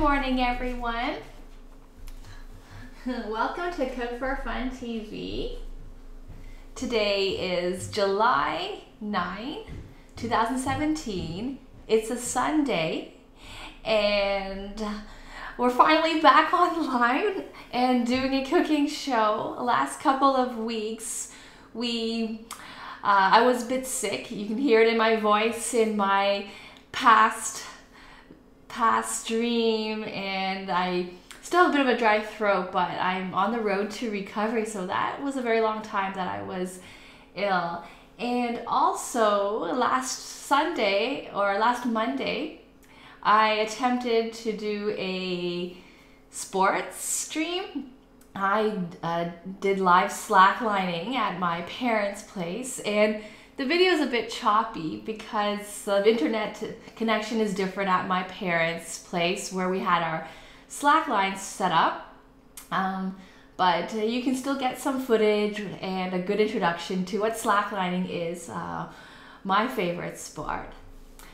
morning, everyone. Welcome to Cook for Fun TV. Today is July 9, 2017. It's a Sunday, and we're finally back online and doing a cooking show. Last couple of weeks, I was a bit sick. You can hear it in my voice in my past stream, and I still have a bit of a dry throat, but I'm on the road to recovery, so that was a very long time that I was ill. And also last Monday, I attempted to do a sports stream. I did live slacklining at my parents' place, and the video is a bit choppy because the internet connection is different at my parents' place where we had our slackline set up. But you can still get some footage and a good introduction to what slacklining is, my favorite sport.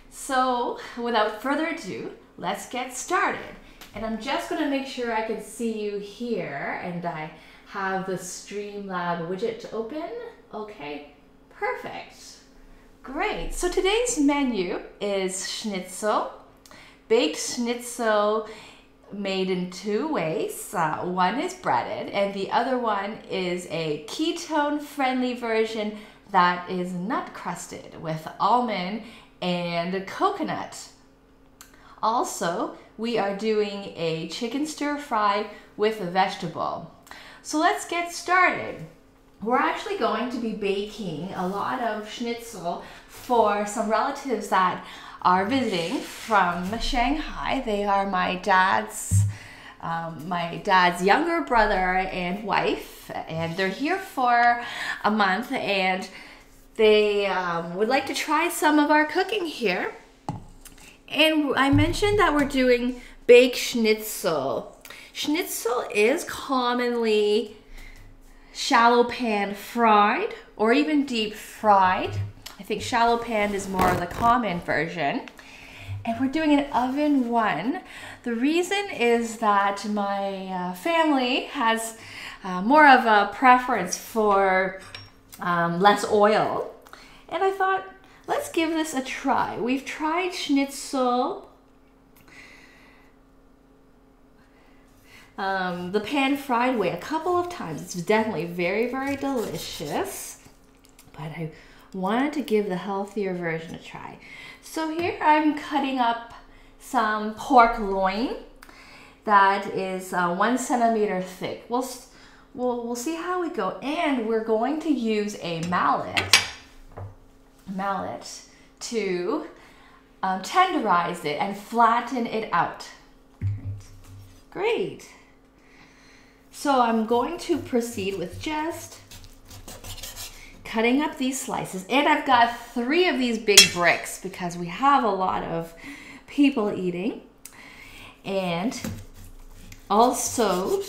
So without further ado, let's get started. And I'm just going to make sure I can see you here, and I have the Streamlab widget open. Okay, perfect. Great. So today's menu is schnitzel, baked schnitzel made in two ways. One is breaded, and the other one is a ketone-friendly version that is nut crusted with almond and coconut. Also, we are doing a chicken stir fry with a vegetable. So let's get started. We're actually going to be baking a lot of schnitzel for some relatives that are visiting from Shanghai. They are my dad's younger brother and wife, and they're here for a month, and they would like to try some of our cooking here. And I mentioned that we're doing baked schnitzel. Schnitzel is commonly shallow pan fried or even deep fried. I think shallow pan is more of the common version. And we're doing an oven one. The reason is that my family has more of a preference for less oil. And I thought, let's give this a try. We've tried schnitzel, the pan fried way, a couple of times. It's definitely very, very delicious, but I wanted to give the healthier version a try. So here I'm cutting up some pork loin that is 1 centimeter thick. We'll see how we go, and we're going to use a mallet to tenderize it and flatten it out. Great. So I'm going to proceed with just cutting up these slices, and I've got 3 of these big bricks because we have a lot of people eating. And also,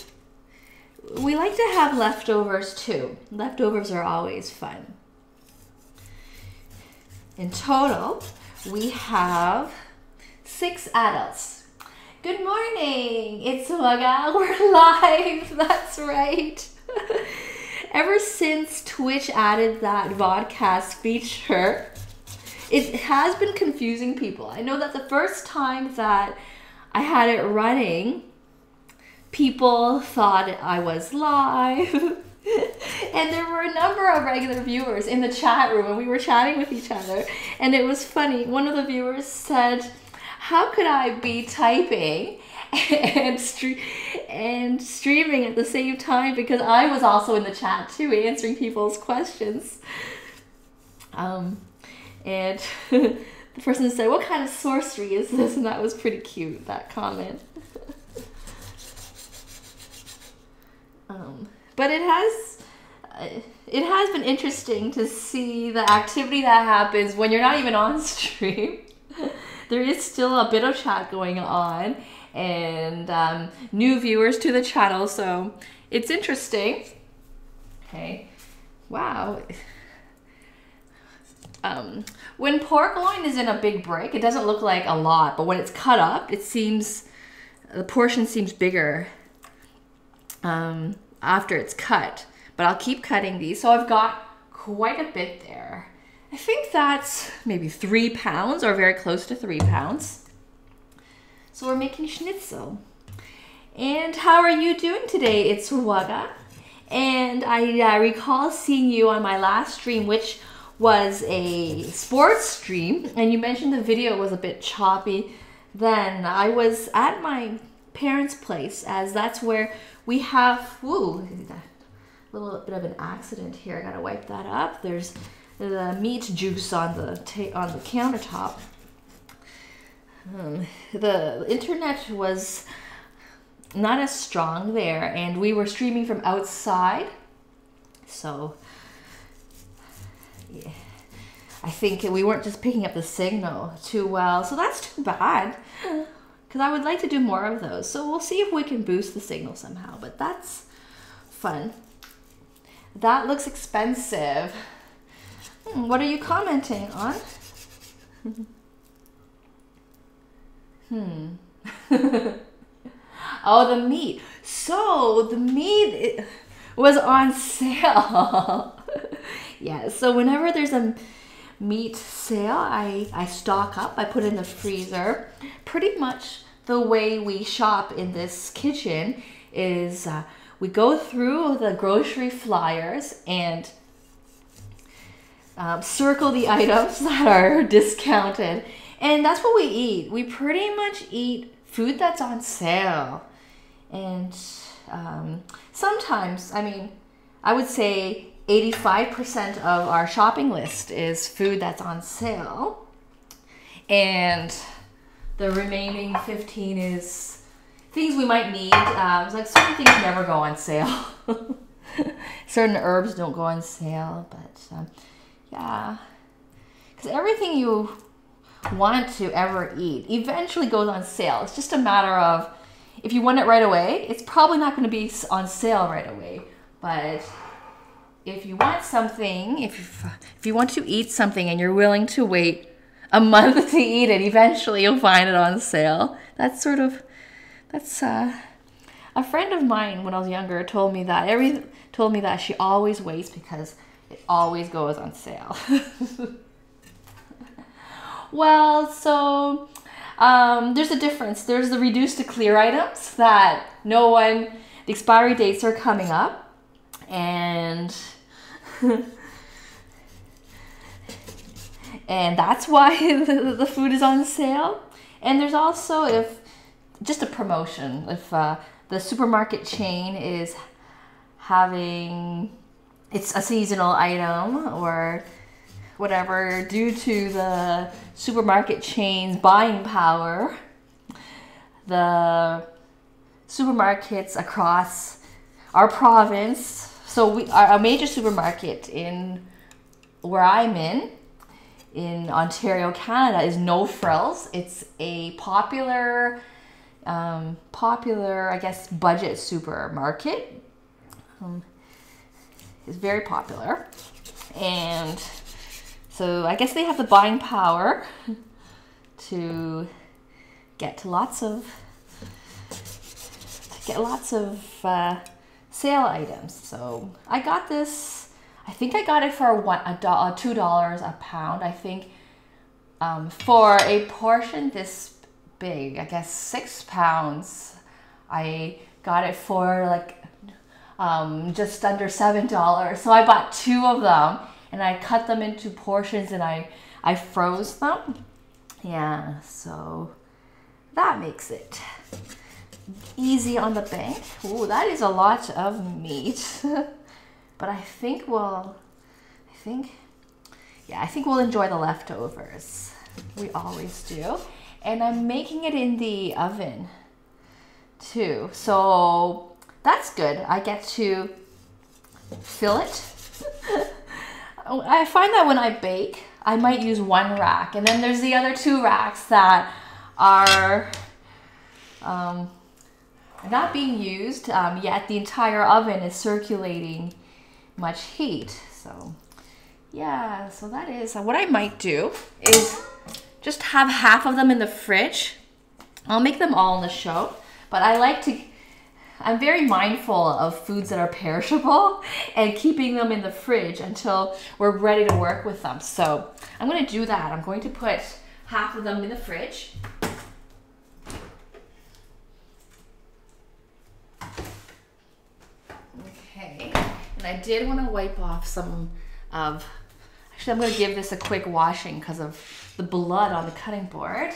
we like to have leftovers too. Leftovers are always fun. In total, we have 6 adults. Good morning, it's Waga, we're live, that's right. Ever since Twitch added that vodcast feature, it has been confusing people. I know that the first time that I had it running, people thought I was live. And there were a number of regular viewers in the chat room, and we were chatting with each other, and it was funny. One of the viewers said, how could I be typing and streaming at the same time, because I was also in the chat too, answering people's questions. And the person said, what kind of sorcery is this? And that was pretty cute, that comment. But it has been interesting to see the activity that happens when you're not even on stream. There is still a bit of chat going on, and new viewers to the channel, so it's interesting. Okay, wow. When pork loin is in a big brick, it doesn't look like a lot, but when it's cut up, it seems the portion seems bigger after it's cut, but I'll keep cutting these. So I've got quite a bit there. I think that's maybe 3 pounds or very close to 3 pounds. So we're making schnitzel. And how are you doing today? It's Waga. And I recall seeing you on my last stream, which was a sports stream. And you mentioned the video was a bit choppy. Then I was at my parents' place, as that's where we have, ooh, a little bit of an accident here. I gotta wipe that up. There's the meat juice on the countertop. The internet was not as strong there, and we were streaming from outside, so yeah, I think we weren't just picking up the signal too well, so that's too bad, because I would like to do more of those. So we'll see if we can boost the signal somehow, but that's fun. That looks expensive. What are you commenting on? Oh, the meat. So the meat was on sale. Yeah, so whenever there's a meat sale, I stock up. I put it in the freezer. Pretty much the way we shop in this kitchen is we go through the grocery flyers and circle the items that are discounted. And that's what we eat. We pretty much eat food that's on sale. And sometimes, I mean, I would say 85% of our shopping list is food that's on sale. And the remaining 15 is things we might need. Like certain things never go on sale. Certain herbs don't go on sale, but yeah. Because everything you want to ever eat eventually goes on sale. It's just a matter of, if you want it right away, it's probably not going to be on sale right away. But if you want something, if you want to eat something and you're willing to wait a month to eat it, eventually you'll find it on sale. That's a friend of mine when I was younger told me that she always waits because it always goes on sale. Well, so there's a difference. There's the reduced to clear items that the expiry dates are coming up, and and that's why the food is on sale. And there's also just a promotion. If the supermarket chain is having, it's a seasonal item or whatever, due to the supermarket chain's buying power, the supermarkets across our province, so our major supermarket in where I'm in Ontario, Canada, is No Frills. It's a popular, I guess, budget supermarket. It's very popular, and so I guess they have the buying power to get lots of sale items. So I got this. I think I got it for $2 a pound. I think for a portion this big, I guess 6 pounds, I got it for like just under $7. So I bought 2 of them. And I cut them into portions and I froze them. Yeah, so that makes it easy on the bank. Ooh, that is a lot of meat. But I think we'll enjoy the leftovers. We always do. And I'm making it in the oven too. So that's good. I get to fill it. I find that when I bake, I might use 1 rack, and then there's the other 2 racks that are not being used, yet the entire oven is circulating much heat. So yeah, so that is what I might do, is just have half of them in the fridge. I'll make them all in the show, But I'm very mindful of foods that are perishable and keeping them in the fridge until we're ready to work with them. So I'm going to do that. I'm going to put half of them in the fridge. Okay, and I did want to wipe off some of, actually I'm going to give this a quick washing because of the blood on the cutting board.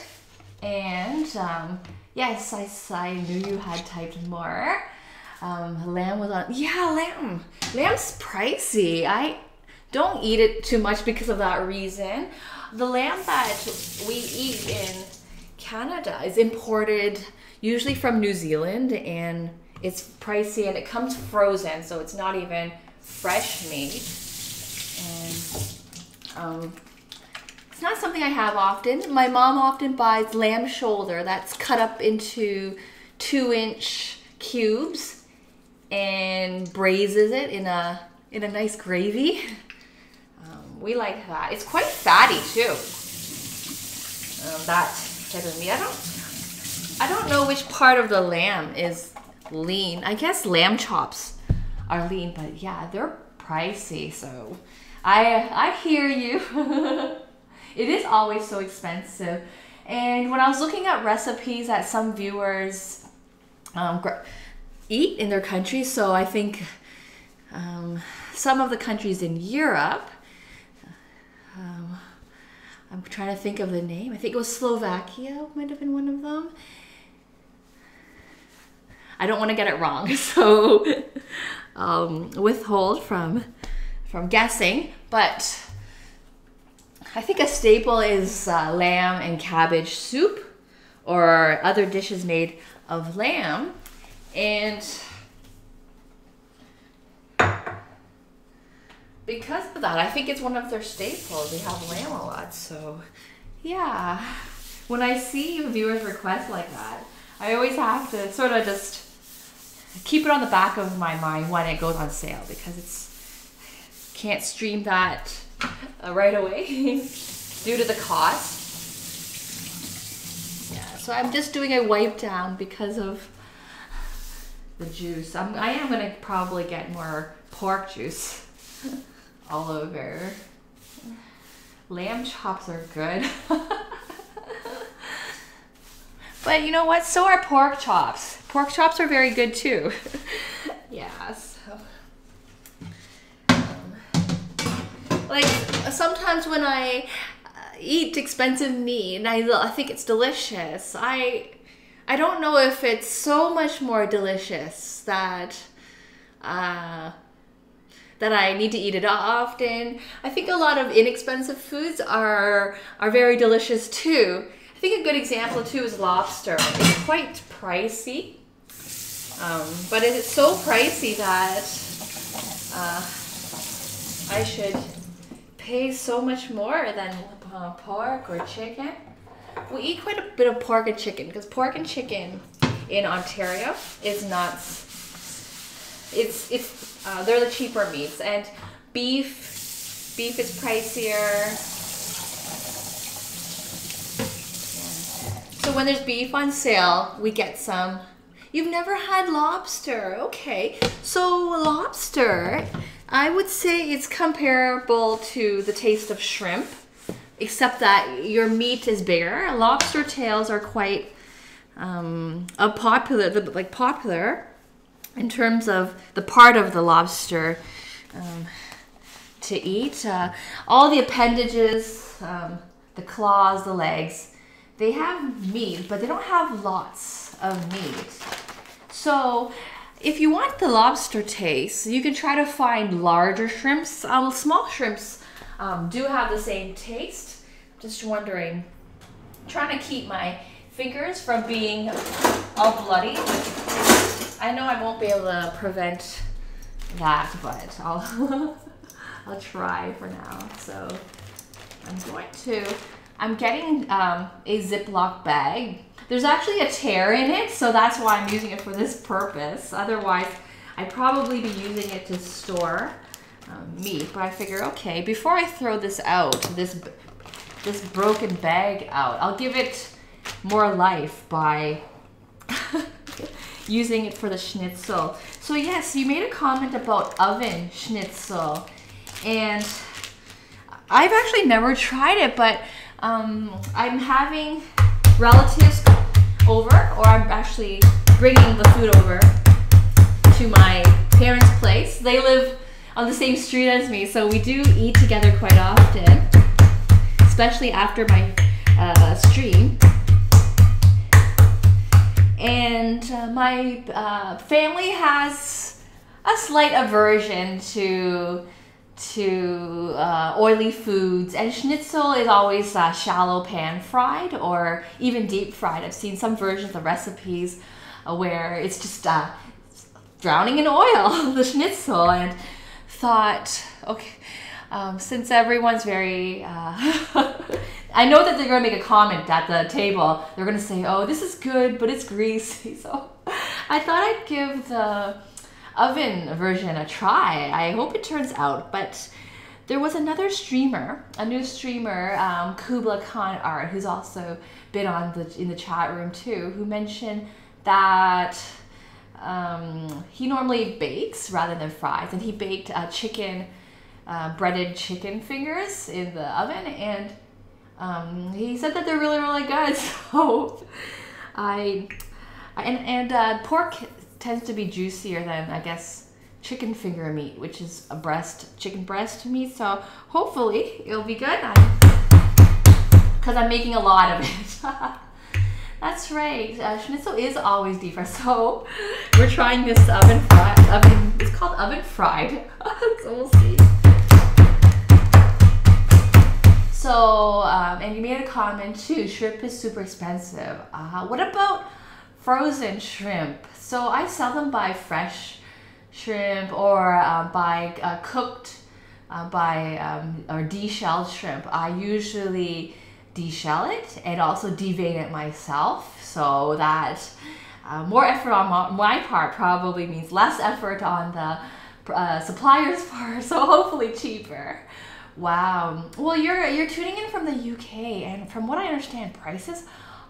And yes, I knew you had typed more. Lamb was on, yeah, lamb. Lamb's pricey. I don't eat it too much because of that reason. The lamb that we eat in Canada is imported usually from New Zealand, and it's pricey and it comes frozen, so it's not even fresh meat. And it's not something I have often. My mom often buys lamb shoulder that's cut up into 2-inch cubes and braises it in a nice gravy. We like that. It's quite fatty too. That type of meat. I don't know which part of the lamb is lean. I guess lamb chops are lean, but yeah, they're pricey. So I hear you. It is always so expensive. And when I was looking at recipes that some viewers eat in their countries, so I think some of the countries in Europe, I'm trying to think of the name. I think it was Slovakia might have been one of them. I don't want to get it wrong, so withhold from guessing. But I think a staple is lamb and cabbage soup or other dishes made of lamb. And because of that, I think it's one of their staples. They have lamb a lot, so yeah. When I see viewers request like that, I always have to sort of just keep it on the back of my mind when it goes on sale, because can't stream that right away due to the cost. Yeah, so I'm just doing a wipe down because of the juice. I am going to probably get more pork juice all over. Lamb chops are good. But you know what? So are pork chops. Pork chops are very good too. Yeah, so. Like sometimes when I eat expensive meat and I think it's delicious, I don't know if it's so much more delicious that I need to eat it often. I think a lot of inexpensive foods are very delicious too. I think a good example too is lobster. It's quite pricey, but it's so pricey that I should pay so much more than pork or chicken. We eat quite a bit of pork and chicken because pork and chicken in Ontario is not. They're the cheaper meats, and beef is pricier. So when there's beef on sale, we get some. You've never had lobster, okay? So lobster, I would say it's comparable to the taste of shrimp, except that your meat is bigger. Lobster tails are quite popular in terms of the part of the lobster to eat. All the appendages, the claws, the legs, they have meat, but they don't have lots of meat. So if you want the lobster taste, you can try to find larger shrimps. Small shrimps do have the same taste. Just wondering, trying to keep my fingers from being all bloody. I know I won't be able to prevent that, but I'll try for now. So I'm getting a Ziploc bag. There's actually a tear in it, so that's why I'm using it for this purpose. Otherwise, I'd probably be using it to store meat. But I figure, okay, before I throw this out, this broken bag out, I'll give it more life by using it for the schnitzel. So yes, you made a comment about oven schnitzel, and I've actually never tried it, but I'm having relatives over, or I'm actually bringing the food over to my parents' place. They live on the same street as me, so we do eat together quite often, especially after my stream. And my family has a slight aversion to oily foods, and schnitzel is always shallow pan fried or even deep fried. I've seen some versions of recipes where it's just drowning in oil, the schnitzel, and thought, okay, since everyone's very I know that they're going to make a comment at the table. They're going to say, oh, this is good, but it's greasy. So I thought I'd give the oven version a try. I hope it turns out. But there was another streamer, a new streamer, Kubla Khan Art, who's also been on in the chat room too, who mentioned that he normally bakes rather than fries, and he baked breaded chicken fingers in the oven, and he said that they're really, really good. So pork tends to be juicier than, I guess, chicken finger meat, which is chicken breast meat. So hopefully it'll be good, because I'm making a lot of it. That's right. Schnitzel is always deep fried. So we're trying this it's called oven fried. So we'll see. So, and you made a comment too, shrimp is super expensive. What about frozen shrimp? So I sell them by fresh shrimp, or by cooked, or deshelled shrimp. I usually deshell it and also devein it myself, so that more effort on my part probably means less effort on the supplier's part, so hopefully cheaper. Wow. Well, you're tuning in from the UK, and from what I understand, prices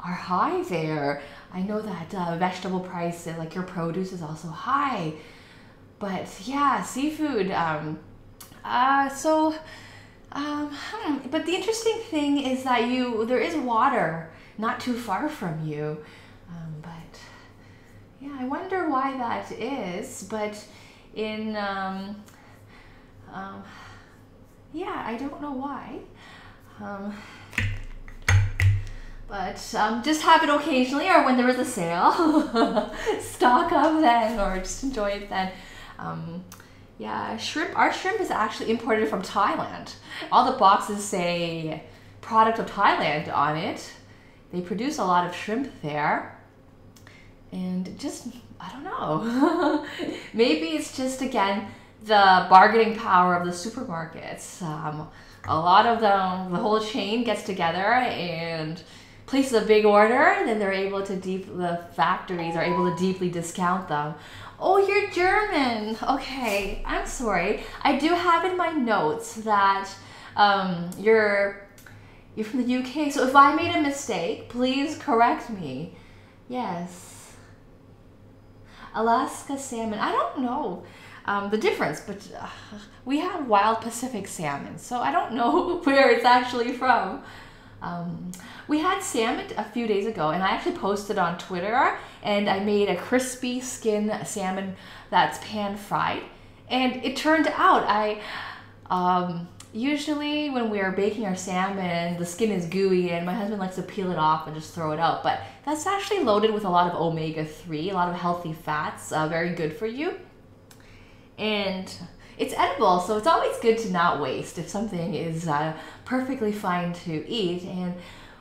are high there. I know that vegetable prices, like your produce, is also high. But yeah, seafood. But the interesting thing is that there is water not too far from you. But yeah, I wonder why that is. But yeah, I don't know why. But just have it occasionally, or when there is a sale. Stock up then, or just enjoy it then. Yeah, our shrimp is actually imported from Thailand. All the boxes say product of Thailand on it. They produce a lot of shrimp there. And just, I don't know. Maybe it's just, again, the bargaining power of the supermarkets. A lot of them, the whole chain gets together and places a big order, then they're able to the factories are able to deeply discount them. Oh, you're German. Okay, I'm sorry. I do have in my notes that you're from the UK. So if I made a mistake, please correct me. Yes. Alaska salmon. I don't know the difference, but we have wild Pacific salmon, so I don't know where it's actually from. We had salmon a few days ago, and I actually posted on Twitter, and I made a crispy skin salmon that's pan fried, and it turned out usually when we are baking our salmon, the skin is gooey, and my husband likes to peel it off and just throw it out, but that's actually loaded with a lot of omega-3, a lot of healthy fats, very good for you, and it's edible, so it's always good to not waste if something is perfectly fine to eat. And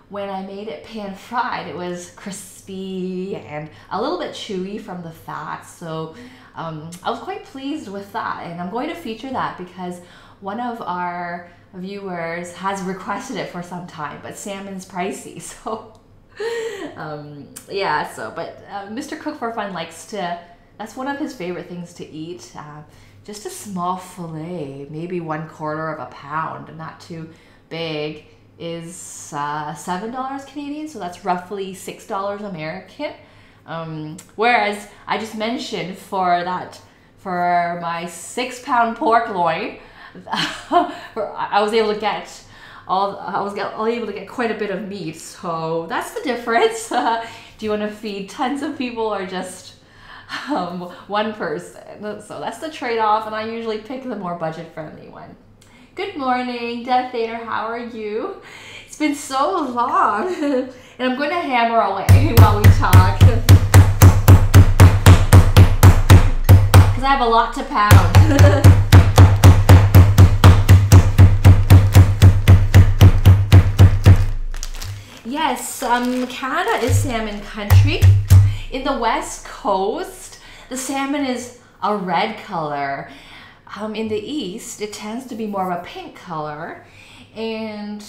when I made it pan fried, it was crispy and a little bit chewy from the fat, so I was quite pleased with that, and I'm going to feature that because one of our viewers has requested it for some time, but salmon's pricey, so yeah, but Mr. Cook for Fun that's one of his favorite things to eat. Just a small fillet, maybe 1/4 of a pound, not too big, is $7 Canadian, so that's roughly $6 American. Whereas I just mentioned for my 6-pound pork loin, I was able to get quite a bit of meat. So that's the difference. Do you want to feed tons of people or just one person? So that's the trade-off, and I usually pick the more budget-friendly one. Good morning, Death Vader. How are you? It's been so long, and I'm going to hammer away while we talk because I have a lot to pound. Yes, Canada is salmon country. In the West Coast, the salmon is a red color. In the East, it tends to be more of a pink color. And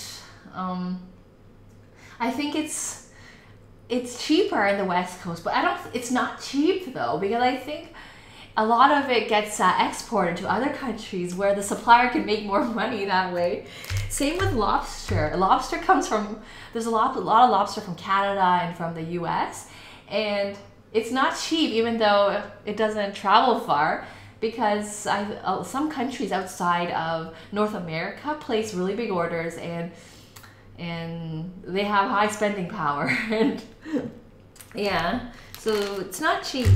I think it's cheaper in the West Coast, but it's not cheap though, because I think a lot of it gets exported to other countries where the supplier can make more money that way. Same with lobster. Lobster comes from, there's a lot of lobster from Canada and from the US, and it's not cheap even though it doesn't travel far, because some countries outside of North America place really big orders, and they have high spending power. And yeah, so it's not cheap.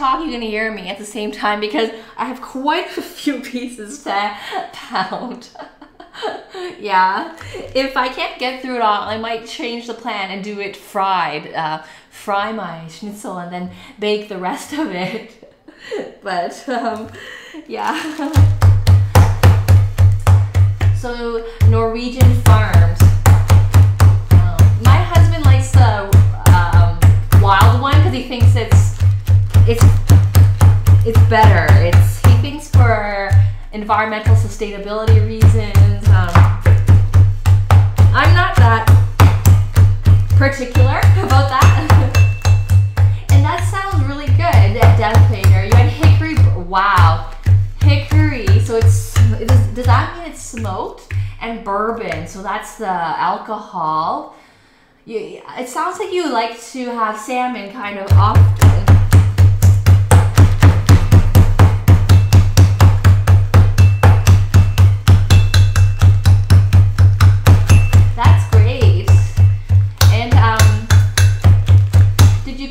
You're gonna hear me at the same time because I have quite a few pieces to pound. Yeah, if I can't get through it all, I might change the plan and do it fried. Fry my schnitzel and then bake the rest of it. But yeah. So Norwegian farms. My husband likes the wild one because he thinks it's better. He thinks for environmental sustainability reasons. I'm not that particular about that. And that sounds really good, Death Vader. You had hickory. Wow, hickory. So does that mean it's smoked? And bourbon. So that's the alcohol. It sounds like you like to have salmon kind of often.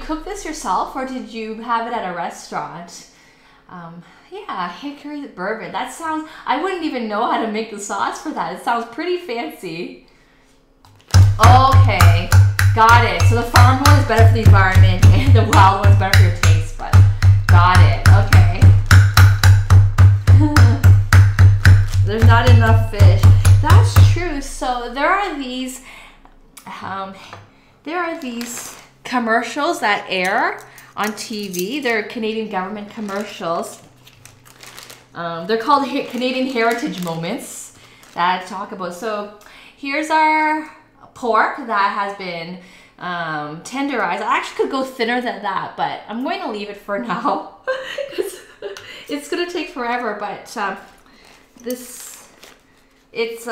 Cook this yourself or did you have it at a restaurant? Yeah, hickory bourbon. That sounds, I wouldn't even know how to make the sauce for that. It sounds pretty fancy. Okay, got it. So the farm one is better for the environment and the wild one is better for your taste buds. Got it, okay. There's not enough fish. That's true. So there are these commercials that air on TV. They're Canadian government commercials. They're called Canadian Heritage Moments that talk about. So here's our pork that has been tenderized. I actually could go thinner than that, but I'm going to leave it for now. It's going to take forever, but it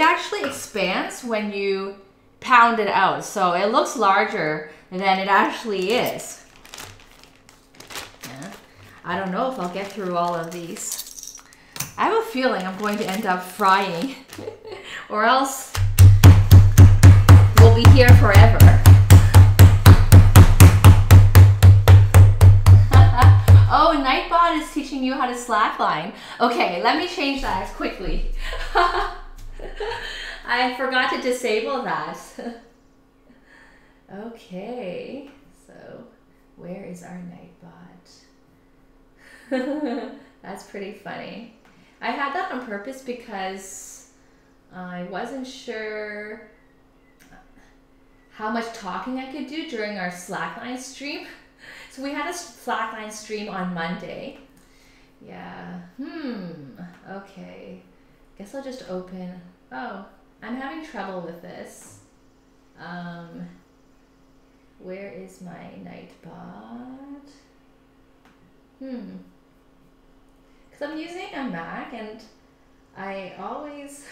actually expands when you pound it out, so it looks larger than it actually is. Yeah. I don't know if I'll get through all of these. I have a feeling I'm going to end up frying or else we'll be here forever. Oh, Nightbot is teaching you how to slackline. Okay, let me change that quickly. I forgot to disable that. Okay, so where is our Nightbot? That's pretty funny. I had that on purpose because I wasn't sure how much talking I could do during our slackline stream. So we had a slackline stream on Monday. Yeah, okay. guess I'll just open. Oh, I'm having trouble with this. Where is my Nightbot? Because I'm using a Mac and I always,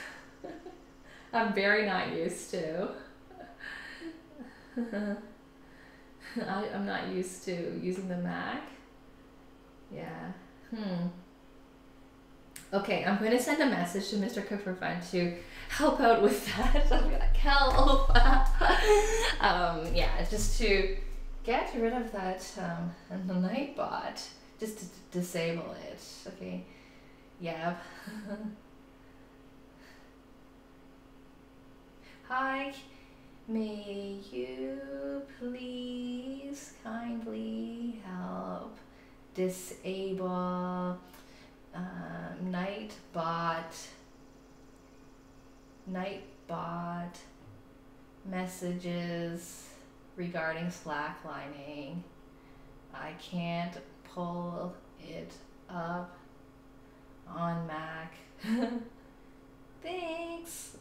I'm very not used to. I'm not used to using the Mac. Yeah. Okay, I'm going to send a message to Mr. Cook for Fun to help out with that. I'll be like, help. Yeah, just to get rid of that the Nightbot, just to disable it. Okay. Yeah. Hi. May you please kindly help disable Nightbot messages regarding slacklining. I can't pull it up on Mac. Thanks.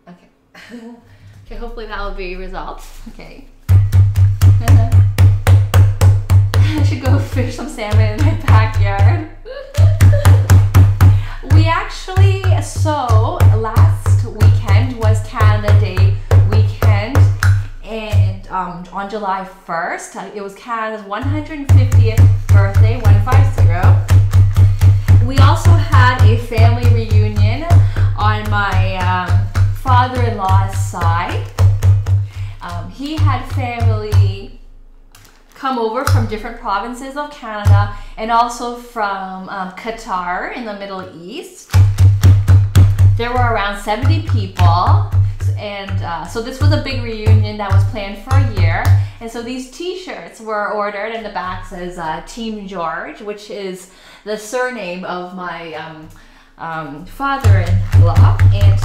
Okay. Okay, hopefully that will be resolved. Okay. I should go fish some salmon in my backyard. We actually, so last weekend was Canada Day weekend, and on July 1st, it was Canada's 150th birthday, 150. We also had a family reunion on my father-in-law's side. He had family come over from different provinces of Canada and also from Qatar in the Middle East. There were around 70 people, and so this was a big reunion that was planned for a year. And so these t-shirts were ordered, and the back says Team George, which is the surname of my father-in-law. And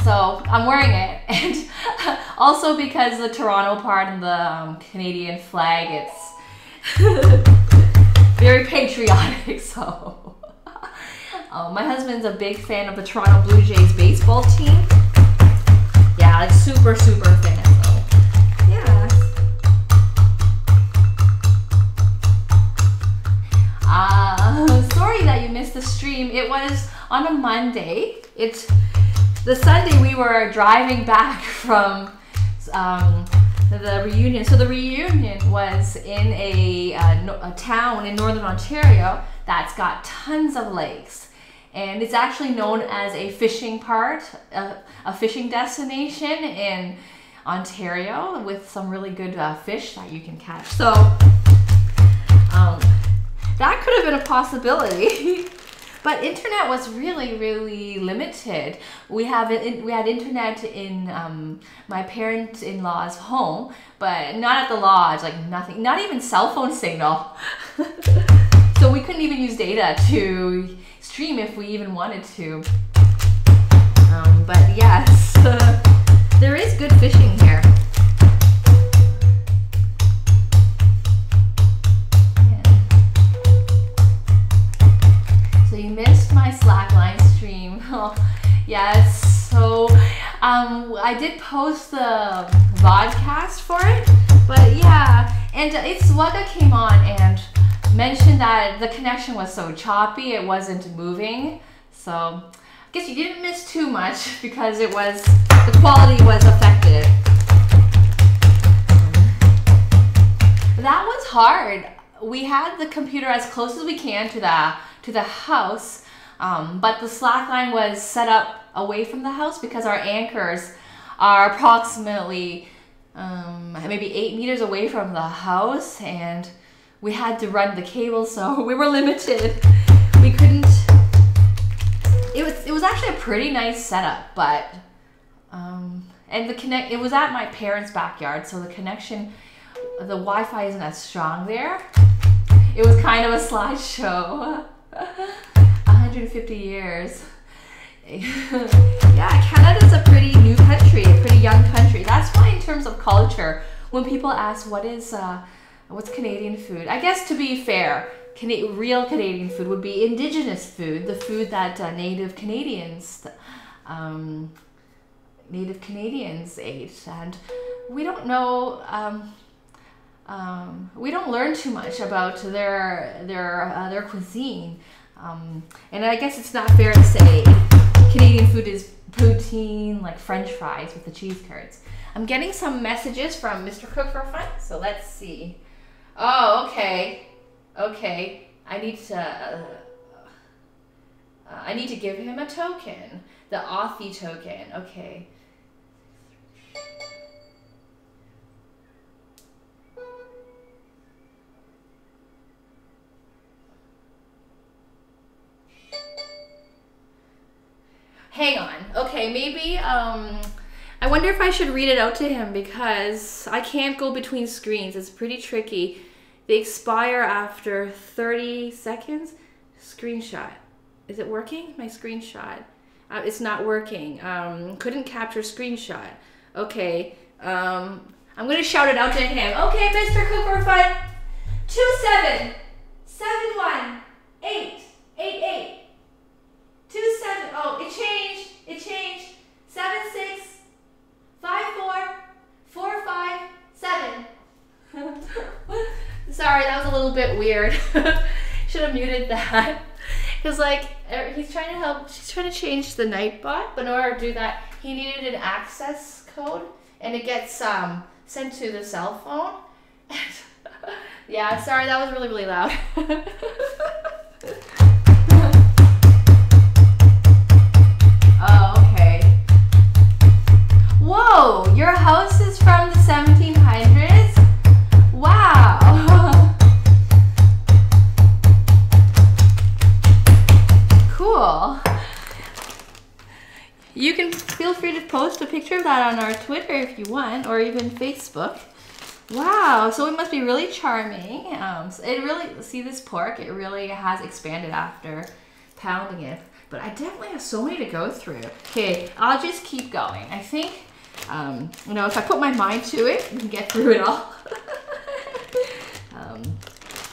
so I'm wearing it, and also because the Toronto part and the Canadian flag, it's very patriotic. So my husband's a big fan of the Toronto Blue Jays baseball team. Yeah, like super fan. So yeah. Sorry that you missed the stream. It was on a Monday. It's the Sunday we were driving back from the reunion. So the reunion was in a town in Northern Ontario that's got tons of lakes. And it's actually known as a fishing a fishing destination in Ontario with some really good fish that you can catch. So that could have been a possibility. But internet was really limited. We had internet in my parent-in-law's home, but not at the lodge. Like nothing, not even cell phone signal. So we couldn't even use data to stream if we even wanted to. But yes, there is good fishing here. So you missed my slackline stream. Oh, yes. So I did post the vodcast for it, but yeah, and it's Wugga came on and mentioned that the connection was so choppy, it wasn't moving. So I guess you didn't miss too much because the quality was affected. That was hard. We had the computer as close as we can to the house, but the slackline was set up away from the house because our anchors are approximately maybe 8 meters away from the house, and we had to run the cable, so we were limited. We couldn't. It was actually a pretty nice setup, but and it was at my parents' backyard, so the connection, the Wi-Fi isn't as strong there. It was kind of a slideshow. 150 years. Yeah, Canada's a pretty new country, a pretty young country. That's why in terms of culture, when people ask what's Canadian food, I guess to be fair, real Canadian food would be Indigenous food, the food that Native Canadians ate, and we don't know. We don't learn too much about their cuisine, and I guess it's not fair to say Canadian food is poutine, like French fries with the cheese curds. I'm getting some messages from Mr. Cook for Fun, so let's see. Oh, okay. I need to give him a token, the Authy token. Okay. Hang on. Okay, maybe I wonder if I should read it out to him because I can't go between screens. It's pretty tricky. They expire after 30 seconds. Screenshot. Is it working? My screenshot. It's not working. Couldn't capture screenshot. Okay. I'm going to shout it out to him. Okay, Mr. Cooper Fun. 27718888. 27. Oh, it changed. 7654457. Sorry, that was a little bit weird. Should have muted that. Because like he's trying to help. She's trying to change the Nightbot, but in order to do that, he needed an access code, and it gets sent to the cell phone. Yeah, sorry, that was really loud. Oh, okay. Whoa, your house is from the 1700s? Wow. Cool. You can feel free to post a picture of that on our Twitter if you want, or even Facebook. Wow, so it must be really charming. It really, see this pork, it really has expanded after pounding it. But I definitely have so many to go through. Okay, I'll just keep going. I think, you know, if I put my mind to it, we can get through it all.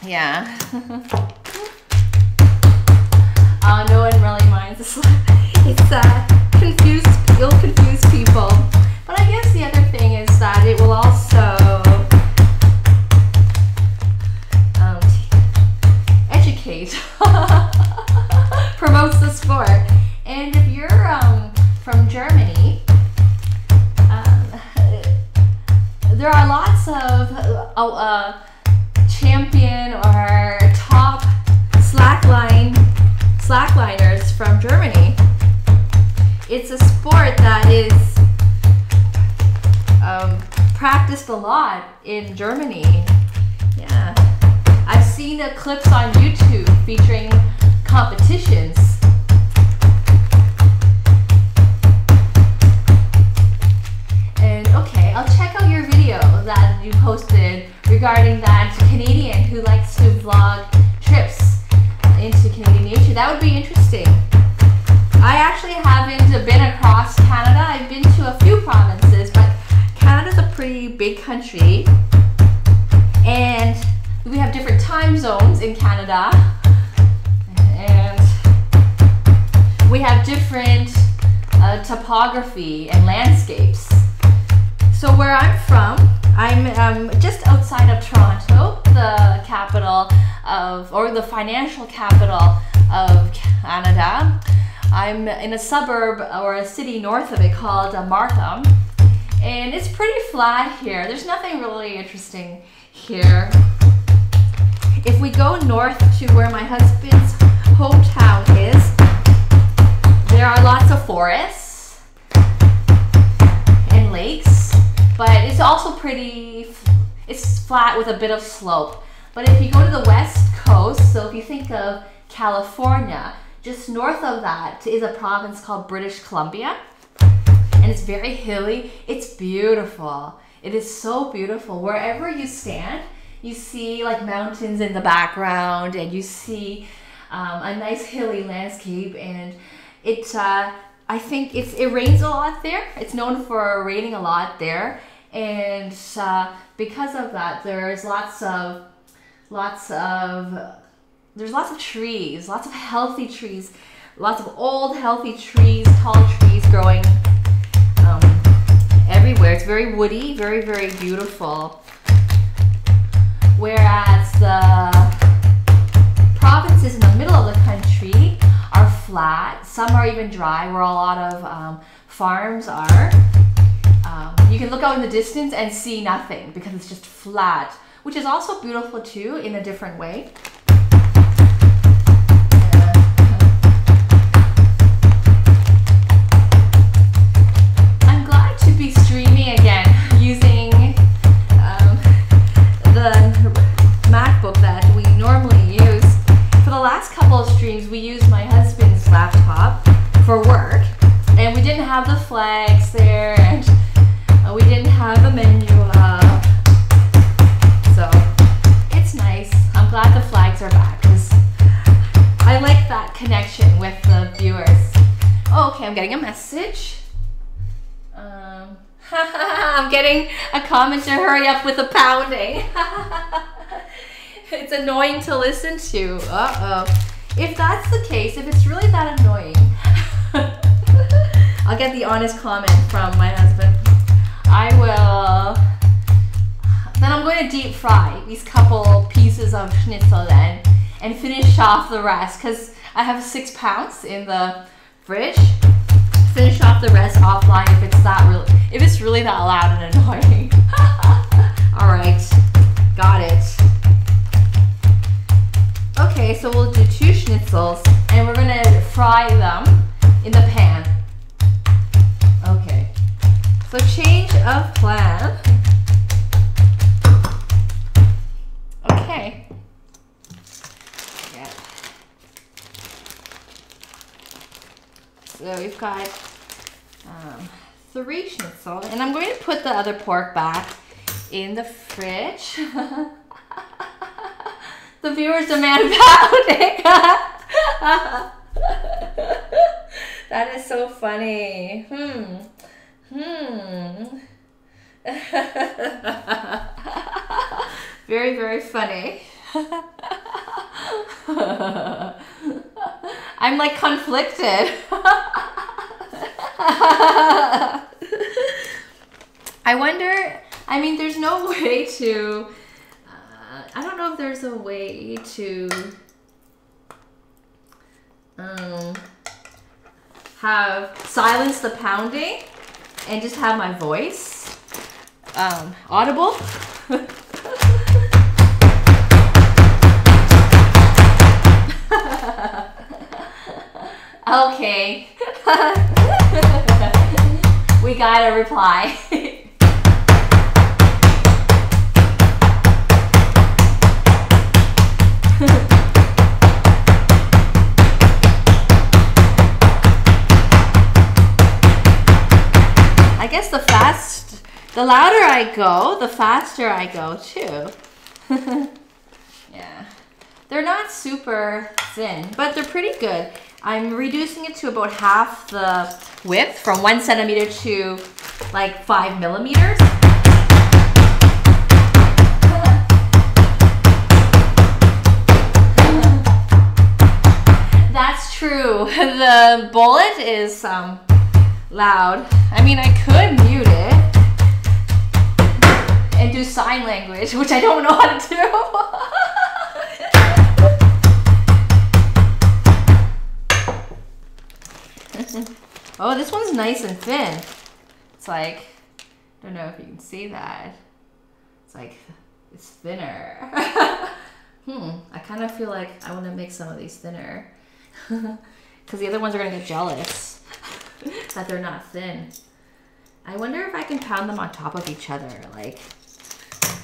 Yeah. No one really minds. It's confused. It'll confuse people. But I guess the other thing is that it will also educate. Promotes the sport. And if you're from Germany, there are lots of champion or top slackliners from Germany. It's a sport that is practiced a lot in Germany. Yeah, I've seen clips on YouTube featuring competitions. And okay, I'll check out your video that you posted regarding that Canadian who likes to vlog trips into Canadian nature. That would be interesting. I actually haven't been across Canada. I've been to a few provinces, but Canada's a pretty big country. And we have different time zones in Canada. And we have different topography and landscapes. So where I'm from, I'm just outside of Toronto, the capital of, or the financial capital of Canada. I'm in a suburb or a city north of it called Markham, and it's pretty flat here. There's nothing really interesting here. If we go north to where my husband's hometown is, there are lots of forests and lakes, but it's also it's flat with a bit of slope. But if you go to the west coast, so if you think of California, just north of that is a province called British Columbia, and it's very hilly. It's beautiful. It is so beautiful. Wherever you stand, you see like mountains in the background, and you see a nice hilly landscape, and I think it rains a lot there. It's known for raining a lot there, and because of that, there's lots of there's lots of trees, lots of healthy trees, lots of old healthy trees, tall trees growing everywhere. It's very woody, very, very beautiful. Whereas the provinces in the middle of the country are flat. Some are even dry, where a lot of farms are. You can look out in the distance and see nothing because it's just flat, which is also beautiful too in a different way. I'm glad to be streaming again using the MacBook that we normally use. For the last couple of streams, we used my husband's laptop for work, and we didn't have the flags there, and we didn't have the menu up. So it's nice. I'm glad the flags are back because I like that connection with the viewers. Oh, okay, I'm getting a message. I'm getting a comment to hurry up with the pounding. It's annoying to listen to. Uh-oh. If that's the case, if it's really that annoying, I'll get the honest comment from my husband. Then I'm going to deep fry these couple pieces of schnitzel then and finish off the rest because I have 6 pounds in the fridge. Finish off the rest offline if it's really that loud and annoying. All right, got it. Okay, so we'll do 2 schnitzels and we're gonna fry them in the pan. Okay, so change of plan. Okay. Yeah. So we've got 3 schnitzel, and I'm going to put the other pork back in the fridge. The viewers demand pounding. That is so funny. Very, very funny. I'm like conflicted. I wonder, I mean, there's no way to, I don't know if there's a way to have silence the pounding and just have my voice audible. Okay. We got a reply. I guess the louder I go, the faster I go too. Yeah. They're not super thin, but they're pretty good. I'm reducing it to about half the width, from 1 centimeter to like 5 millimeters. That's true. The bullet is loud. I mean, I could mute it and do sign language, which I don't know how to do. Oh, this one's nice and thin. It's like, I don't know if you can see that. It's like, it's thinner. I kind of feel like I want to make some of these thinner. Because the other ones are going to get jealous that they're not thin. I wonder if I can pound them on top of each other. Like,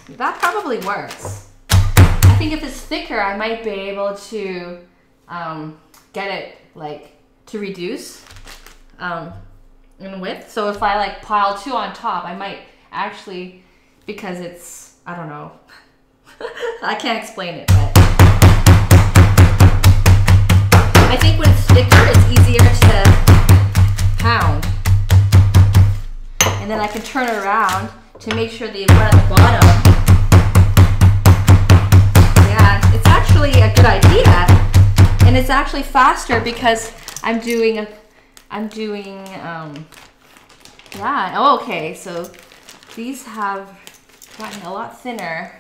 that probably works. I think if it's thicker, I might be able to get it, like, to reduce in width. So if I like pile 2 on top, I might actually, because it's, I don't know. I can't explain it, but I think when it's thicker, it's easier to pound. And then I can turn it around to make sure the one at the bottom, yeah, it's actually actually a good idea, and it's actually faster because I'm doing yeah. Oh, okay, so these have gotten a lot thinner.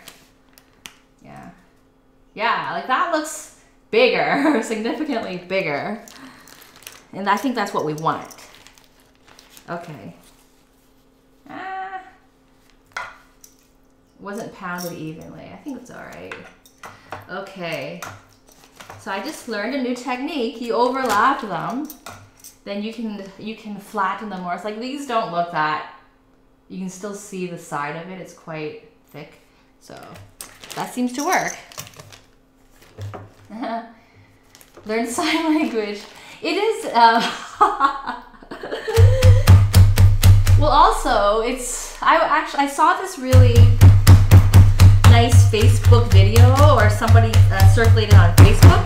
Yeah. Yeah, like that looks bigger, significantly bigger. And I think that's what we want. Okay. Wasn't pounded evenly. I think it's all right. Okay. So I just learned a new technique. You overlap them, then you can flatten them more. It's like these don't look that. You can still see the side of it. It's quite thick. So that seems to work. Learn sign language. It is. Well, also it's. I saw this really nice Facebook video, or somebody circulated on Facebook,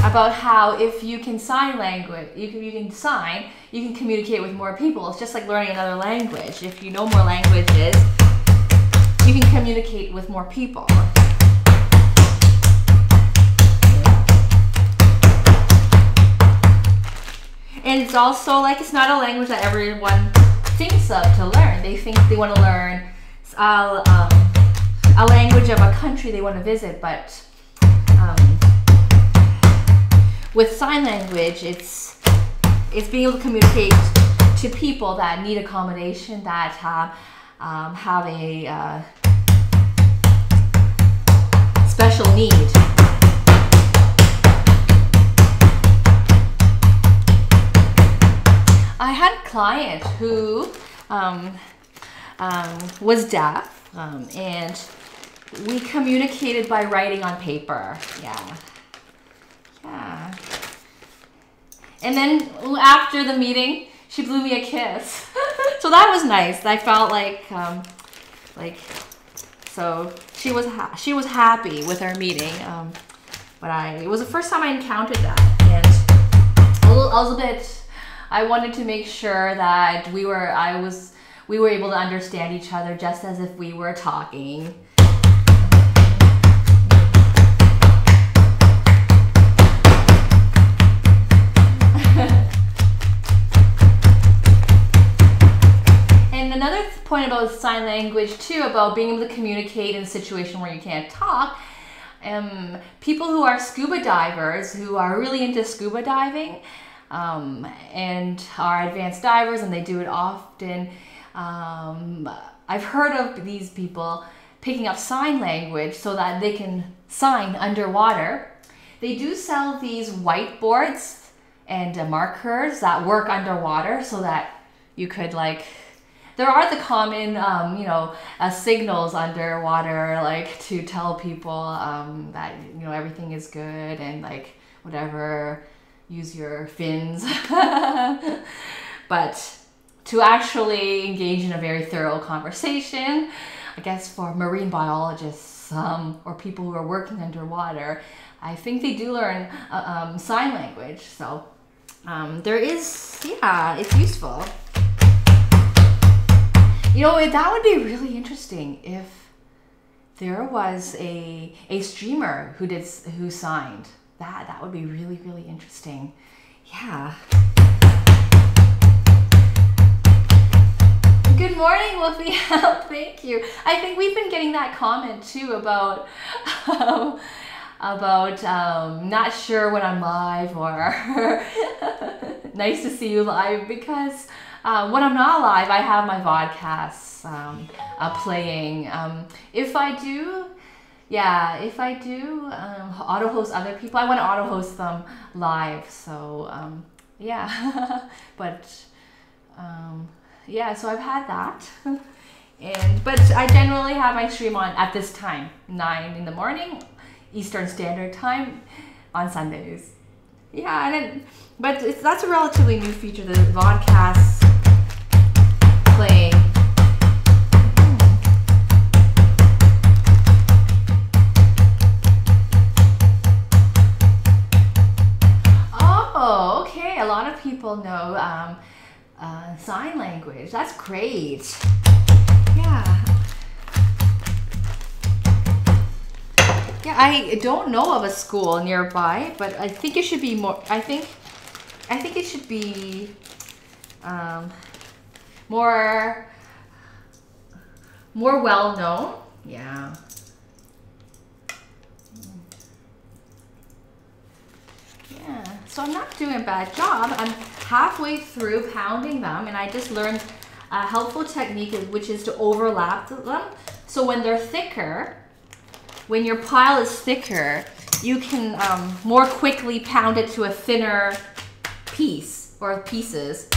about how if you can sign language, you can communicate with more people. It's just like learning another language. If you know more languages, you can communicate with more people. And it's also like, it's not a language that everyone thinks of to learn. They think they want to learn a language of a country they want to visit, but with sign language, it's being able to communicate to people that need accommodation, that have a special need. I had a client who was deaf, and we communicated by writing on paper. Yeah. And then after the meeting, she blew me a kiss. So that was nice. I felt like so she was happy with our meeting. But it was the first time I encountered that, and I wanted to make sure that we were able to understand each other just as if we were talking. And another point about sign language too, about being able to communicate in a situation where you can't talk, people who are scuba divers, who are really into scuba diving, and are advanced divers, and they do it often. I've heard of these people picking up sign language so that they can sign underwater. They do sell these whiteboards and markers that work underwater, so that you could, like, there are the common, signals underwater, like to tell people that, everything is good, and like whatever, use your fins. But to actually engage in a very thorough conversation, I guess for marine biologists or people who are working underwater, I think they do learn sign language. So it's useful. That would be really interesting if there was a streamer who signed. That would be really, really interesting. Yeah. Good morning, Wolfie. Thank you. I think we've been getting that comment too about not sure when I'm live, or nice to see you live, because when I'm not live, I have my vodcasts playing. If I do auto host other people, I want to auto host them live. So so I've had that. But I generally have my stream on at this time, 9 in the morning, Eastern Standard Time, on Sundays. Yeah, that's a relatively new feature, the vodcasts playing. Oh, okay. A lot of people know sign language. That's great. Yeah. Yeah, I don't know of a school nearby, but I think it should be more. I think it should be more well known. Yeah. Yeah. So I'm not doing a bad job. I'm halfway through pounding them, and I just learned a helpful technique, which is to overlap them. So when they're thicker, when your pile is thicker, you can more quickly pound it to a thinner piece or pieces.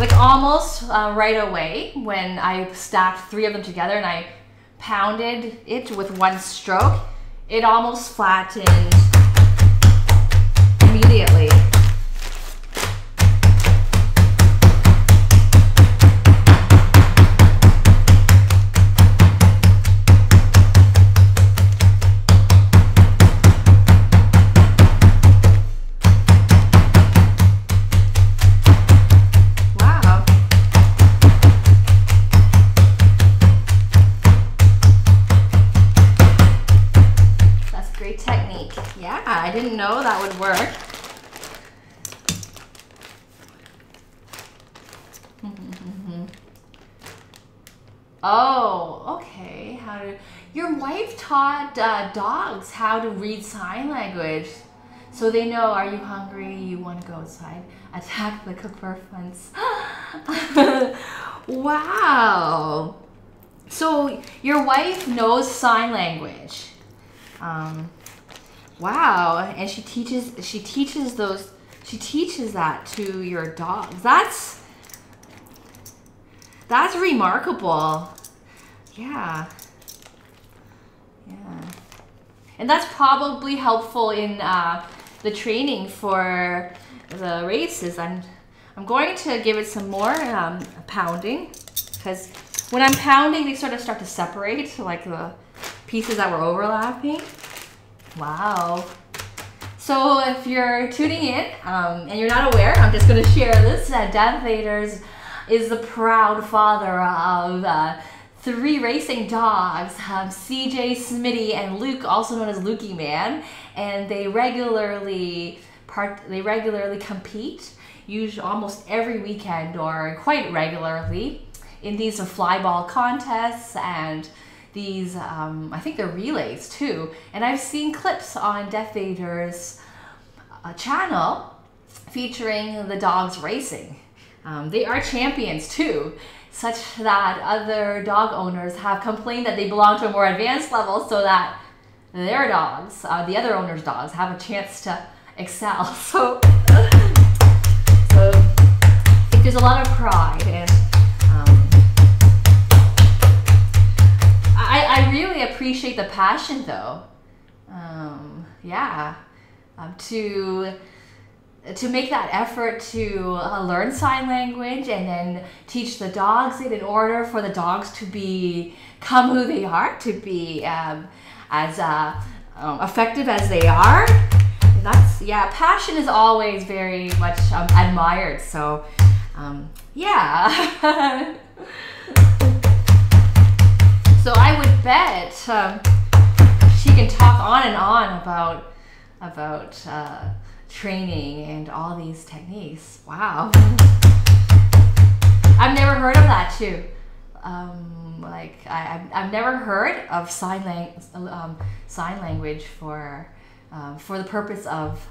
Like almost right away when I stacked 3 of them together and I pounded it with one stroke, it almost flattened immediately. I didn't know that would work. Oh, okay. Your wife taught dogs how to read sign language. So they know, are you hungry? You want to go outside? Attack the cooker fence. Wow. So your wife knows sign language. Wow, and she teaches that to your dogs. That's remarkable. Yeah. Yeah. And that's probably helpful in the training for the races. I'm going to give it some more pounding, because when I'm pounding, they sort of start to separate, like the pieces that were overlapping. Wow. So if you're tuning in and you're not aware, I'm just going to share this. Death Vaders is the proud father of 3 racing dogs, CJ, Smitty, and Luke, also known as Lukey Man, and they regularly compete, usually almost every weekend or quite regularly, in these flyball contests and these, I think they're relays too. And I've seen clips on Death Vaders' channel featuring the dogs racing. They are champions too, such that other dog owners have complained that they belong to a more advanced level so that their dogs, the other owner's dogs, have a chance to excel. So I think there's a lot of pride, and I really appreciate the passion though. Yeah, to make that effort to learn sign language and then teach the dogs it in order for the dogs to become who they are, to be as effective as they are. Passion is always very much admired. So yeah. So I would bet she can talk on and on about training and all these techniques. Wow. I've never heard of that too. I've never heard of sign language for the purpose of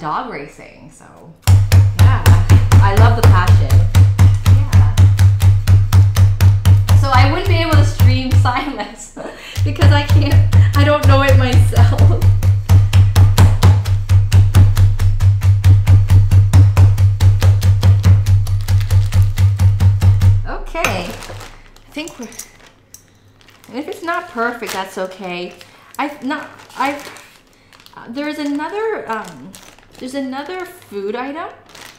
dog racing. So yeah, I love the passion. So I wouldn't be able to stream silence because I don't know it myself. Okay, I think and if it's not perfect, that's okay. There's another food item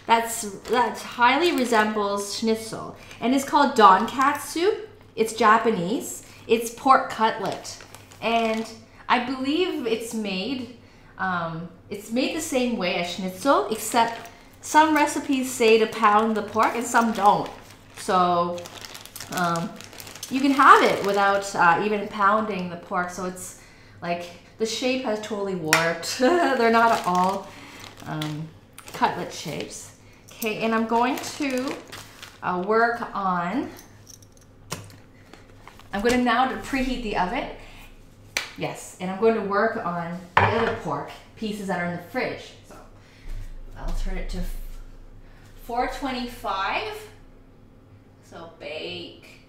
that highly resembles Schnitzel, and it's called Donkatsu. It's Japanese. It's pork cutlet, and I believe it's made the same way as Schnitzel, except some recipes say to pound the pork and some don't. So you can have it without even pounding the pork. So it's like the shape has totally warped. They're not all cutlet shapes. Okay, and I'm going to work on, I'm going to now preheat the oven. Yes, and I'm going to work on the other pork pieces that are in the fridge. So I'll turn it to 425. So bake.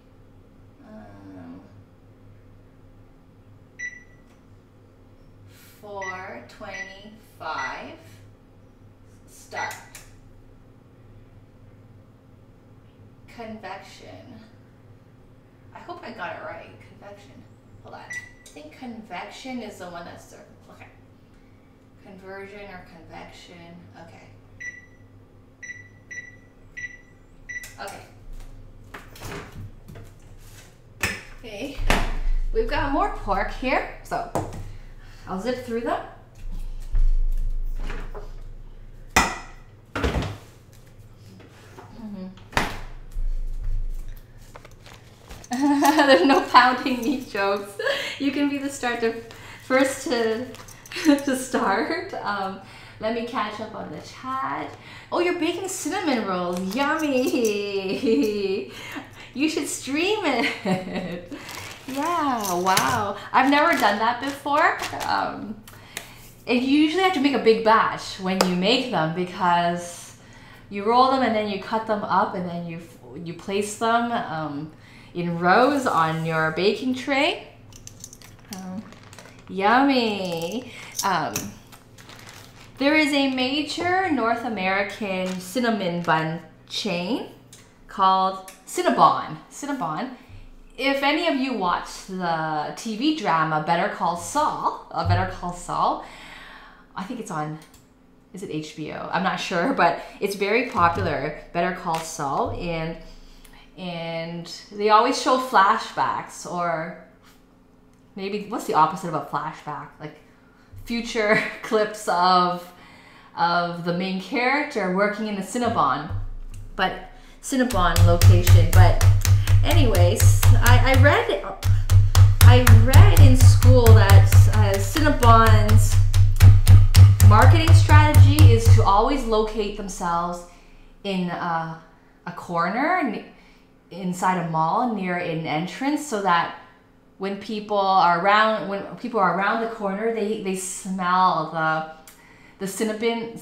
425. Start. Convection. I hope I got it right. Convection. Hold on. I think convection is the one that's the, okay. Conversion or convection. Okay. Okay. Okay. We've got more pork here, so I'll zip through them. There's no pounding meat jokes. You can be the first to start. Let me catch up on the chat. Oh, you're baking cinnamon rolls. Yummy. You should stream it. Yeah, wow. I've never done that before. And you usually have to make a big batch when you make them because you roll them and then you cut them up and then you place them in rows on your baking tray. Yummy. There is a major North American cinnamon bun chain called Cinnabon. Cinnabon. If any of you watch the TV drama Better Call Saul, I think it's on, is it HBO? I'm not sure, but it's very popular, Better Call Saul, and they always show flashbacks, or maybe, what's the opposite of a flashback? Like future clips of the main character working in the Cinnabon location. But anyways, I read in school that Cinnabon's marketing strategy is to always locate themselves in a corner inside a mall near an entrance, so that when people are around the corner, they smell the cinnamon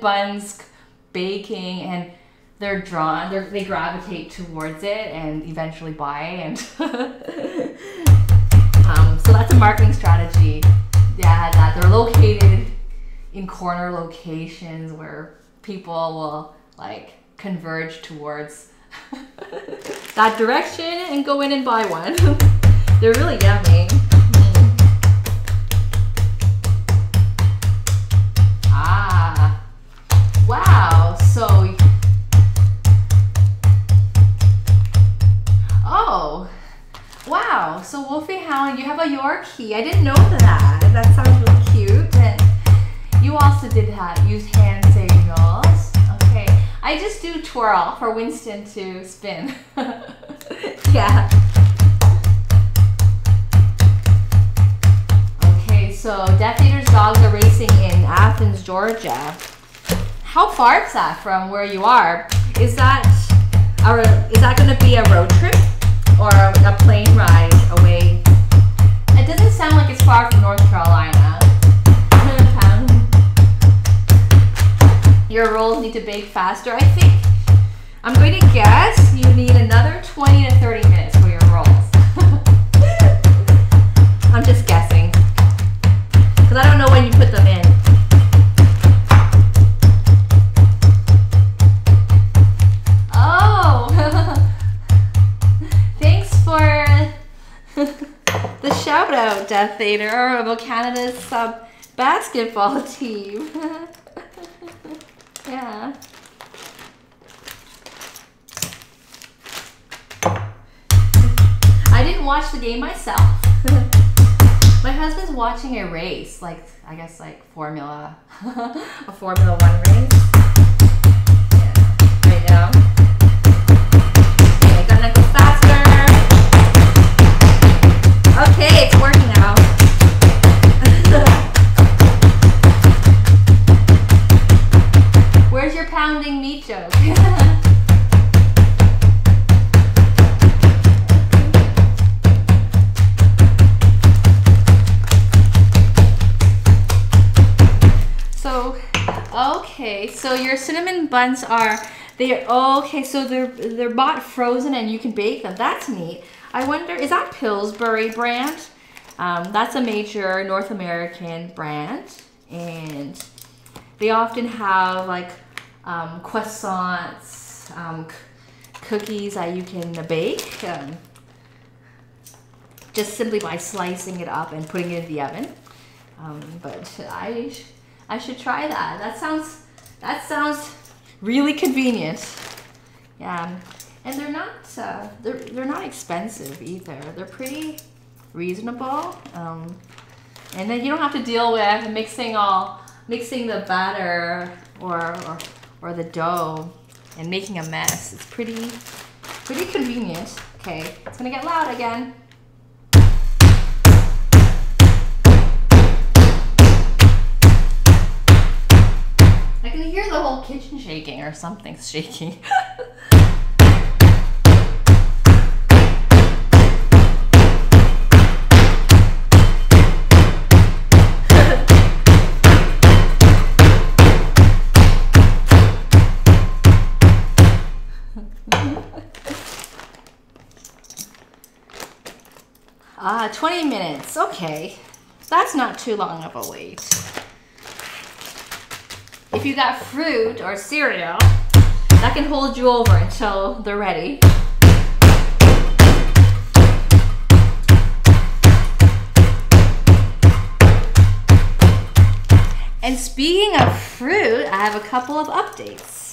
buns baking, and they're drawn, they gravitate towards it and eventually buy. And so that's a marketing strategy. Yeah, that they're located in corner locations where people will like converge towards that direction and go in and buy one. They're really yummy. Ah, wow. So, oh, wow. So Wolfie Hound, you have a Yorkie. I didn't know that. That sounds really cute. And you also did use hand signals. Okay. I just do twirl for Winston to spin. Yeah. Okay, so Death Eater's dogs are racing in Athens, Georgia. How far is that from where you are? Is that going to be a road trip or a plane ride away? It doesn't sound like it's far from North Carolina. Your rolls need to bake faster. I think, I'm going to guess you need another 20 to 30 minutes for your rolls. I'm just guessing, because I don't know when you put them in. Oh, thanks for the shout out, Death Eater, about Canada's basketball team. Yeah. I didn't watch the game myself. My husband's watching a race, I guess a Formula 1 race. Yeah, right now. so your cinnamon buns are, okay, so they're bought frozen and you can bake them. That's neat. I wonder, is that Pillsbury brand? That's a major North American brand, and they often have like croissants, cookies that you can bake just simply by slicing it up and putting it in the oven. But I should try that. That sounds really convenient. Yeah, and they're not expensive either. They're pretty reasonable. And then you don't have to deal with mixing the batter or the dough and making a mess. It's pretty convenient. Okay, it's gonna get loud again. I can hear the whole kitchen shaking, or something's shaking. 20 minutes, okay. That's not too long of a wait. If you got fruit or cereal, that can hold you over until they're ready. And speaking of fruit, I have a couple of updates.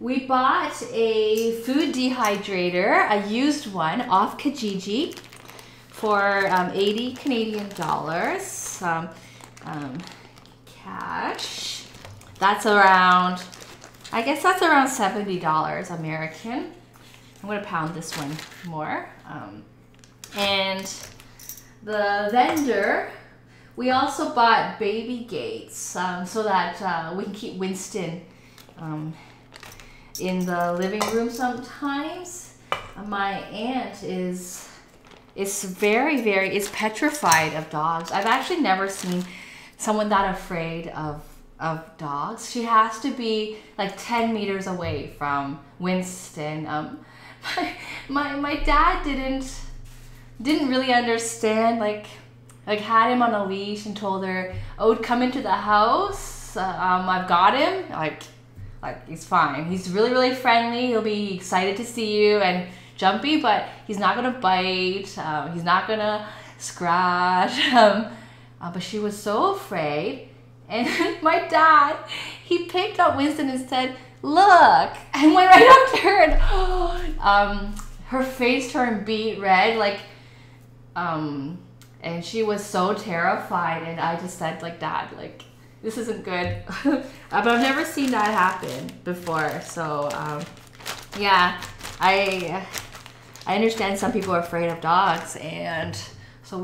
We bought a food dehydrator, a used one, off Kijiji for 80 Canadian dollars. Cash. That's around, I guess that's around $70 American. I'm gonna pound this one more. And the vendor, we also bought baby gates so that we can keep Winston in the living room sometimes. My aunt is petrified of dogs. I've actually never seen someone that afraid of dogs. She has to be like 10 meters away from Winston. My dad didn't really understand, like had him on a leash and told her, "Oh, come into the house. I've got him." Like he's fine. He's really, really friendly. He'll be excited to see you and jumpy, but he's not gonna bite. He's not gonna scratch. But she was so afraid. And my dad, he picked up Winston and said, "Look," and went right up to her, and her face turned beet red, and she was so terrified. And I just said, like, "Dad, like, this isn't good." But I've never seen that happen before. So yeah, I understand some people are afraid of dogs, and so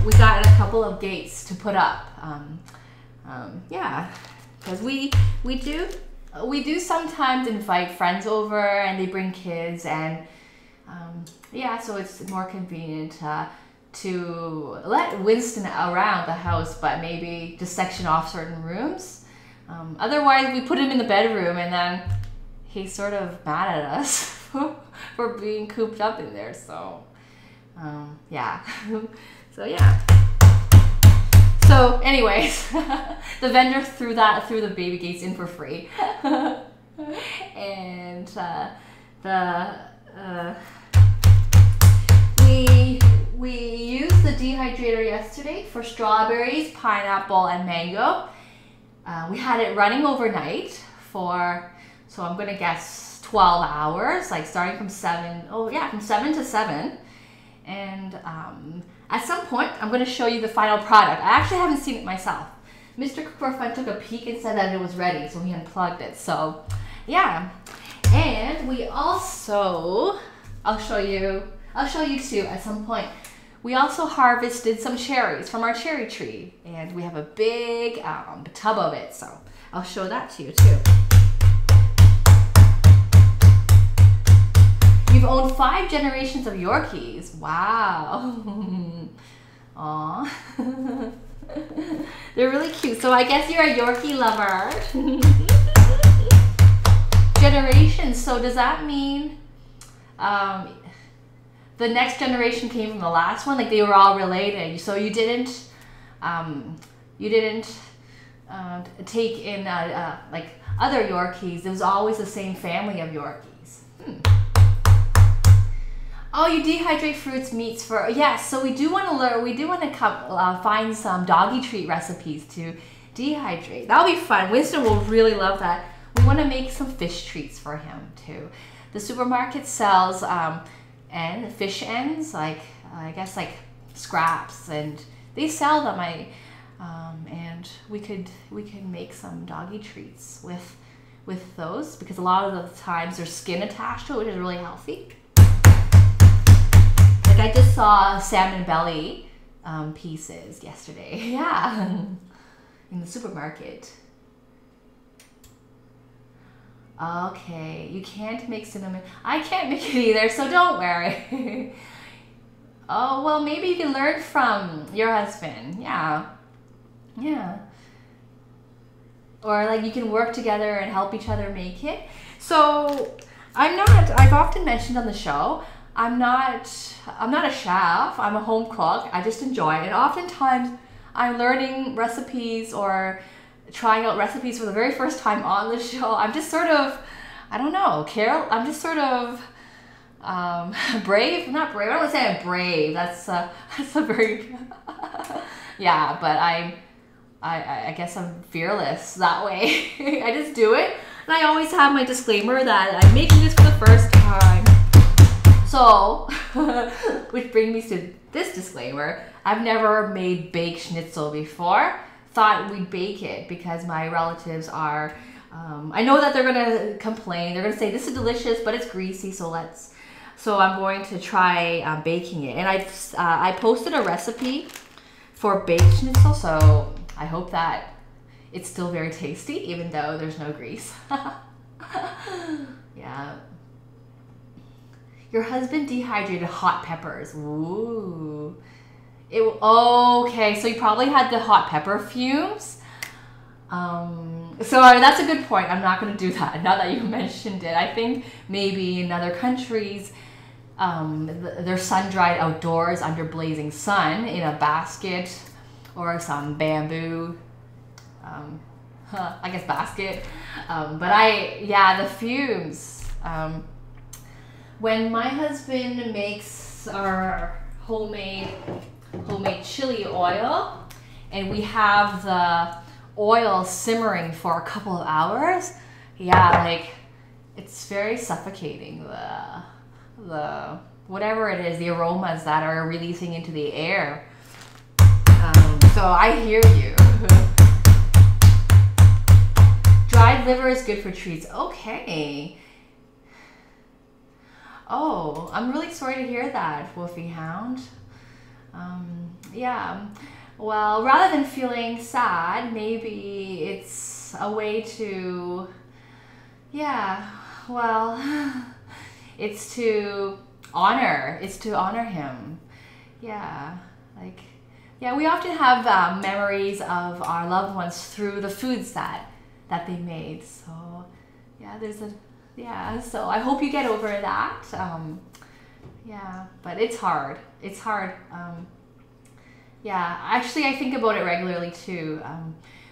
we got a couple of gates to put up. Yeah, because we do sometimes invite friends over and they bring kids, and yeah, so it's more convenient to let Winston around the house, but maybe just section off certain rooms. Otherwise, we put him in the bedroom, and then he's sort of mad at us for being cooped up in there. So yeah. So yeah. So anyways, the vendor threw the baby gates in for free. And we used the dehydrator yesterday for strawberries, pineapple, and mango. We had it running overnight for, so I'm gonna guess 12 hours, like starting from 7 to 7. And at some point, I'm going to show you the final product. I actually haven't seen it myself. Mr. Cook took a peek and said that it was ready, so he unplugged it. So, yeah. And we also, I'll show you too at some point. We also harvested some cherries from our cherry tree, and we have a big tub of it. So, I'll show that to you too. You've owned 5 generations of Yorkies. Wow. Aw. They're really cute. So I guess you're a Yorkie lover. Generations. So does that mean the next generation came from the last one? Like they were all related. So you didn't take in like other Yorkies. It was always the same family of Yorkies. Oh, you dehydrate fruits, meats for, yes. So we do want to learn, we do want to find some doggy treat recipes to dehydrate. That'll be fun. Winston will really love that. We want to make some fish treats for him too. The supermarket sells and fish ends, like I guess like scraps, and they sell them. And we could make some doggy treats with those, because a lot of the times there's skin attached to it, which is really healthy. Like I just saw salmon belly pieces yesterday. Yeah, in the supermarket. Okay, you can't make cinnamon. I can't make it either, so don't worry. Oh, well, maybe you can learn from your husband. Yeah. Yeah. Or like you can work together and help each other make it. So I've often mentioned on the show, I'm not a chef. I'm a home cook. I just enjoy it. And oftentimes I'm learning recipes or trying out recipes for the very first time on the show. I'm just sort of, I don't know, Carol, I'm just sort of brave, not brave. I don't want to say I'm brave. That's a very, yeah, but I guess I'm fearless that way. I just do it. And I always have my disclaimer that I'm making this for the first time. So, which brings me to this disclaimer. I've never made baked schnitzel before. Thought we'd bake it because my relatives are, I know that they're gonna complain. They're gonna say this is delicious, but it's greasy, so I'm going to try baking it. And I posted a recipe for baked schnitzel, so I hope that it's still very tasty, even though there's no grease. Yeah. Your husband dehydrated hot peppers. Ooh. Okay, so you probably had the hot pepper fumes. So that's a good point. I'm not going to do that now that you mentioned it. I think maybe in other countries, they're sun-dried outdoors under blazing sun in a basket or some bamboo, I guess basket. But the fumes. When my husband makes our homemade chili oil and we have the oil simmering for a couple of hours, yeah, like it's very suffocating, the whatever it is, the aromas that are releasing into the air. So I hear you. Dried liver is good for treats. Okay. Oh, I'm really sorry to hear that, Wolfie Hound. Yeah, well, rather than feeling sad, maybe it's a way to, yeah, well, it's to honor him. Yeah, like, yeah, we often have memories of our loved ones through the foods that they made. So, yeah, yeah, so I hope you get over that. Yeah, but it's hard. It's hard. Yeah, actually, I think about it regularly too.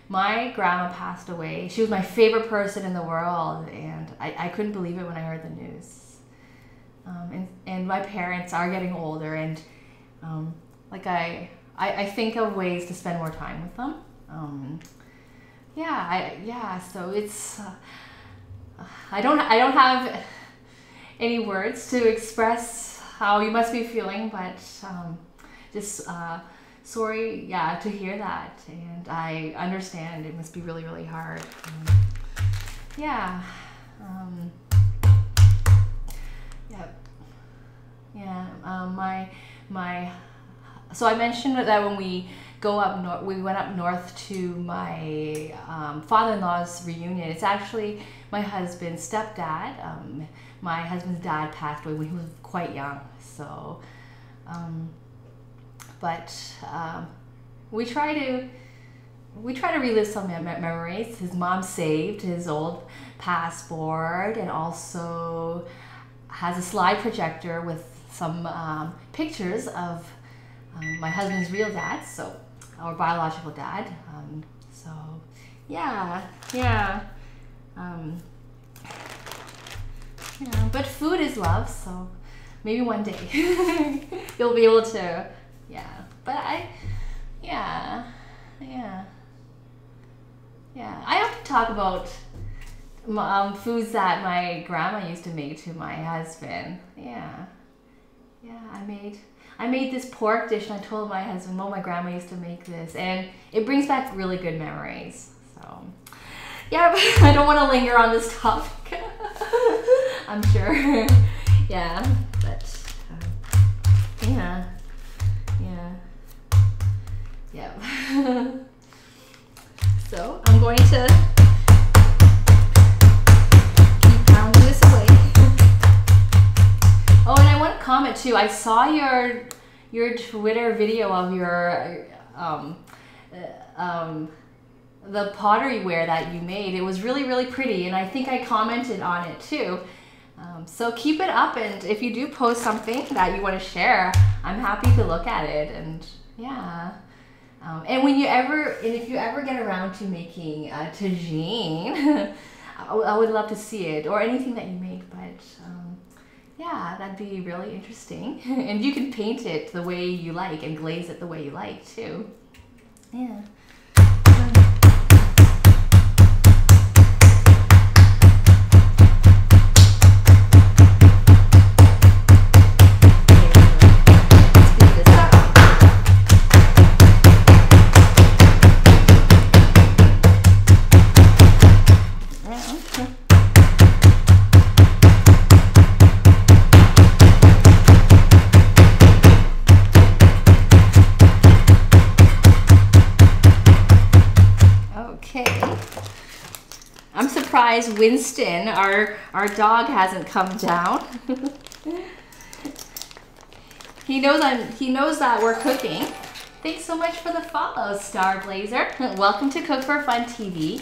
My grandma passed away. She was my favorite person in the world, and I couldn't believe it when I heard the news. And my parents are getting older, and like I think of ways to spend more time with them. So it's. I don't have any words to express how you must be feeling, but just sorry, yeah, to hear that, and I understand it must be really, really hard. Yeah. So I mentioned that when we go up north, we went up north to my father-in-law's reunion. It's actually my husband's stepdad. My husband's dad passed away when he was quite young. So, we try to relive some memories. His mom saved his old passport and also has a slide projector with some pictures of my husband's real dad, so our biological dad. So yeah. But food is love, so maybe one day you'll be able to. But I often talk about foods that my grandma used to make to my husband. I made this pork dish, and I told my husband, "Oh, my grandma used to make this," and it brings back really good memories. So, yeah, but I don't want to linger on this topic. I'm sure. But So I'm going to keep pounding this away. Oh, and I want to comment too. I saw your Twitter video of your the pottery ware that you made. It was really, really pretty, and I think I commented on it too. So keep it up, and if you do post something that you want to share, I'm happy to look at it. And and if you ever get around to making tagine, I would love to see it, or anything that you make. But that'd be really interesting. And you can paint it the way you like and glaze it the way you like too. I'm surprised Winston, our dog, hasn't come down. He knows that we're cooking. Thanks so much for the follow, Starblazer. Welcome to Cook for Fun TV.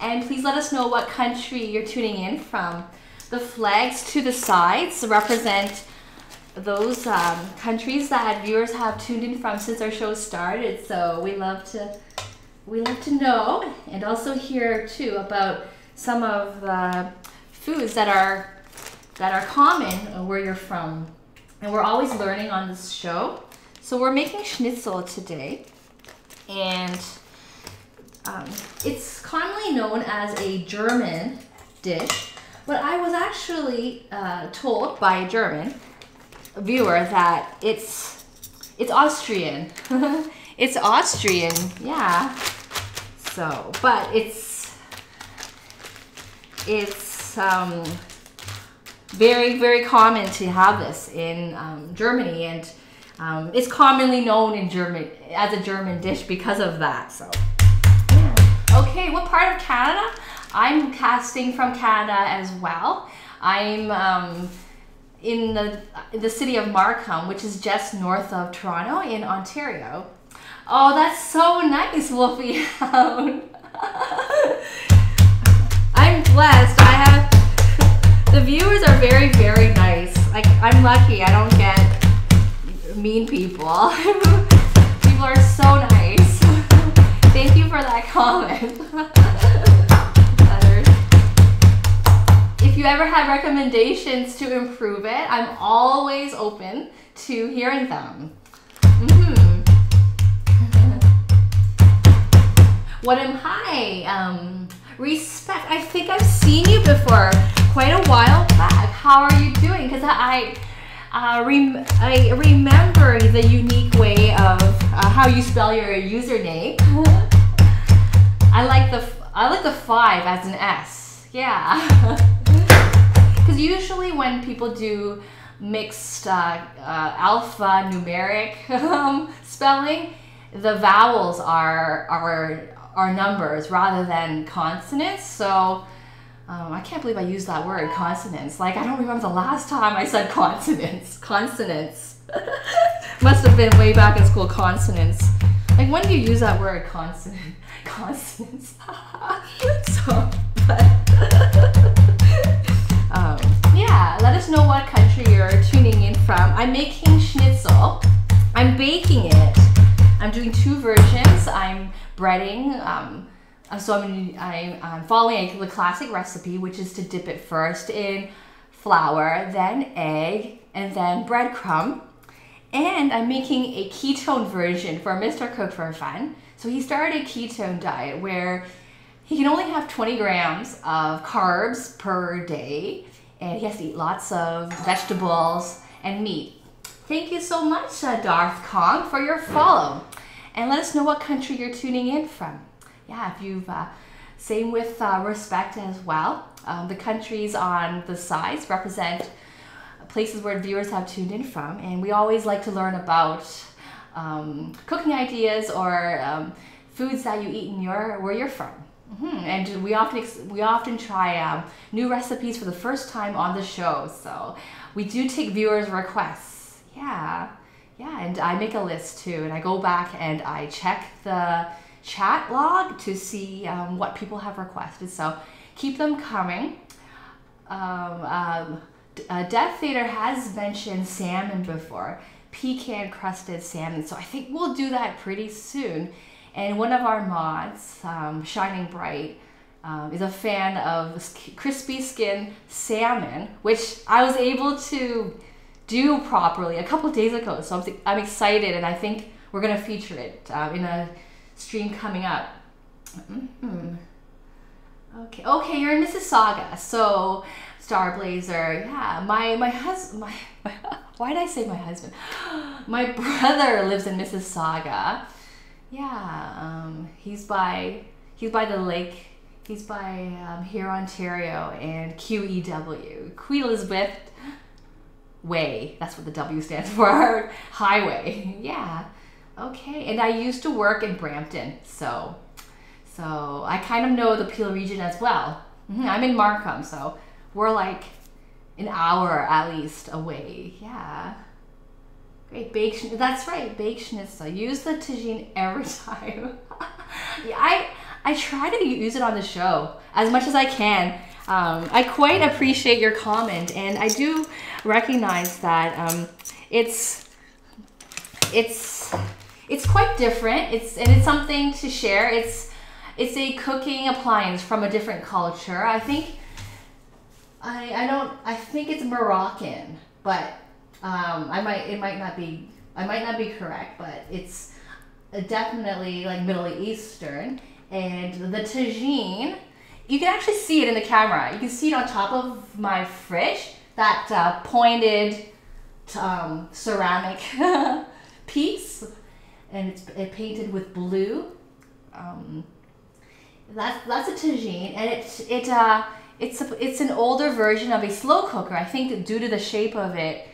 And please let us know what country you're tuning in from. The flags to the sides represent those countries that viewers have tuned in from since our show started. So we love to know, and also hear too about some of the foods that are common where you're from. And we're always learning on this show. So we're making Schnitzel today, and it's commonly known as a German dish, but I was actually told by a German viewer that it's Austrian. It's Austrian, yeah. So, but it's very, very common to have this in Germany, and it's commonly known in Germany as a German dish because of that. So, yeah. Okay, what part of Canada? I'm casting from Canada as well. I'm in the city of Markham, which is just north of Toronto in Ontario. Oh, that's so nice, Wolfie Hound. I'm blessed. The viewers are very, very nice. Like, I'm lucky. I don't get mean people. People are so nice. Thank you for that comment. If you ever have recommendations to improve it, I'm always open to hearing them. Hi, respect. I think I've seen you before, quite a while back. How are you doing? Because I remember the unique way of how you spell your username. I like the 5 as an S. Yeah. Because usually when people do mixed alphanumeric spelling, the vowels are numbers rather than consonants. So I can't believe I used that word, consonants. Like, I don't remember the last time I said consonants. Consonants. Must have been way back in school, consonants. Like, when do you use that word, consonants? So, but, yeah, let us know what country you're tuning in from. I'm making schnitzel. I'm baking it. I'm doing 2 versions. I'm breading. So I'm following the classic recipe, which is to dip it first in flour, then egg, and then breadcrumb. And I'm making a ketone version for Mr. Cook for Fun. So he started a ketone diet where he can only have 20 grams of carbs per day, and he has to eat lots of vegetables and meat. Thank you so much, Darth Kong, for your follow. And let us know what country you're tuning in from. Yeah, if you've, same with respect as well. The countries on the sides represent places where viewers have tuned in from, and we always like to learn about cooking ideas or foods that you eat in where you're from. And we often try new recipes for the first time on the show, so we do take viewers' requests. Yeah, and I make a list too, and I go back and I check the chat log to see what people have requested, so keep them coming. Death Theater has mentioned salmon before, pecan crusted salmon, so I think we'll do that pretty soon. And one of our mods, Shining Bright, is a fan of crispy skin salmon, which I was able to do properly a couple of days ago, so I'm excited, and I think we're gonna feature it in a stream coming up. Okay, you're in Mississauga, so Starblazer, yeah, my husband, why did I say my husband? My brother lives in Mississauga. Yeah, he's by the lake. He's by here, Ontario, and QEW, Queen Elizabeth Way. That's what the W stands for. Highway. Yeah. Okay. And I used to work in Brampton, so I kind of know the Peel region as well. I'm in Markham, so we're like an hour at least away. Yeah. Great. That's right. Baked schnitzel. Use the tagine every time. Yeah, I try to use it on the show as much as I can. I quite appreciate your comment, and I do recognize that it's quite different. It's something to share. It's a cooking appliance from a different culture. I think it's Moroccan, but I might not be correct, but it's definitely like Middle Eastern. And the tagine, you can actually see it in the camera. You can see it on top of my fridge, that pointed ceramic piece, and it's painted with blue. That's a tagine, and it's an older version of a slow cooker. I think that due to the shape of it,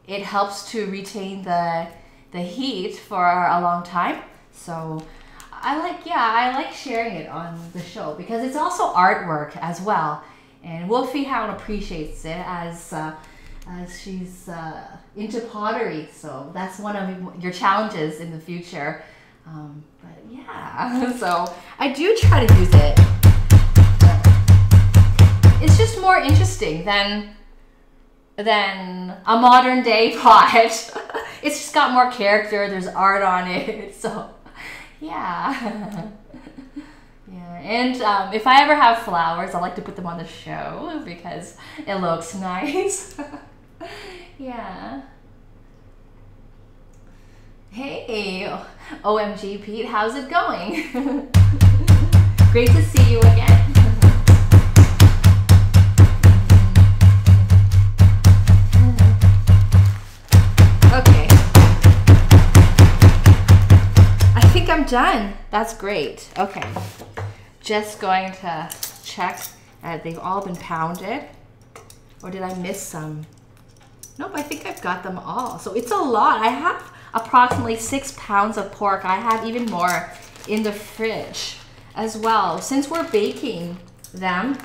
it helps to retain the heat for a long time. So I like sharing it on the show because it's also artwork as well. And Wolfie Hound appreciates it as she's into pottery. So that's one of your challenges in the future. But yeah, so I do try to use it. It's just more interesting than a modern day pot. It's just got more character. There's art on it. So yeah. Yeah, and if I ever have flowers, I like to put them on the show because it looks nice. Yeah. Hey, OMG Pete, how's it going? Great to see you again. Okay. I think I'm done. That's great. Okay. Just going to check that they've all been pounded. Or did I miss some? Nope, I think I've got them all. So it's a lot. I have approximately 6 pounds of pork. I have even more in the fridge as well. Since we're baking them,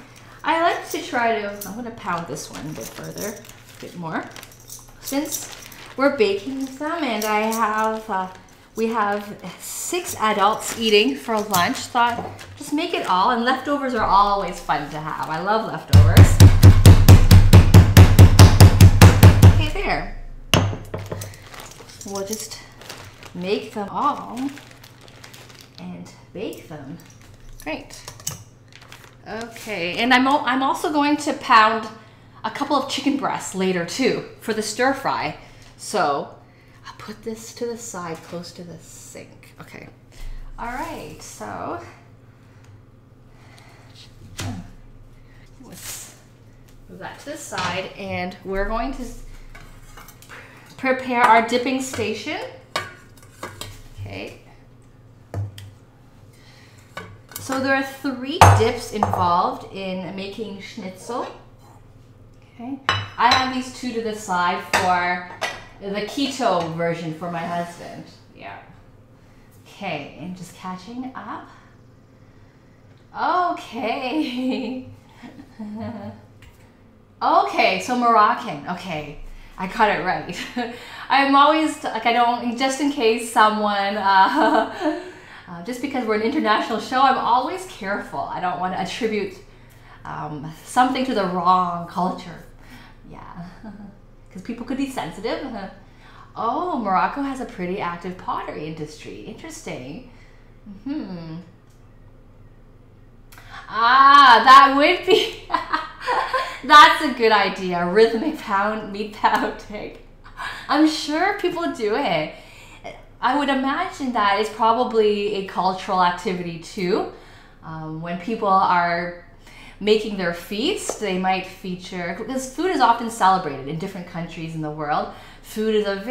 I like to try to, I'm gonna pound this one a bit further, a bit more. Since we're baking them and I have we have 6 adults eating for lunch. Thought just make it all, and leftovers are always fun to have. I love leftovers. Okay, there. We'll just make them all and bake them. Great. Okay, and I'm also going to pound a couple of chicken breasts later too for the stir fry. So I'll put this to the side close to the sink. Okay. All right, so let's move that to the side, and we're going to prepare our dipping station. Okay. So there are 3 dips involved in making schnitzel. Okay. I have these 2 to the side for the keto version for my husband. Yeah. Okay, and just catching up. Okay. Okay, so Moroccan. Okay, I got it right. I'm always like, I don't, just in case someone, just because we're an international show, I'm always careful. I don't want to attribute something to the wrong culture. Yeah, because people could be sensitive. Oh, Morocco has a pretty active pottery industry. Interesting. Ah, that would be, that's a good idea. Rhythmic meat pounding. I'm sure people do it. I would imagine that it's probably a cultural activity too. When people are making their feast, they might feature, because food is often celebrated in different countries in the world. Food is a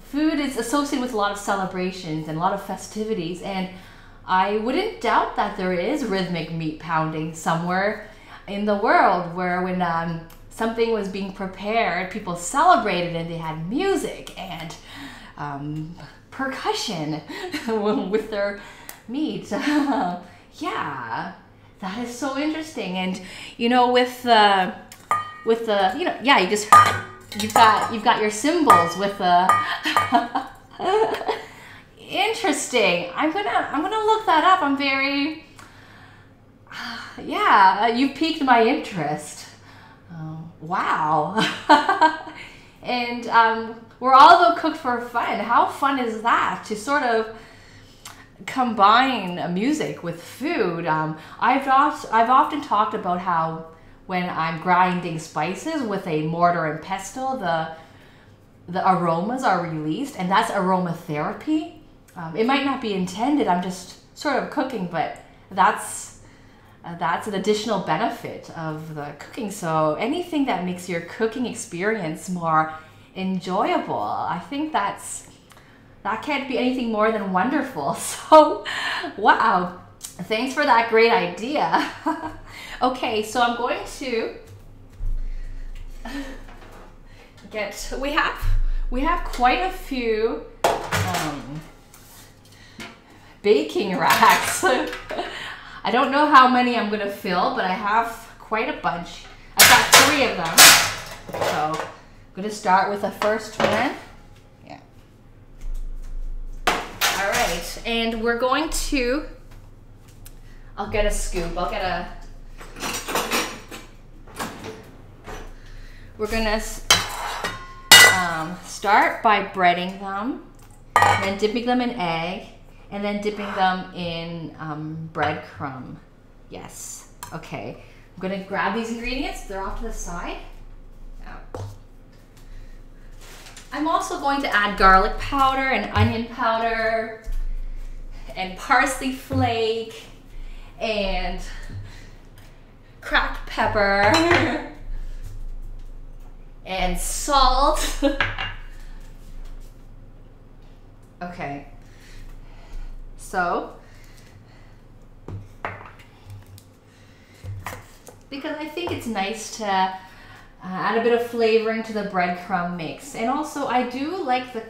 food is associated with a lot of celebrations and a lot of festivities, and I wouldn't doubt that there is rhythmic meat pounding somewhere in the world where when something was being prepared, people celebrated and they had music and percussion with their meat. Yeah, that is so interesting. And you know, with the you know, yeah, you've got your cymbals with the interesting. I'm gonna look that up. I'm very yeah, you piqued my interest. Wow. And we're all though cooked for fun. How fun is that to sort of combine music with food? I've often talked about how when I'm grinding spices with a mortar and pestle, the aromas are released, and that's aromatherapy. It might not be intended. I'm just sort of cooking, but that's an additional benefit of the cooking. So anything that makes your cooking experience more enjoyable, I think that can't be anything more than wonderful. So, wow, thanks for that great idea. Okay, so I'm going to we have quite a few baking racks. I don't know how many I'm gonna fill, but I have quite a bunch. I've got 3 of them. So I'm gonna start with the first one. Yeah. All right, and we're going to, I'll get a scoop. We're gonna start by breading them, and then dipping them in egg, and then dipping them in breadcrumb. Yes. Okay. I'm gonna grab these ingredients. They're off to the side. Now, I'm also going to add garlic powder and onion powder and parsley flake and cracked pepper and salt. Okay. So, because I think it's nice to add a bit of flavoring to the breadcrumb mix, and also I do like the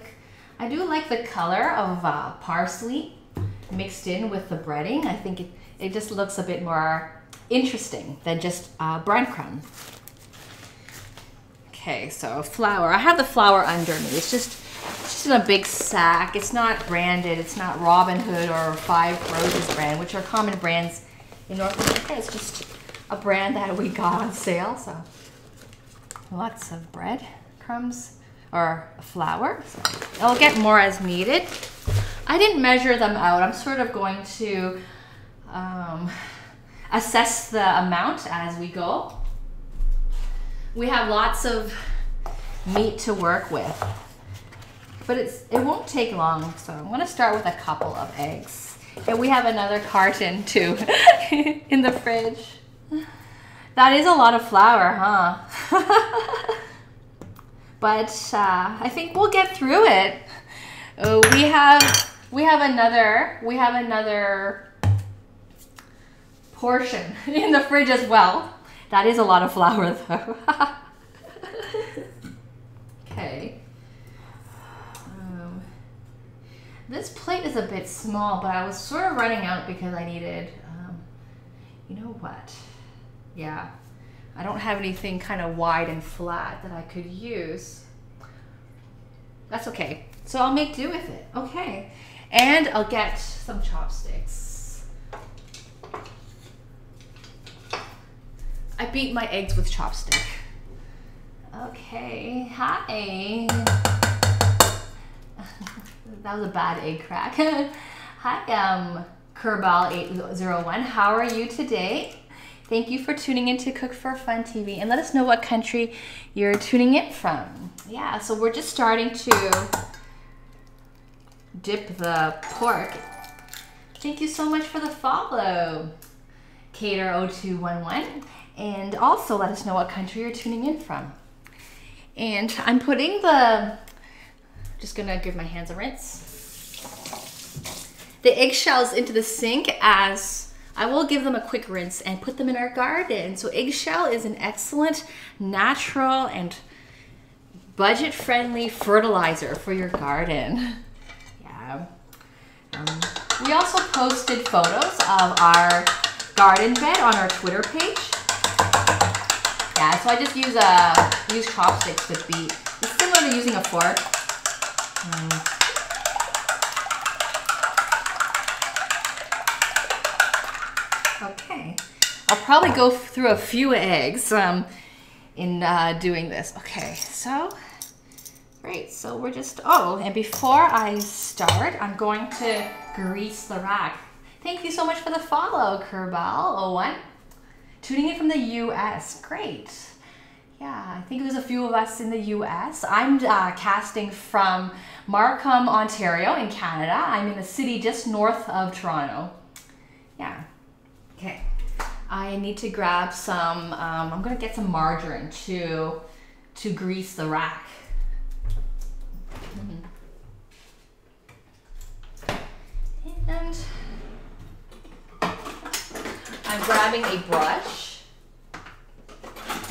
color of parsley mixed in with the breading. I think it just looks a bit more interesting than just breadcrumb. Okay, so flour. I have the flour under me. It's just in a big sack. It's not branded. It's not Robin Hood or Five Roses brand, which are common brands in North America. It's just a brand that we got on sale. So lots of bread crumbs or flour. So I'll get more as needed. I didn't measure them out. I'm sort of going to assess the amount as we go. We have lots of meat to work with, but it won't take long. So I'm gonna start with a couple of eggs. And we have another carton too in the fridge. That is a lot of flour, huh? But I think we'll get through it. We have another portion in the fridge as well. That is a lot of flour though. Okay. This plate is a bit small, but I was sort of running out because I needed, you know what? Yeah, I don't have anything kind of wide and flat that I could use. That's okay. So I'll make do with it. Okay. And I'll get some chopsticks. I beat my eggs with chopstick. Okay. Hi. That was a bad egg crack. Hi, Kerbal801. How are you today? Thank you for tuning in to Cook for Fun TV, and let us know what country you're tuning in from. Yeah, so we're just starting to dip the pork. Thank you so much for the follow, Cater0211, and also let us know what country you're tuning in from. And I'm putting just gonna give my hands a rinse, the eggshells into the sink, as I will give them a quick rinse and put them in our garden. So eggshell is an excellent natural and budget-friendly fertilizer for your garden. Yeah. We also posted photos of our garden bed on our Twitter page. Yeah, so I just use chopsticks to beat. It's similar to using a fork. Okay, I'll probably go through a few eggs in doing this. Okay, so great. So we're just, and before I start, I'm going to grease the rack. Thank you so much for the follow, Kerbal01. Tuning in from the US. Great. Yeah, I think there's a few of us in the US. I'm casting from Markham, Ontario in Canada. I'm in a city just north of Toronto. Yeah. Okay. I need to grab some, I'm gonna get some margarine to grease the rack. And I'm grabbing a brush.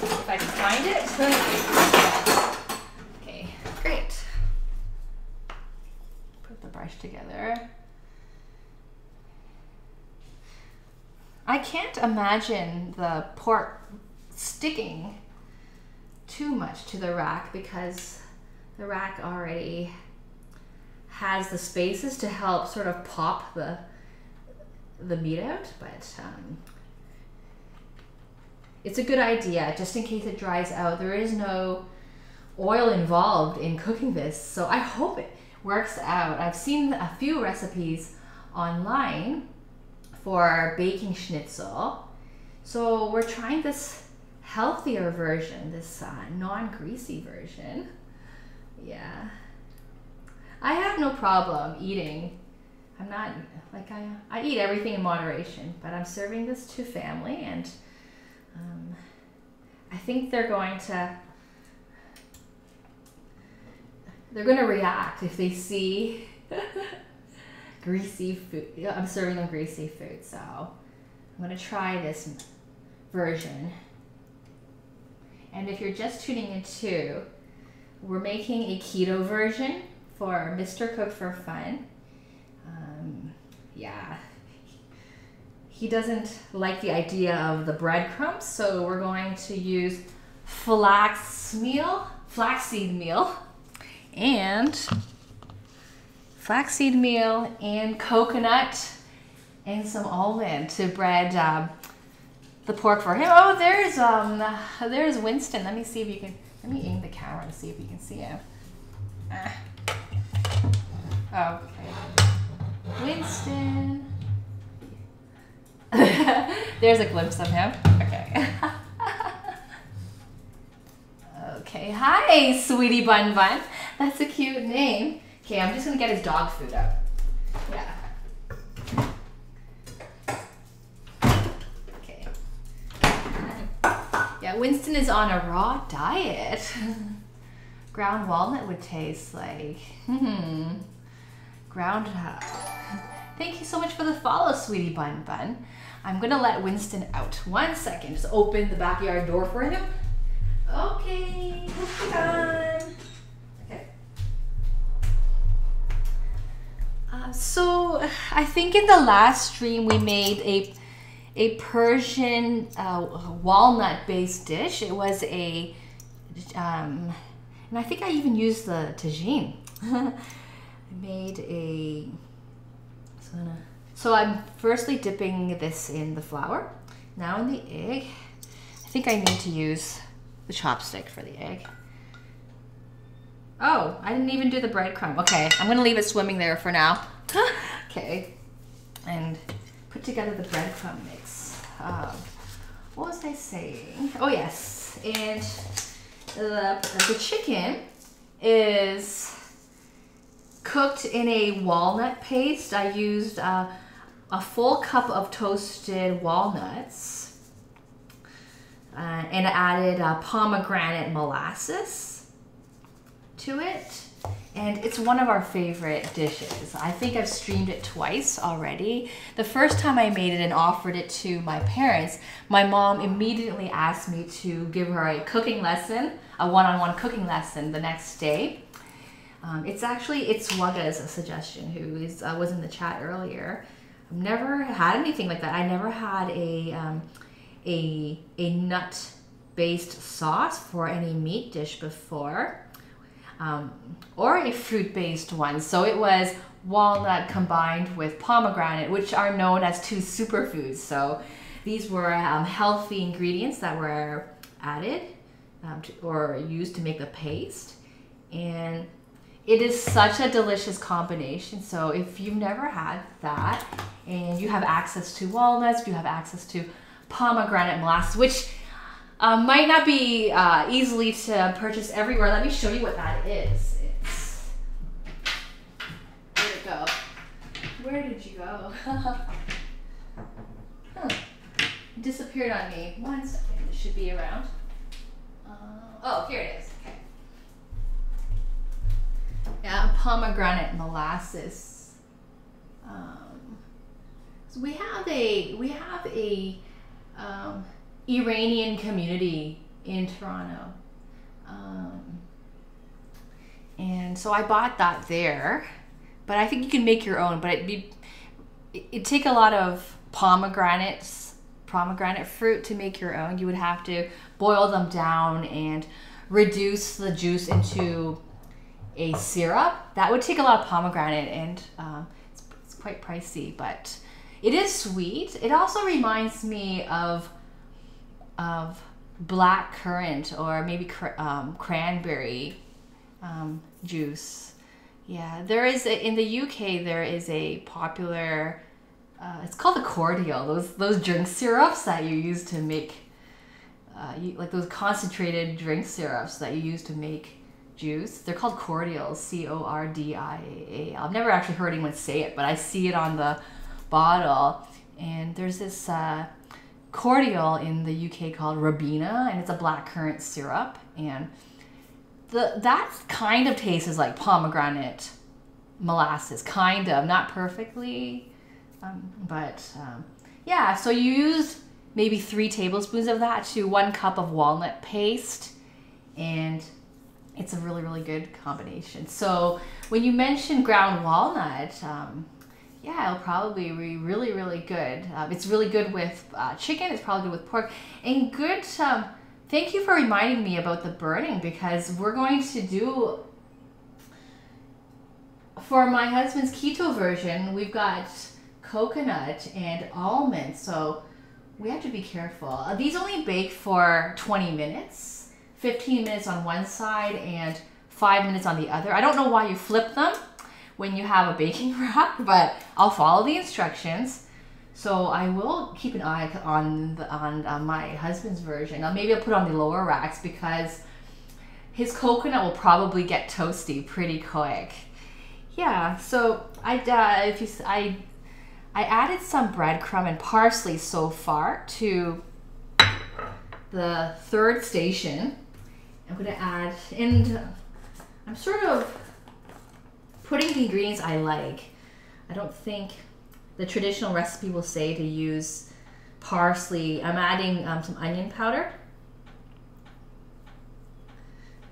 If I can find it. Okay, great. Put the brush together. I can't imagine the pork sticking too much to the rack because the rack already has the spaces to help sort of pop the meat out, but it's a good idea just in case it dries out. There is no oil involved in cooking this, so I hope it works out. I've seen a few recipes online for baking schnitzel, so we're trying this healthier version, this non-greasy version. Yeah, I have no problem eating. I'm not like I eat everything in moderation, but I'm serving this to family, and I think they're going to react if they see greasy food. I'm serving them greasy food, so I'm going to try this version. And if you're just tuning in too, we're making a keto version for Mr. Cook for Fun. Yeah, he doesn't like the idea of the breadcrumbs, so we're going to use flaxseed meal, and coconut and some almond to bread the pork for him. Oh, there's Winston. Let me see if you can. Let me aim the camera to see if you can see him. Okay, Winston. There's a glimpse of him. Okay. Okay. Hi, Sweetie Bun Bun. That's a cute name. Okay, I'm just gonna get his dog food up. Yeah. Okay. Yeah, Winston is on a raw diet. Ground walnut would taste like. Ground. Thank you so much for the follow, Sweetie Bun Bun. I'm gonna let Winston out. 1 second. Just open the backyard door for him. Okay, done. Okay. So I think in the last stream we made a Persian walnut-based dish. It was a, and I think I even used the tagine. I made a. So I'm firstly dipping this in the flour, now in the egg. I think I need to use the chopstick for the egg. Oh, I didn't even do the breadcrumb. Okay, I'm gonna leave it swimming there for now. Okay, and put together the breadcrumb mix. What was I saying? Oh yes, and the chicken is cooked in a walnut paste. I used a full cup of toasted walnuts and added pomegranate molasses to it. And it's one of our favorite dishes. I think I've streamed it twice already. The first time I made it and offered it to my parents, my mom immediately asked me to give her a cooking lesson, a one-on-one cooking lesson the next day. It's Waga's suggestion, who was in the chat earlier. I've never had anything like that. I never had a nut-based sauce for any meat dish before, or a fruit-based one. So it was walnut combined with pomegranate, which are known as two superfoods. So these were healthy ingredients that were added or used to make the paste, and it is such a delicious combination. So if you've never had that and you have access to walnuts, you have access to pomegranate molasses, which might not be easily to purchase everywhere. Let me show you what that is. Where'd it go? Where did you go? It disappeared on me. 1 second. It should be around. Oh, here it is. Okay. Yeah, pomegranate molasses. So we have a Iranian community in Toronto, and so I bought that there. But I think you can make your own. But it'd take a lot of pomegranate fruit to make your own. You would have to boil them down and reduce the juice into a syrup. That would take a lot of pomegranate, and it's quite pricey, but it is sweet. It also reminds me of black currant or maybe cranberry juice. Yeah, there is in the UK there is a popular it's called a cordial. Those drink syrups that you use to make like those concentrated drink syrups that you use to make juice. They're called cordials, C-O-R-D-I-A-L. I've never actually heard anyone say it, but I see it on the bottle. And there's this cordial in the UK called Ribena, and it's a black currant syrup. And that kind of tastes like pomegranate molasses, kind of, not perfectly, but yeah. So you use maybe 3 tablespoons of that to 1 cup of walnut paste, and it's a really, really good combination. So when you mention ground walnut, yeah, it'll probably be really, really good. It's really good with chicken. It's probably good with pork, and good thank you for reminding me about the burning, because we're going to do, for my husband's keto version, we've got coconut and almond, so we have to be careful. These only bake for 20 minutes, 15 minutes on one side and 5 minutes on the other. I don't know why you flip them when you have a baking rack, but I'll follow the instructions. So I will keep an eye on my husband's version. Maybe I'll put it on the lower racks because his coconut will probably get toasty pretty quick. Yeah, so I added some breadcrumb and parsley so far to the third station. I'm gonna add, and I'm sort of putting the ingredients I like. I don't think the traditional recipe will say to use parsley. I'm adding some onion powder.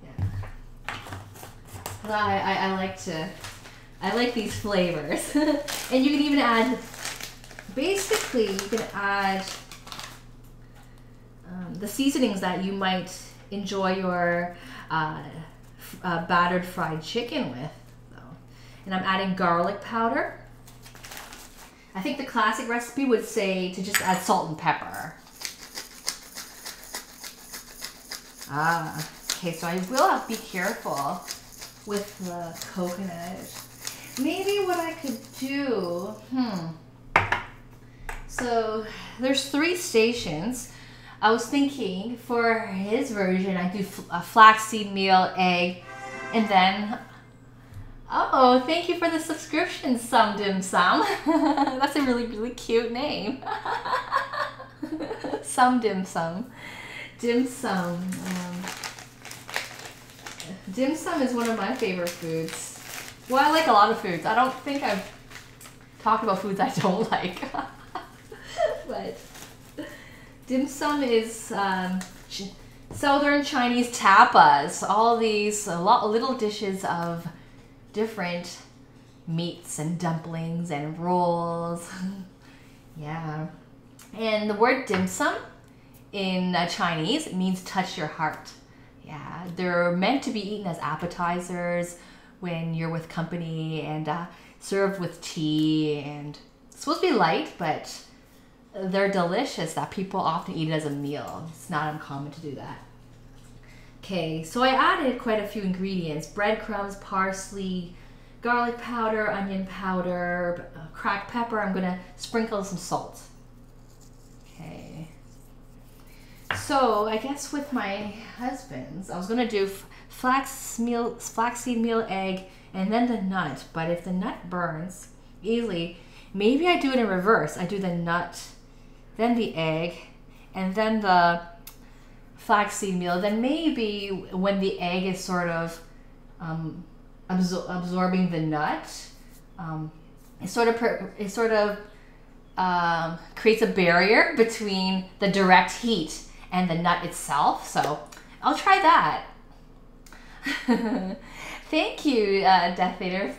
Yeah. I like these flavors. And you can even add, basically you can add the seasonings that you might enjoy your battered fried chicken with. And I'm adding garlic powder. I think the classic recipe would say to just add salt and pepper. Okay, so I will have to be careful with the coconut. Maybe what I could do, so there's 3 stations. I was thinking for his version, I do a flaxseed meal, egg, and then, oh, thank you for the subscription, Some Dim Sum. That's a really, really cute name. Some Dim Sum. Dim Sum. Dim Sum is one of my favorite foods. Well, I like a lot of foods. I don't think I've talked about foods I don't like. But dim sum is Southern Chinese tapas. All these little dishes of different meats and dumplings and rolls. Yeah. And the word dim sum in Chinese means touch your heart. Yeah, they're meant to be eaten as appetizers when you're with company, and served with tea, and it's supposed to be light, but they're delicious that people often eat it as a meal. It's not uncommon to do that. Okay, so I added quite a few ingredients: breadcrumbs, parsley, garlic powder, onion powder, cracked pepper. I'm gonna sprinkle some salt. Okay. So I guess with my husband's, I was gonna do flaxseed meal, egg, and then the nut. But if the nut burns easily, maybe I do it in reverse. I do the nut, then the egg, and then the flaxseed meal. Then maybe when the egg is sort of absorbing the nut, it sort of creates a barrier between the direct heat and the nut itself. So I'll try that. Thank you, Death Vader,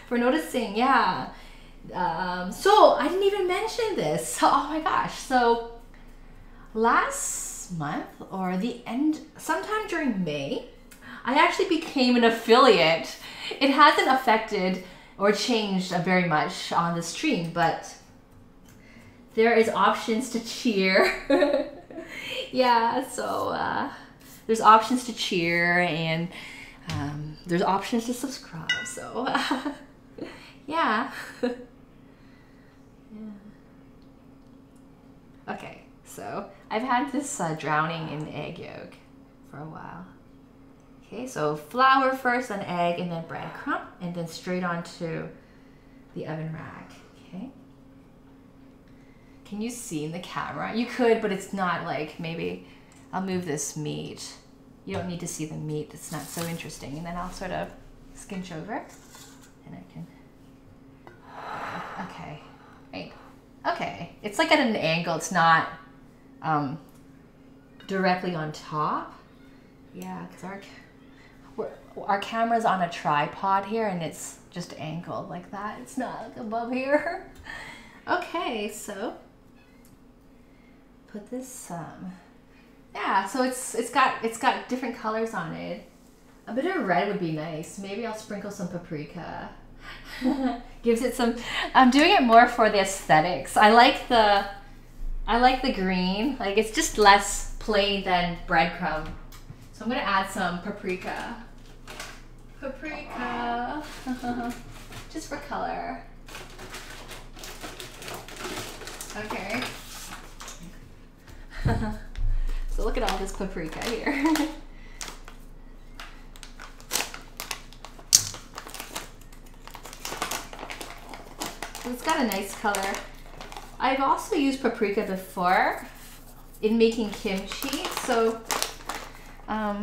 for noticing. Yeah. So I didn't even mention this. Oh my gosh. So last month, or the end, sometime during May, I actually became an affiliate. It hasn't affected or changed very much on the stream, but there is options to cheer. Yeah, so there's options to cheer, and there's options to subscribe. So yeah. Yeah. Okay, so I've had this drowning in egg yolk for a while. Okay, so flour first, then egg, and then breadcrumb, and then straight onto the oven rack. Okay. Can you see in the camera? You could, but it's not like, maybe I'll move this meat. You don't need to see the meat. It's not so interesting. And then I'll sort of skinch over, and I can, okay, right. Okay, it's like at an angle. It's not directly on top. Yeah, because our camera's on a tripod here, and it's just angled like that. It's not like above here. Okay, so put this Yeah, so it's got different colors on it. A bit of red would be nice. Maybe I'll sprinkle some paprika. Gives it some. I'm doing it more for the aesthetics. I like the green. Like it's just less plain than breadcrumb. So I'm gonna add some paprika. Paprika, just for color. Okay. So look at all this paprika here. It's got a nice color. I've also used paprika before in making kimchi. So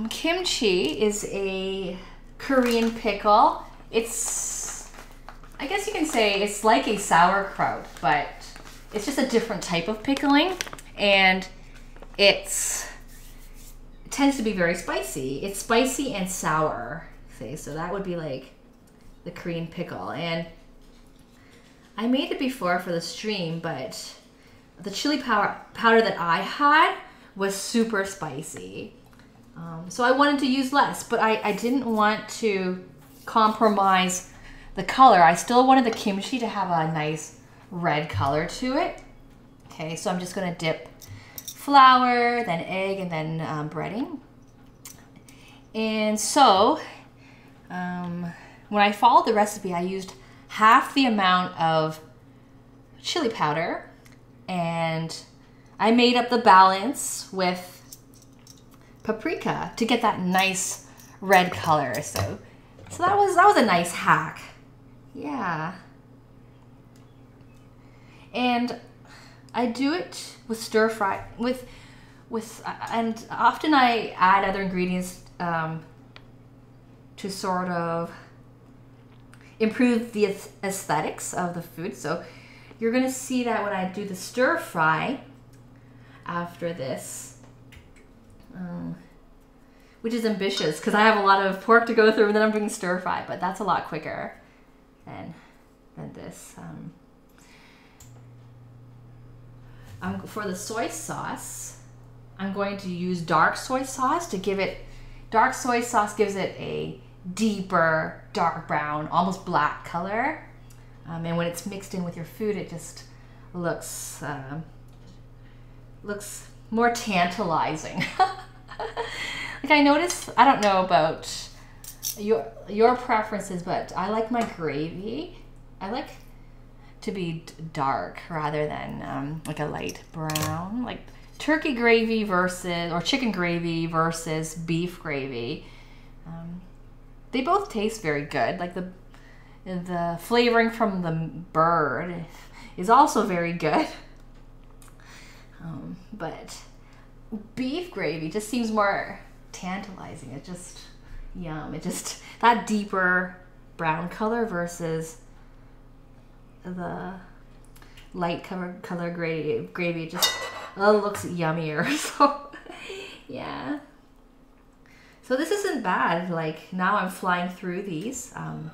kimchi is a Korean pickle. It's, I guess you can say it's like a sauerkraut, but it's just a different type of pickling, and it tends to be very spicy. It's spicy and sour. See, so that would be like the Korean pickle. And I made it before for the stream, but the chili powder that I had was super spicy. So I wanted to use less, but I didn't want to compromise the color. I still wanted the kimchi to have a nice red color to it. Okay, so I'm just gonna dip flour, then egg, and then breading. And so when I followed the recipe, I used half the amount of chili powder, and I made up the balance with paprika to get that nice red color. So that was a nice hack. Yeah. And I do it with stir fry and often I add other ingredients to sort of improve the aesthetics of the food. So you're gonna see that when I do the stir fry after this, which is ambitious because I have a lot of pork to go through, and then I'm doing stir fry, but that's a lot quicker than this. For the soy sauce, I'm going to use dark soy sauce to give it, dark soy sauce gives it a deeper dark brown, almost black color. And when it's mixed in with your food, it just looks more tantalizing. Like I noticed, I don't know about your preferences, but I like my gravy. I like to be dark rather than like a light brown, like turkey gravy versus, or chicken gravy versus beef gravy. They both taste very good. Like the flavoring from the bird is also very good. But beef gravy just seems more tantalizing. It just, yum. It just, that deeper brown color versus the light color gravy just looks yummier. So yeah. So this isn't bad. Like now I'm flying through these. Now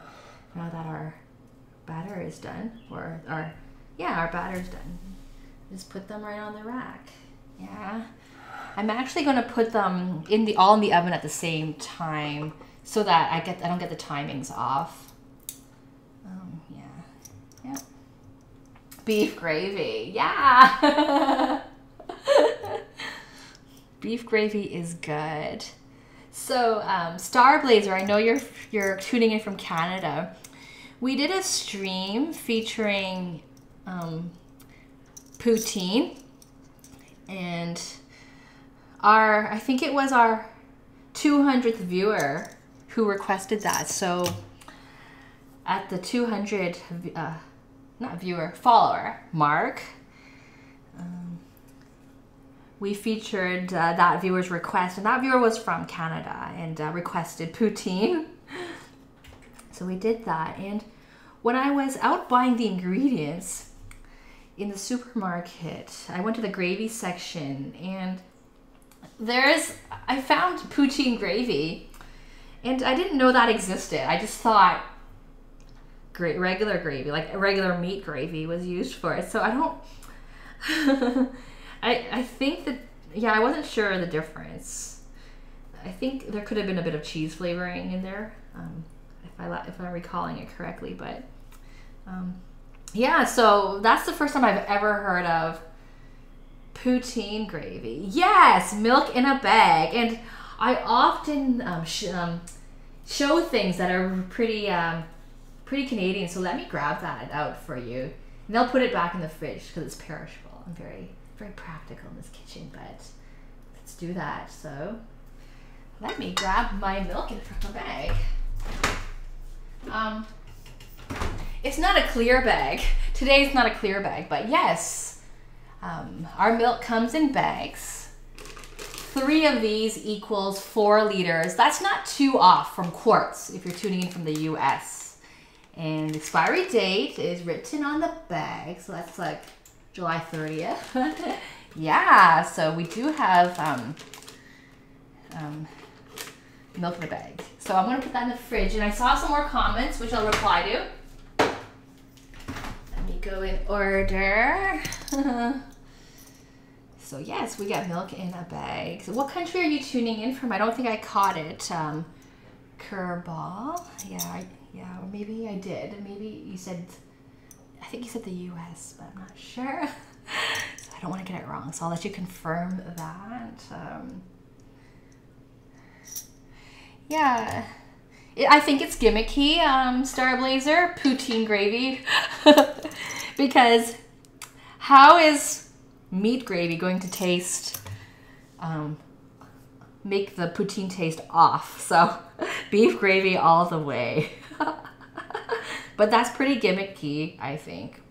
that our batter is done, or our batter's done. Just put them right on the rack. Yeah. I'm actually going to put them all in the oven at the same time so that I don't get the timings off. Yeah. Beef gravy. Yeah. Beef gravy is good. So, Star Blazer, I know you're tuning in from Canada. We did a stream featuring poutine, and I think it was our 200th viewer who requested that. So at the 200 follower mark, we featured that viewer's request, and that viewer was from Canada and requested poutine. So we did that, and when I was out buying the ingredients in the supermarket, I went to the gravy section, and I found poutine gravy, and I didn't know that existed. I just thought regular gravy, like regular meat gravy, was used for it. So I don't. I think that yeah, I wasn't sure of the difference. I think there could have been a bit of cheese flavoring in there, if I'm recalling it correctly. But yeah, so that's the first time I've ever heard of poutine gravy. Yes, milk in a bag. And I often show things that are pretty Canadian. So let me grab that out for you. And they'll put it back in the fridge because it's perishable. I'm very practical in this kitchen, but let's do that. So let me grab my milk in a bag. It's not a clear bag. Today it's not a clear bag, but yes, our milk comes in bags. 3 of these equals 4 liters. That's not too off from quarts if you're tuning in from the US. And the expiry date is written on the bag, so that's like July 30th. Yeah, so we do have milk in a bag. So I'm gonna put that in the fridge, and I saw some more comments which I'll reply to. Let me go in order. So yes, we got milk in a bag. So what country are you tuning in from? I don't think I caught it. Kerbal. Yeah, or maybe I did. Maybe you said, I think you said the US, but I'm not sure. So I don't want to get it wrong, so I'll let you confirm that. Yeah, I think it's gimmicky, Starblazer, poutine gravy, because how is meat gravy going to taste, make the poutine taste off? So beef gravy all the way. But that's pretty gimmicky, I think.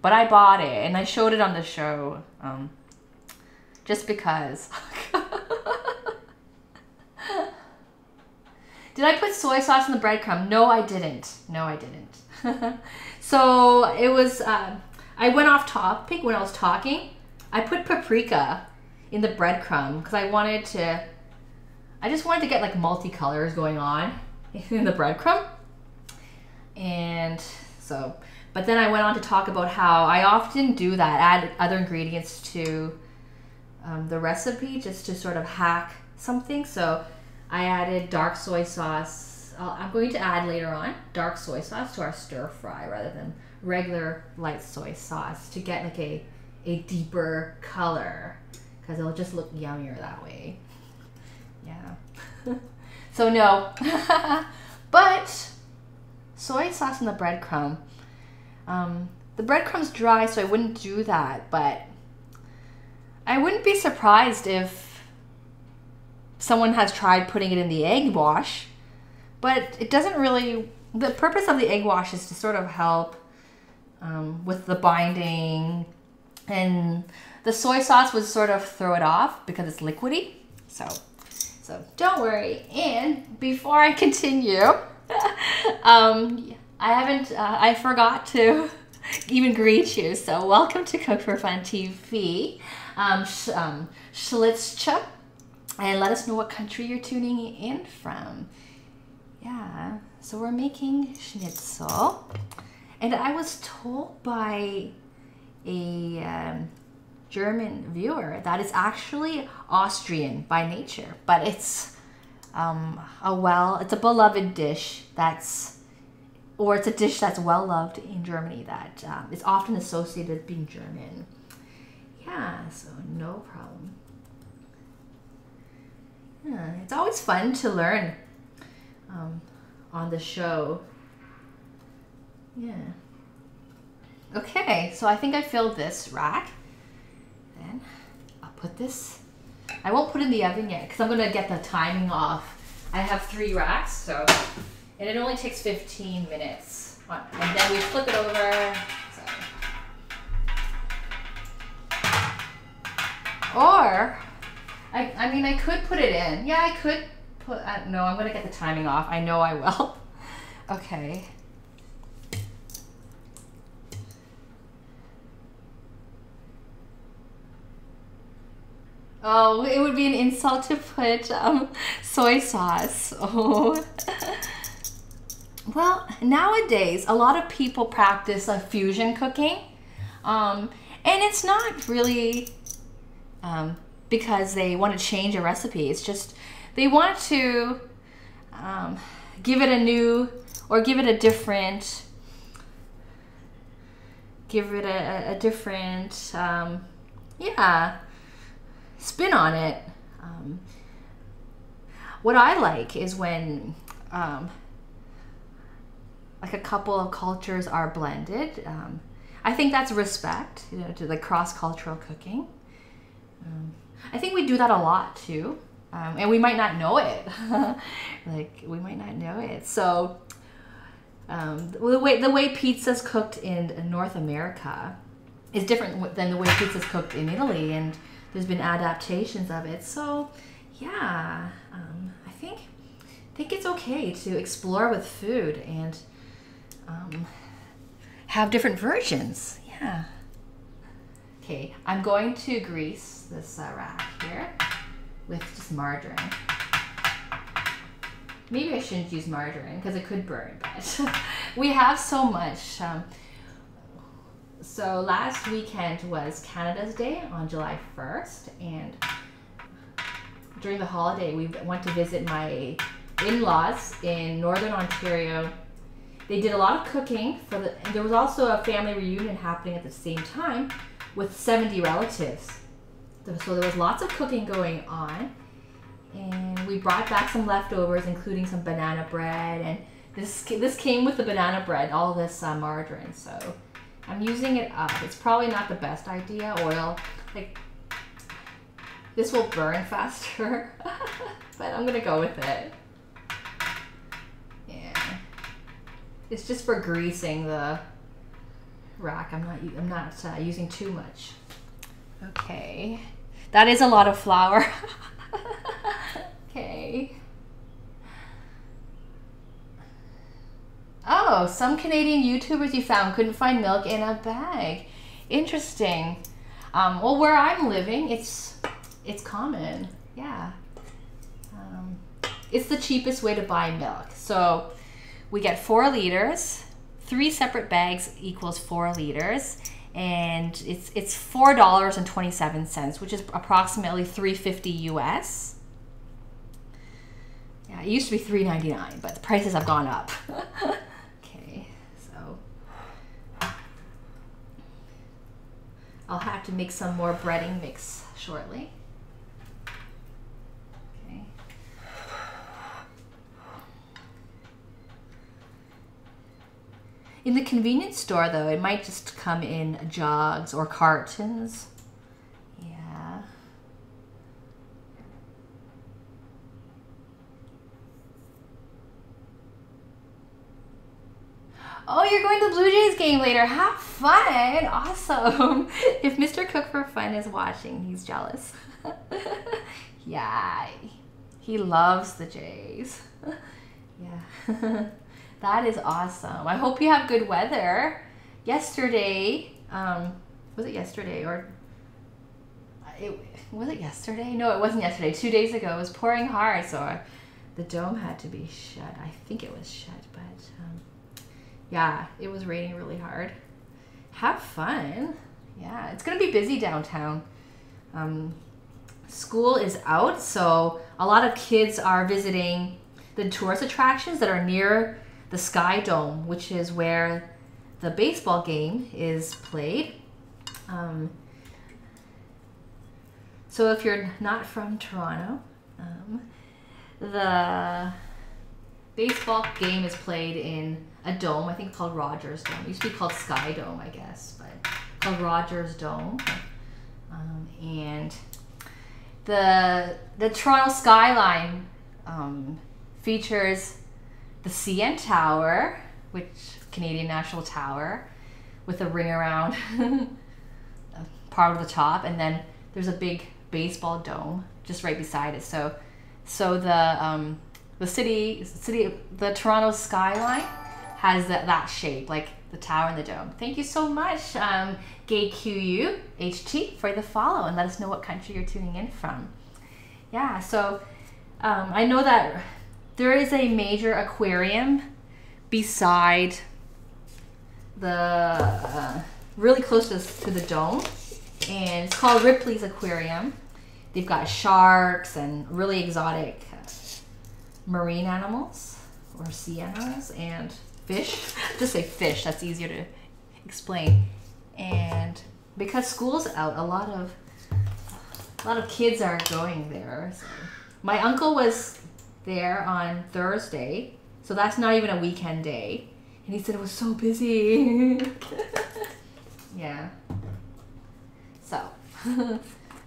But I bought it and I showed it on the show, just because. Did I put soy sauce in the breadcrumb? No, I didn't. No, I didn't. So it was, I went off topic when I was talking. I put paprika in the breadcrumb because I just wanted to get like multicolors going on in the breadcrumb. And so, but then I went on to talk about how I often do that, add other ingredients to the recipe just to sort of hack something. So I added dark soy sauce. I'm going to add later on dark soy sauce to our stir fry rather than regular light soy sauce to get like a deeper color, because it'll just look yummier that way. Yeah. So no. But soy sauce in the breadcrumb. The breadcrumb's dry, so I wouldn't do that, but I wouldn't be surprised if someone has tried putting it in the egg wash, but it doesn't really, the purpose of the egg wash is to sort of help with the binding, and the soy sauce would sort of throw it off because it's liquidy. So don't worry. And before I continue, I forgot to even greet you. So welcome to Cook for Fun TV. Schnitzel. And let us know what country you're tuning in from. Yeah, so we're making schnitzel. And I was told by a German viewer that it's actually Austrian by nature, but it's it's a beloved dish it's a dish that's well loved in Germany that is often associated with being German. Yeah, so no problem. Yeah, it's always fun to learn on the show. Yeah. Okay, so I think I filled this rack. Then I'll put this. I won't put it in the oven yet because I'm going to get the timing off. I have 3 racks, so, and it only takes 15 minutes. And then we flip it over. Or I mean, I could put it in. Yeah, I could put, no, I'm gonna get the timing off. I know I will. Okay. Oh, it would be an insult to put soy sauce. Oh. Well, nowadays, a lot of people practice fusion cooking. And it's not really because they want to change a recipe. It's just they want to give it a new, or give it a different, yeah, spin on it. What I like is when like a couple of cultures are blended. I think that's respect, you know, to the cross-cultural cooking. I think we do that a lot too, and we might not know it. Like, we might not know it. So the way pizza's cooked in North America is different than the way pizza's cooked in Italy, and there's been adaptations of it. So yeah, I think it's okay to explore with food and have different versions. Yeah. Okay, I'm going to grease this rack here with just margarine. Maybe I shouldn't use margarine because it could burn, but we have so much. So last weekend was Canada's Day on July 1st, and during the holiday we went to visit my in-laws in Northern Ontario. They did a lot of cooking and there was also a family reunion happening at the same time with 70 relatives. So there was lots of cooking going on, and we brought back some leftovers, including some banana bread, and this came with the banana bread, all this margarine. So I'm using it up. It's probably not the best idea. Oil, like, this will burn faster, but I'm gonna go with it. Yeah, it's just for greasing the rack. I'm not using too much. Okay, that is a lot of flour. Okay. Oh, some Canadian YouTubers you found couldn't find milk in a bag. Interesting. Well, where I'm living, it's common. Yeah. It's the cheapest way to buy milk. So we get 4 liters. 3 separate bags equals 4 liters, and it's $4.27, which is approximately $3.50 US. Yeah, it used to be $3.99, but the prices have gone up. Okay, so I'll have to make some more breading mix shortly. Okay. In the convenience store, though, it might just come in jugs or cartons. Yeah. Oh, you're going to the Blue Jays game later. Have fun. Awesome. If Mr. Cook for Fun is watching, he's jealous. Yeah, he loves the Jays. Yeah. That is awesome. I hope you have good weather. Yesterday, was it yesterday or was it yesterday? No, it wasn't yesterday. 2 days ago, it was pouring hard, so the dome had to be shut. I think it was shut, but yeah, it was raining really hard. Have fun. Yeah, it's gonna be busy downtown. School is out, so a lot of kids are visiting the tourist attractions that are near the Sky Dome, which is where the baseball game is played. So if you're not from Toronto, the baseball game is played in a dome, I think called Rogers Dome. It used to be called Sky Dome, I guess, but called Rogers Dome. And the Toronto skyline features the CN Tower, which Canadian National Tower, with a ring around part of the top, and then there's a big baseball dome just right beside it. So the Toronto skyline has that shape, like the tower and the dome. Thank you so much, GayQUHT, for the follow, and let us know what country you're tuning in from. Yeah, so I know that there is a major aquarium beside the really close to the dome, and it's called Ripley's Aquarium. they've got sharks and really exotic marine animals or sea animals and fish. Just say fish, that's easier to explain. And because school's out, a lot of kids are going there. So my uncle was there on Thursday, so that's not even a weekend day. And he said it was so busy. Yeah. So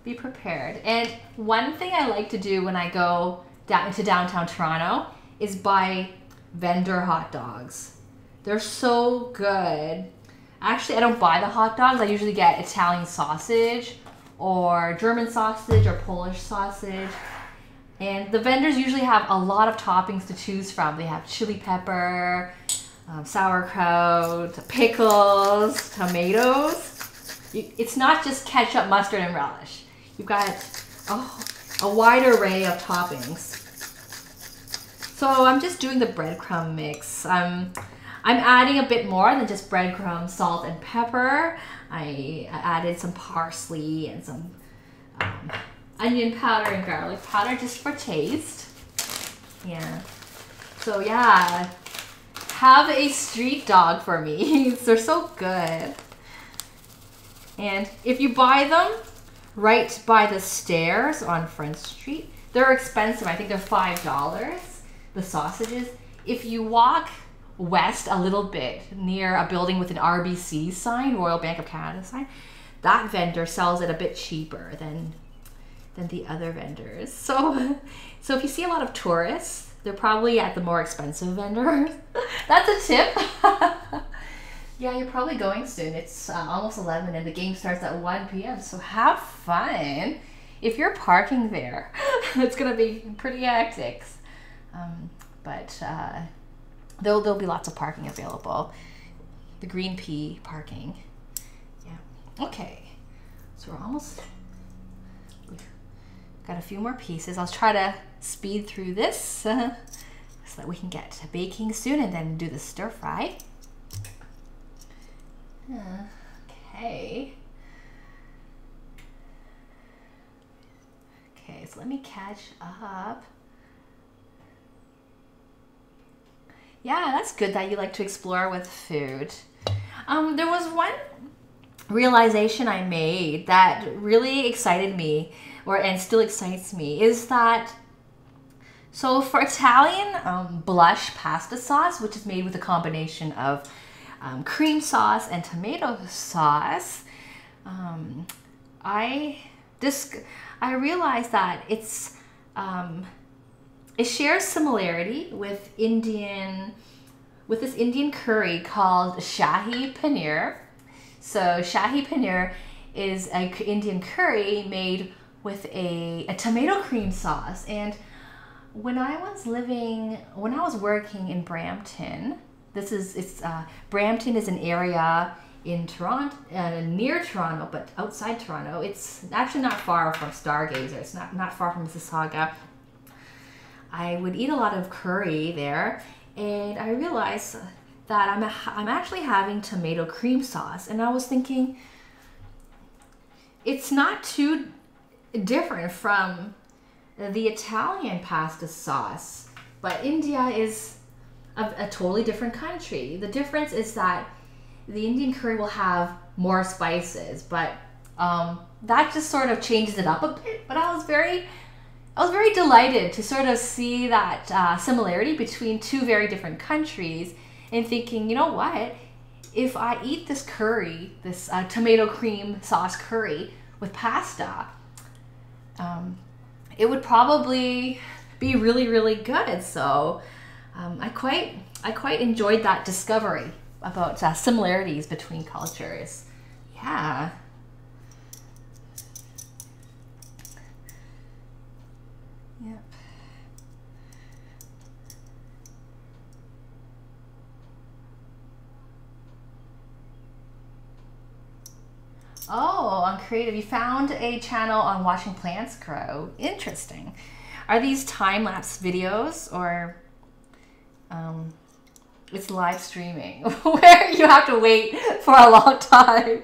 be prepared. And one thing I like to do when I go down to downtown Toronto is buy vendor hot dogs. They're so good. Actually, I don't buy the hot dogs. I usually get Italian sausage or German sausage or Polish sausage. And the vendors usually have a lot of toppings to choose from. They have chili pepper, sauerkraut, pickles, tomatoes. It's not just ketchup, mustard, and relish. You've got a wide array of toppings. So I'm just doing the breadcrumb mix. I'm adding a bit more than just breadcrumbs, salt, and pepper. I added some parsley and some onion powder and garlic powder just for taste. Yeah. So yeah, have a street dog for me. They're so good. And if you buy them right by the stairs on Front Street, they're expensive. I think they're $5, the sausages. If you walk west a little bit near a building with an RBC sign, Royal Bank of Canada sign, that vendor sells it a bit cheaper than the other vendors. So if you see a lot of tourists, they're probably at the more expensive vendors. That's a tip. Yeah, you're probably going soon. It's almost 11 and the game starts at 1 p.m. So have fun. If you're parking there, it's gonna be pretty hectic. But there'll be lots of parking available. The green pea parking. Yeah. Okay. So we're almost got a few more pieces. I'll try to speed through this so that we can get to baking soon and then do the stir fry. Okay. Okay, so let me catch up. Yeah, that's good that you like to explore with food. There was one realization I made that really excited me, and still excites me, is that so for Italian blush pasta sauce, which is made with a combination of cream sauce and tomato sauce, I realized that it shares similarity with this Indian curry called Shahi Paneer. So Shahi Paneer is an Indian curry made with a tomato cream sauce. And when I was working in Brampton, Brampton is an area in Toronto, near Toronto, but outside Toronto. It's actually not far from Stargazer. It's not far from Mississauga. I would eat a lot of curry there, and I realized that I'm actually having tomato cream sauce, and I was thinking it's not too different from the Italian pasta sauce, but India is a totally different country. The difference is that the Indian curry will have more spices, but that just sort of changes it up a bit. But I was very delighted to sort of see that similarity between two very different countries, and thinking, you know what? If I eat this curry, this tomato cream sauce curry with pasta, it would probably be really, really good. So I quite enjoyed that discovery about similarities between cultures. Yeah. Yep. Oh, on Creative, you found a channel on watching plants grow. Interesting. Are these time-lapse videos, or it's live streaming where you have to wait for a long time?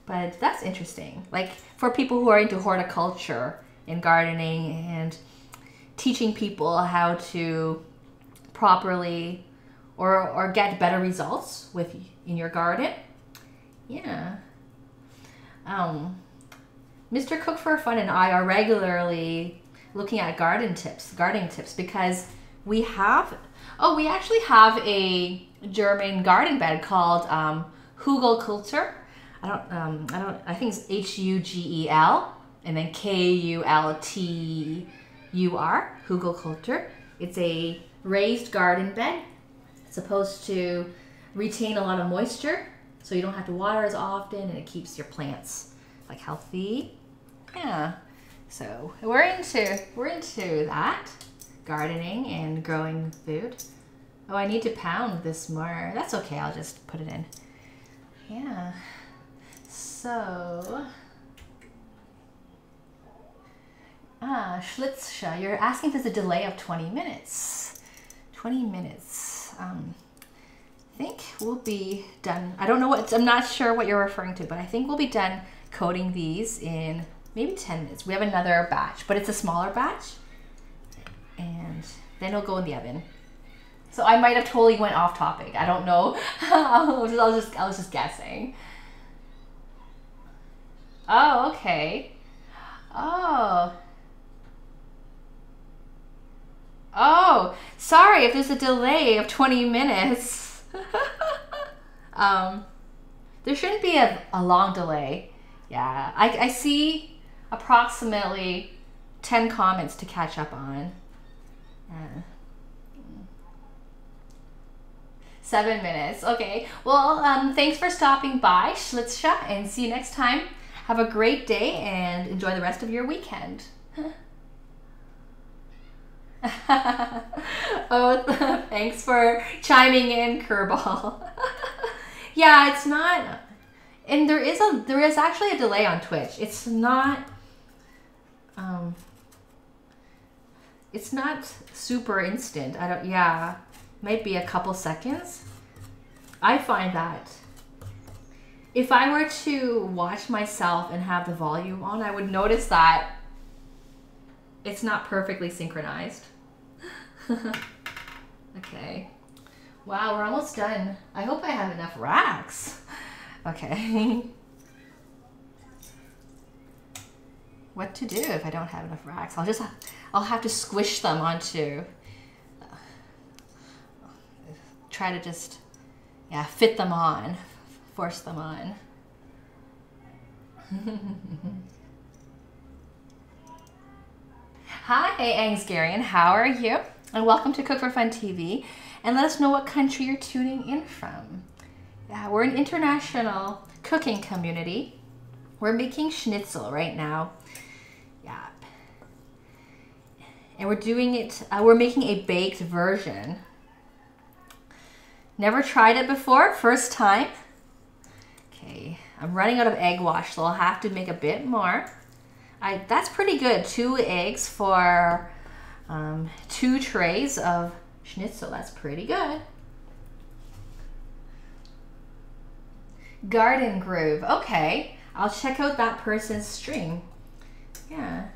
But that's interesting. Like for people who are into horticulture and gardening and teaching people how to properly or get better results in your garden. Yeah. Mr. Cook for Fun and I are regularly looking at gardening tips because we actually have a German garden bed called Hugelkultur. I think it's Hugel and then Kultur, Hugelkultur. It's a raised garden bed. It's supposed to retain a lot of moisture so you don't have to water as often, and it keeps your plants like healthy. Yeah. So we're into that, gardening and growing food. Oh, I need to pound this more. That's okay, I'll just put it in. Yeah. So, Schnitzel, you're asking if there's a delay of 20 minutes. 20 minutes. I think we'll be done. I'm not sure what you're referring to, but I think we'll be done coating these in maybe 10 minutes. We have another batch, but it's a smaller batch. And then it'll go in the oven. So I might have totally went off topic. I don't know. I was just guessing. Oh, okay. Oh. Oh, sorry if there's a delay of 20 minutes. There shouldn't be a long delay. Yeah, I see approximately 10 comments to catch up on. 7 minutes. Okay. Well, thanks for stopping by, Schnitzel, and see you next time. Have a great day and enjoy the rest of your weekend. Oh, thanks for chiming in, Kerbal. Yeah, it's not, and there is actually a delay on Twitch. It's not super instant. Might be a couple seconds. I find that if I were to watch myself and have the volume on, I would notice that it's not perfectly synchronized. Okay. Wow, we're almost done. I hope I have enough racks. Okay. What to do if I don't have enough racks? I'll have to squish them onto, try to just, fit them on, force them on. Hi, Angsgarian, how are you? And welcome to Cook for Fun TV. And let us know what country you're tuning in from. Yeah, we're an international cooking community. We're making schnitzel right now. Yeah. And we're doing it, we're making a baked version. Never tried it before, first time. Okay, I'm running out of egg wash, so I'll have to make a bit more. That's pretty good, 2 eggs for 2 trays of schnitzel. That's pretty good. Garden Groove. Okay, I'll check out that person's stream. Yeah.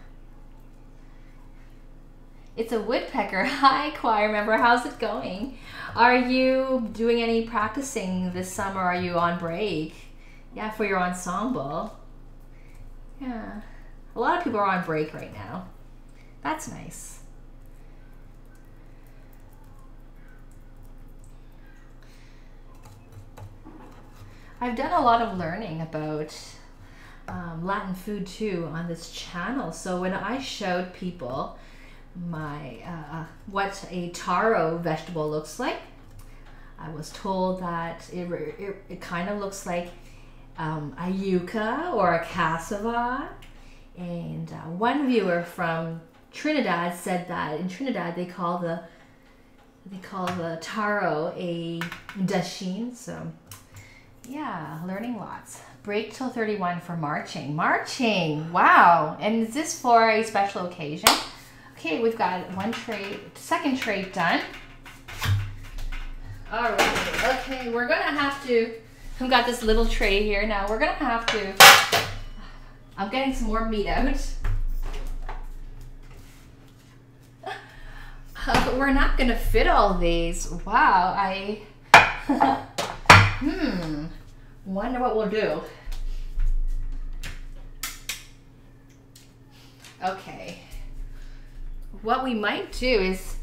It's a woodpecker. Hi, choir member. How's it going? Are you doing any practicing this summer? Are you on break? Yeah, for your ensemble. Yeah. A lot of people are on break right now. That's nice. I've done a lot of learning about Latin food too on this channel. So when I showed people my what a taro vegetable looks like, I was told that it kind of looks like a yucca or a cassava. And one viewer from Trinidad said that in Trinidad they call the taro a dasheen. So yeah, learning lots. Break till 31 for marching. Marching, wow. And is this for a special occasion? Okay, we've got second tray done. All right, okay, we're gonna have to We've got this little tray here. Now we're gonna have to, I'm getting some more meat out. But we're not gonna fit all these. Wow, wonder what we'll do. Okay, what we might do is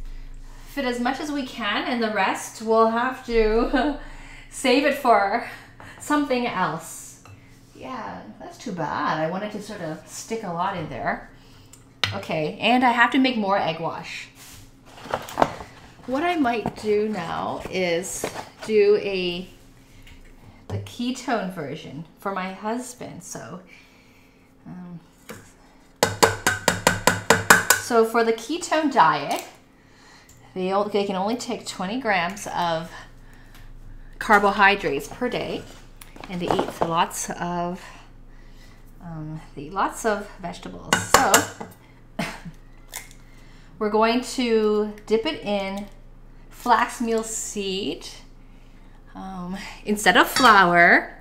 fit as much as we can, and the rest we'll have to save it for something else. Yeah, that's too bad. I wanted to sort of stick a lot in there. Okay, and I have to make more egg wash. What I might do now is do the ketone version for my husband. So for the ketone diet, they can only take 20 grams of carbohydrates per day, and they eat lots of vegetables. So we're going to dip it in flax meal seed instead of flour,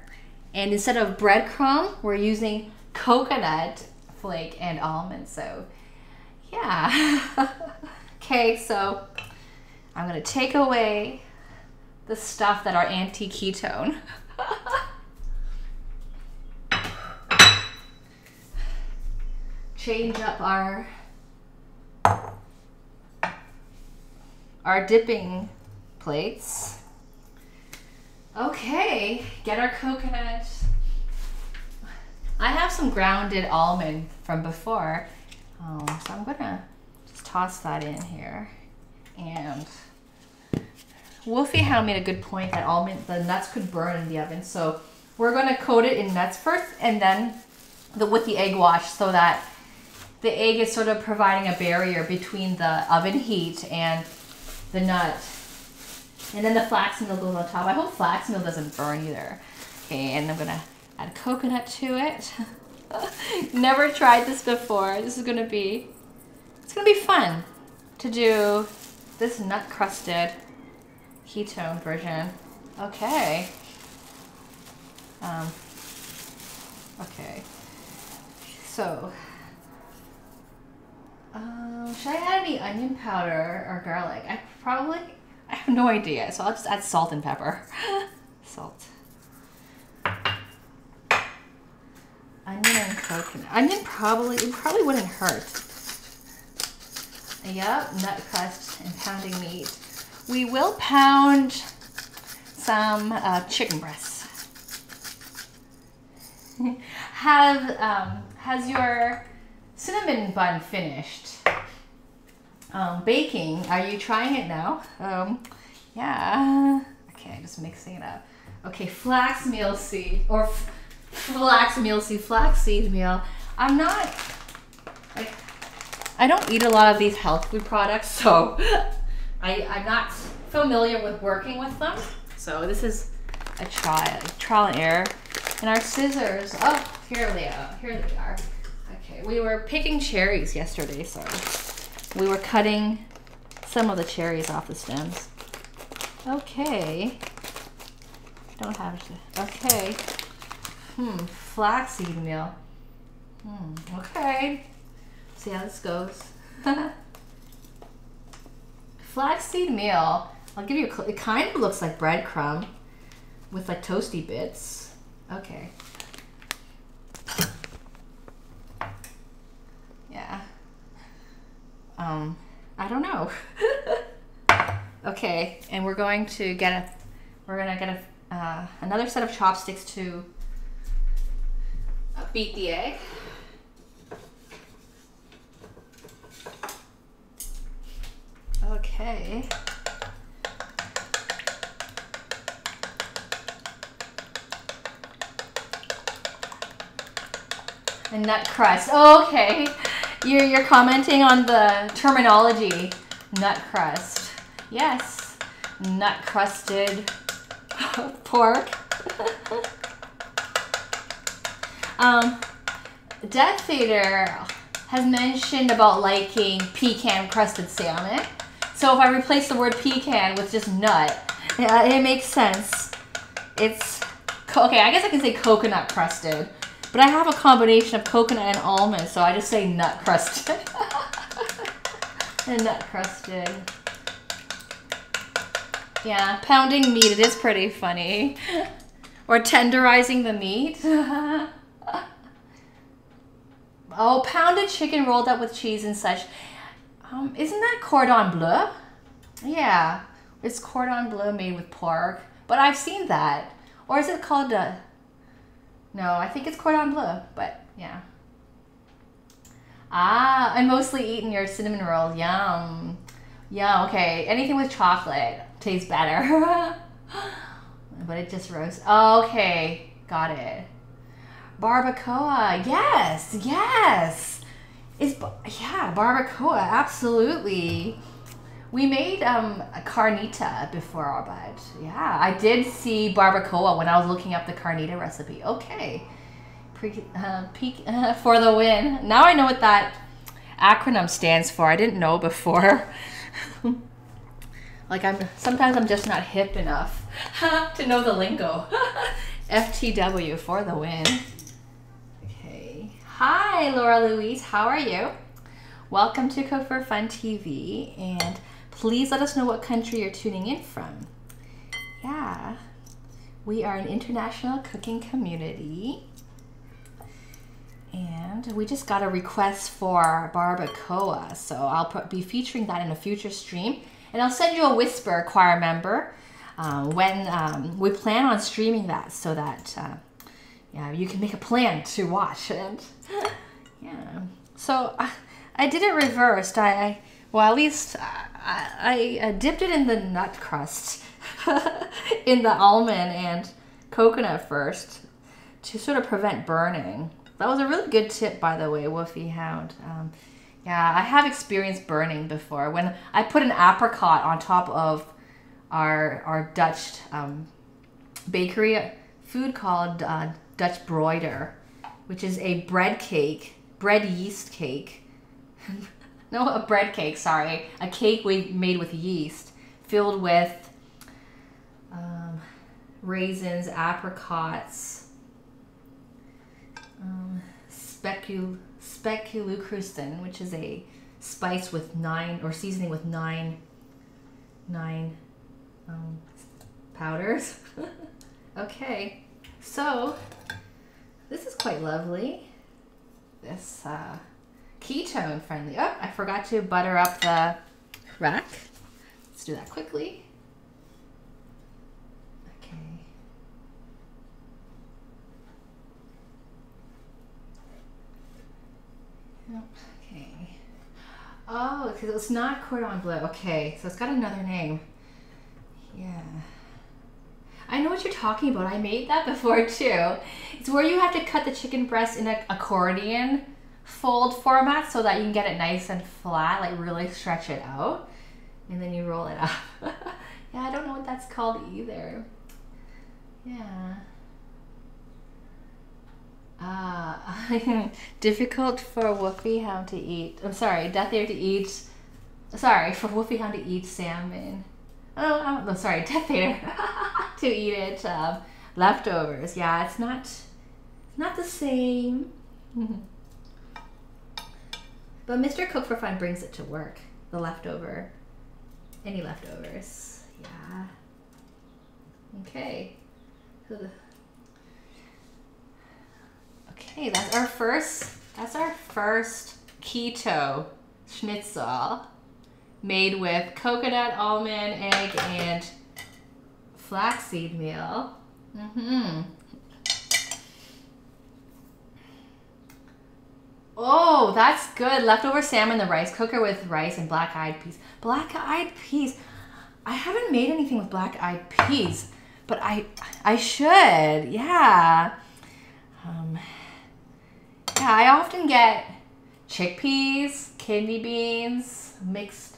and instead of breadcrumb, we're using coconut flake and almonds. So yeah. Okay, so I'm gonna take away the stuff that are anti-ketone. Change up our dipping plates. Okay, get our coconut. I have some grounded almond from before, so I'm gonna just toss that in here. And Wolfie had made a good point that the nuts could burn in the oven, so we're gonna coat it in nuts first, and then with the egg wash, so that the egg is sort of providing a barrier between the oven heat and the nut. And then the flax meal goes on top. I hope flax meal doesn't burn either. Okay, and I'm gonna add coconut to it. Never tried this before. It's gonna be fun to do this nut crusted ketone version. Okay. Okay. So, should I add any onion powder or garlic? I have no idea, so I'll just add salt and pepper. Salt. Onion and coconut. Onion probably wouldn't hurt. Yep, nut crust and pounding meat. We will pound some chicken breasts. Has your cinnamon bun finished baking? Are you trying it now? Yeah. Okay, just mixing it up. Okay, flaxseed meal. I don't eat a lot of these health food products, so I'm not familiar with working with them. So this is a trial and error. And our scissors, oh, here they are. Okay, we were picking cherries yesterday, so we were cutting some of the cherries off the stems. Okay. Don't have to. Okay. Flaxseed meal. Okay. See how this goes. Flaxseed meal. I'll give you it kind of looks like breadcrumb with like toasty bits. Okay. Yeah. I don't know. Okay, and we're gonna get another set of chopsticks to beat the egg. Okay. A nut crust. Oh, okay. You're commenting on the terminology. Nut crust. Yes. Nut crusted pork. Death Fader has mentioned about liking pecan crusted salmon. So if I replace the word pecan with just nut, it makes sense. It's Okay, I guess I can say coconut crusted. But I have a combination of coconut and almond, so I just say nut crusted. And nut crusted. Yeah, pounding meat, it is pretty funny. Or tenderizing the meat. Oh, pounded chicken rolled up with cheese and such. Isn't that cordon bleu? Yeah, it's cordon bleu made with pork. But I've seen that. Or is it called no, I think it's cordon bleu, but yeah. Ah, I mostly eaten your cinnamon roll. Yum. Yeah, okay. Anything with chocolate tastes better. But it just roasts. Okay, got it. Barbacoa. Yes, yes. Yeah, barbacoa, absolutely. We made a carnita before, but yeah, I did see barbacoa when I was looking up the carnita recipe. Okay, peak for the win. Now I know what that acronym stands for. I didn't know before. Like sometimes I'm just not hip enough to know the lingo. FTW for the win. Okay. Hi, Laura Louise. How are you? Welcome to Cook for Fun TV, and please let us know what country you're tuning in from. Yeah, we are an international cooking community, and we just got a request for barbacoa, so I'll be featuring that in a future stream, and I'll send you a whisper, choir member, when we plan on streaming that, so that yeah, you can make a plan to watch it. Yeah, so I did it reversed. Well, at least I dipped it in the nut crust, in the almond and coconut first, to sort of prevent burning. That was a really good tip, by the way, Woofy Hound. Yeah, I have experienced burning before. When I put an apricot on top of our Dutch bakery food called Dutch broider, which is a bread yeast cake. No, a bread cake, sorry. A cake made with yeast, filled with raisins, apricots, speculukrusten, which is a spice with 9, or seasoning with nine powders. Okay, so this is quite lovely. This ketone friendly. Oh, I forgot to butter up the rack. Let's do that quickly. Okay. Okay. Oh, because it's not cordon bleu. Okay, so it's got another name. Yeah. I know what you're talking about. I made that before too. It's where you have to cut the chicken breast in an accordion fold format so that you can get it nice and flat, like really stretch it out, and then you roll it up. Yeah, I don't know what that's called either. Yeah. Difficult for Woofy Hound to eat. I'm sorry, Death Eater to eat. Sorry, for Woofy Hound to eat salmon. Oh, no, sorry, Death Eater to eat it. Leftovers. Yeah, it's not the same. But Mr. Cook for Fun brings it to work. The leftover. Any leftovers. Yeah. Okay. Okay, that's our first keto schnitzel made with coconut, almond, egg, and flaxseed meal. Oh, that's good. Leftover salmon in the rice cooker with rice and black-eyed peas. Black-eyed peas. I haven't made anything with black-eyed peas, but I should. Yeah. Yeah, I often get chickpeas, kidney beans,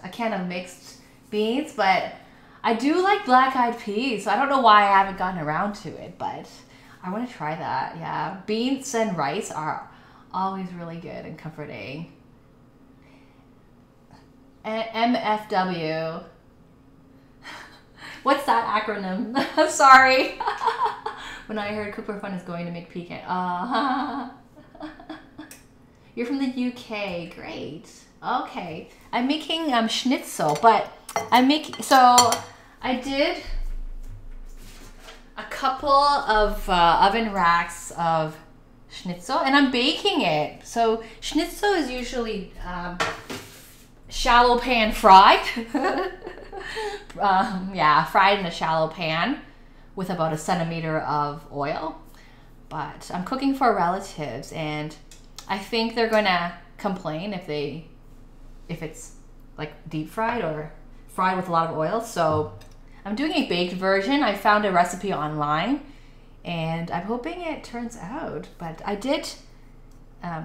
a can of mixed beans, but I do like black-eyed peas, so I don't know why I haven't gotten around to it, but I want to try that. Yeah, beans and rice are always really good and comforting. MFW. What's that acronym? I'm sorry. When I heard Cook for Fun is going to make pecan. You're from the UK. Great. Okay. I'm making schnitzel, but I did a couple of oven racks of schnitzel, and I'm baking it. So schnitzel is usually shallow pan fried. Yeah, fried in a shallow pan with about 1 centimeter of oil. But I'm cooking for relatives, and I think they're gonna complain if it's like deep fried or fried with a lot of oil. So I'm doing a baked version. I found a recipe online, and I'm hoping it turns out. But I did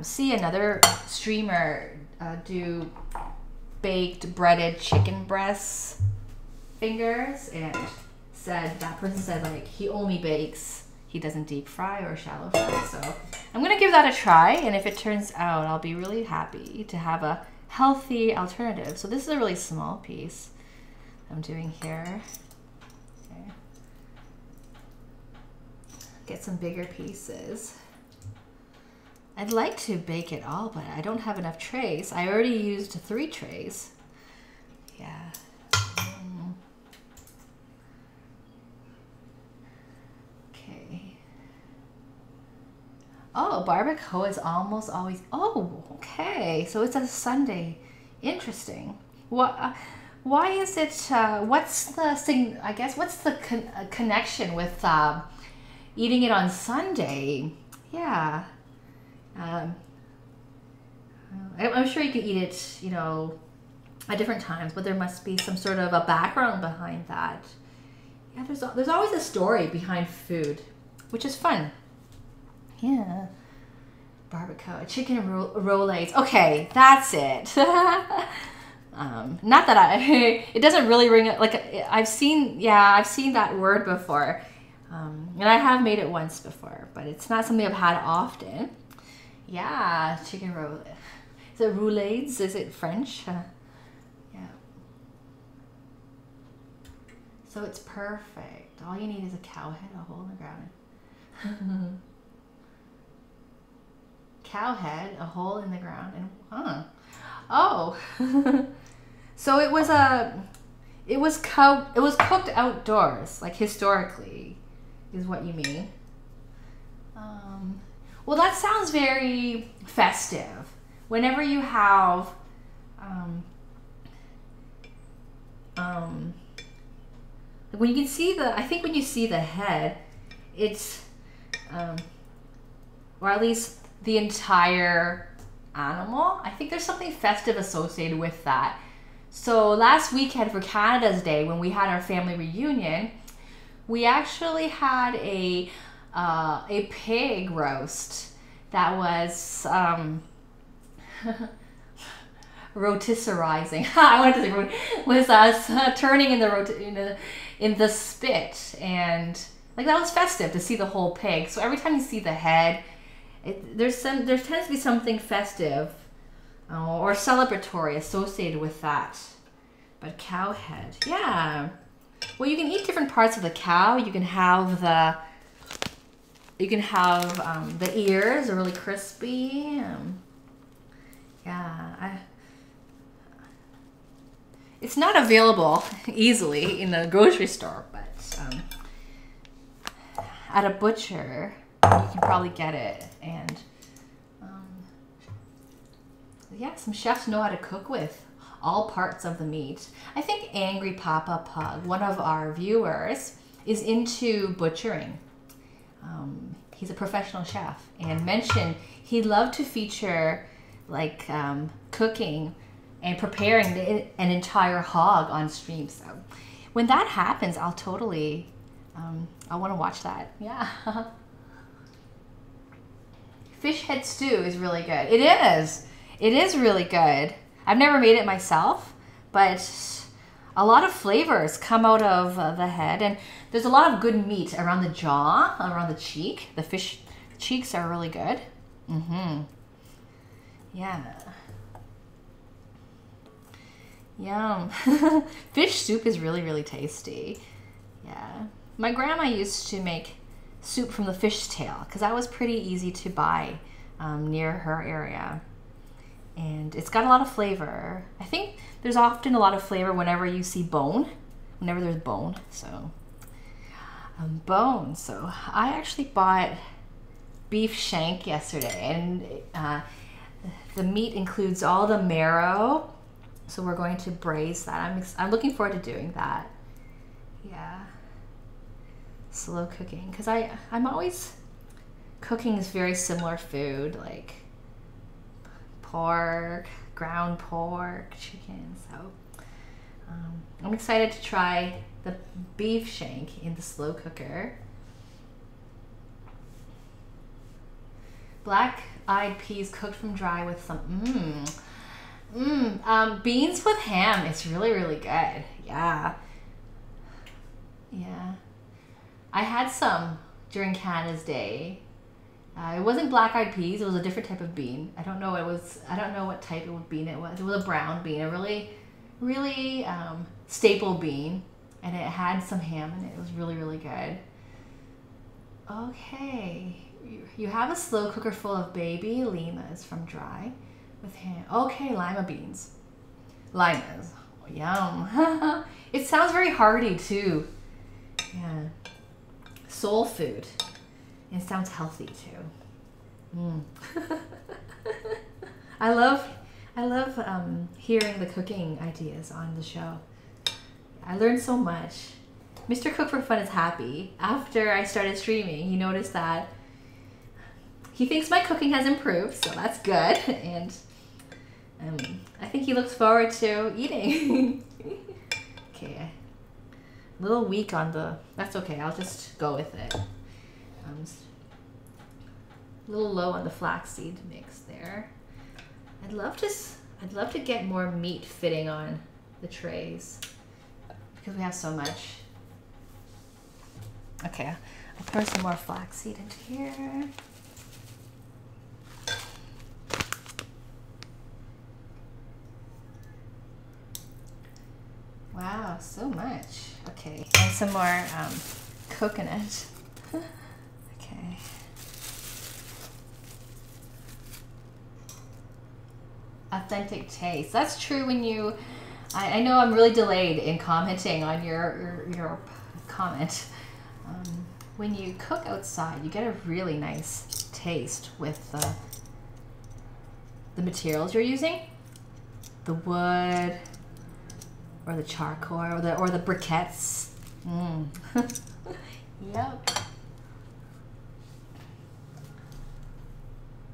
see another streamer do baked breaded chicken breast fingers, and that person said like he only bakes, he doesn't deep fry or shallow fry. So I'm gonna give that a try, and if it turns out, I'll be really happy to have a healthy alternative. So this is a really small piece I'm doing here. Okay. Get some bigger pieces. I'd like to bake it all, but I don't have enough trays. I already used 3 trays. Yeah. Okay. Oh, barbacoa is almost always. Oh, okay. So it's a Sunday. Interesting. What? Why is it? What's the thing? I guess what's the connection with eating it on Sunday? Yeah. I'm sure you can eat it, you know, at different times, but there must be some sort of a background behind that. Yeah, there's always a story behind food, which is fun. Yeah. Barbacoa, chicken rollades. Okay, that's it. Not that it doesn't really ring, like I've seen that word before. And I have made it once before, but it's not something I've had often. Yeah, chicken roll. Is it roulades? Is it French? Yeah. So it's perfect. All you need is a cow head, a hole in the ground. Cow head, a hole in the ground, and oh. So it was cooked outdoors, like historically, is what you mean. Well, that sounds very festive. Whenever you have, when you can see I think when you see the head, it's, or at least the entire animal, I think there's something festive associated with that. So last weekend for Canada's Day, when we had our family reunion, we actually had a pig roast that was rotisserizing. I wanted to say was us turning in the spit, and like that was festive to see the whole pig. So every time you see the head, there tends to be something festive or celebratory associated with that. But cow head, yeah. Well, you can eat different parts of the cow. You can have the ears are really crispy. Yeah, it's not available easily in the grocery store, but at a butcher you can probably get it. And yeah, some chefs know how to cook with all parts of the meat. I think Angry Papa Pug, one of our viewers, is into butchering. He's a professional chef and mentioned he'd love to feature like cooking and preparing an entire hog on stream. So when that happens, I'll totally, I want to watch that. Yeah. Fish head stew is really good. It is. It is really good. I've never made it myself, but a lot of flavors come out of the head, and there's a lot of good meat around the jaw, around the cheek. The fish cheeks are really good. Yeah. Yum. Fish soup is really, really tasty. Yeah. My grandma used to make soup from the fishtail, because that was pretty easy to buy near her area. And it's got a lot of flavor. I think there's often a lot of flavor whenever you see bone, whenever there's bone. So bone. So I actually bought beef shank yesterday, and the meat includes all the marrow. So we're going to braise that. I'm looking forward to doing that. Yeah, slow cooking, because I'm always cooking is very similar food, like pork, ground pork, chicken. So I'm excited to try the beef shank in the slow cooker. Black-eyed peas cooked from dry with some beans with ham. It's really, really good. Yeah. Yeah. I had some during Canada's Day. It wasn't black-eyed peas. It was a different type of bean. I don't know. I don't know what type of bean it was. It was a brown bean, a really, really staple bean, and it had some ham in it. It was really, really good. Okay, you have a slow cooker full of baby limas from dry with ham. Okay, lima beans. Limas. Oh, yum. It sounds very hearty too. Yeah. Soul food. It sounds healthy too. I love hearing the cooking ideas on the show. I learned so much. Mr. Cook for Fun is happy. After I started streaming, he noticed that he thinks my cooking has improved, so that's good. And I think he looks forward to eating. Okay, a little weak on the, that's okay, I'll just go with it. A little low on the flaxseed mix there. I'd love to get more meat fitting on the trays because we have so much. Okay, I'll pour some more flaxseed into here. Wow, so much. Okay, and some more coconut. Okay. Authentic taste. That's true when you, I know I'm really delayed in commenting on your comment. When you cook outside, you get a really nice taste with the materials you're using. The wood, or the charcoal, or the briquettes. Yep.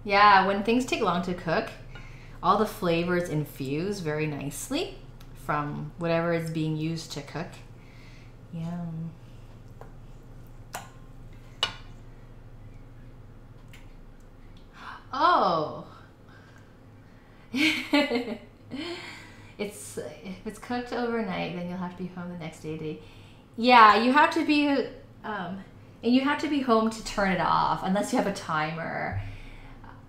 Yeah, when things take long to cook, all the flavors infuse very nicely from whatever is being used to cook. Yum. Oh. If it's cooked overnight, then you'll have to be home the next day. Yeah, you have to be, and you have to be home to turn it off unless you have a timer.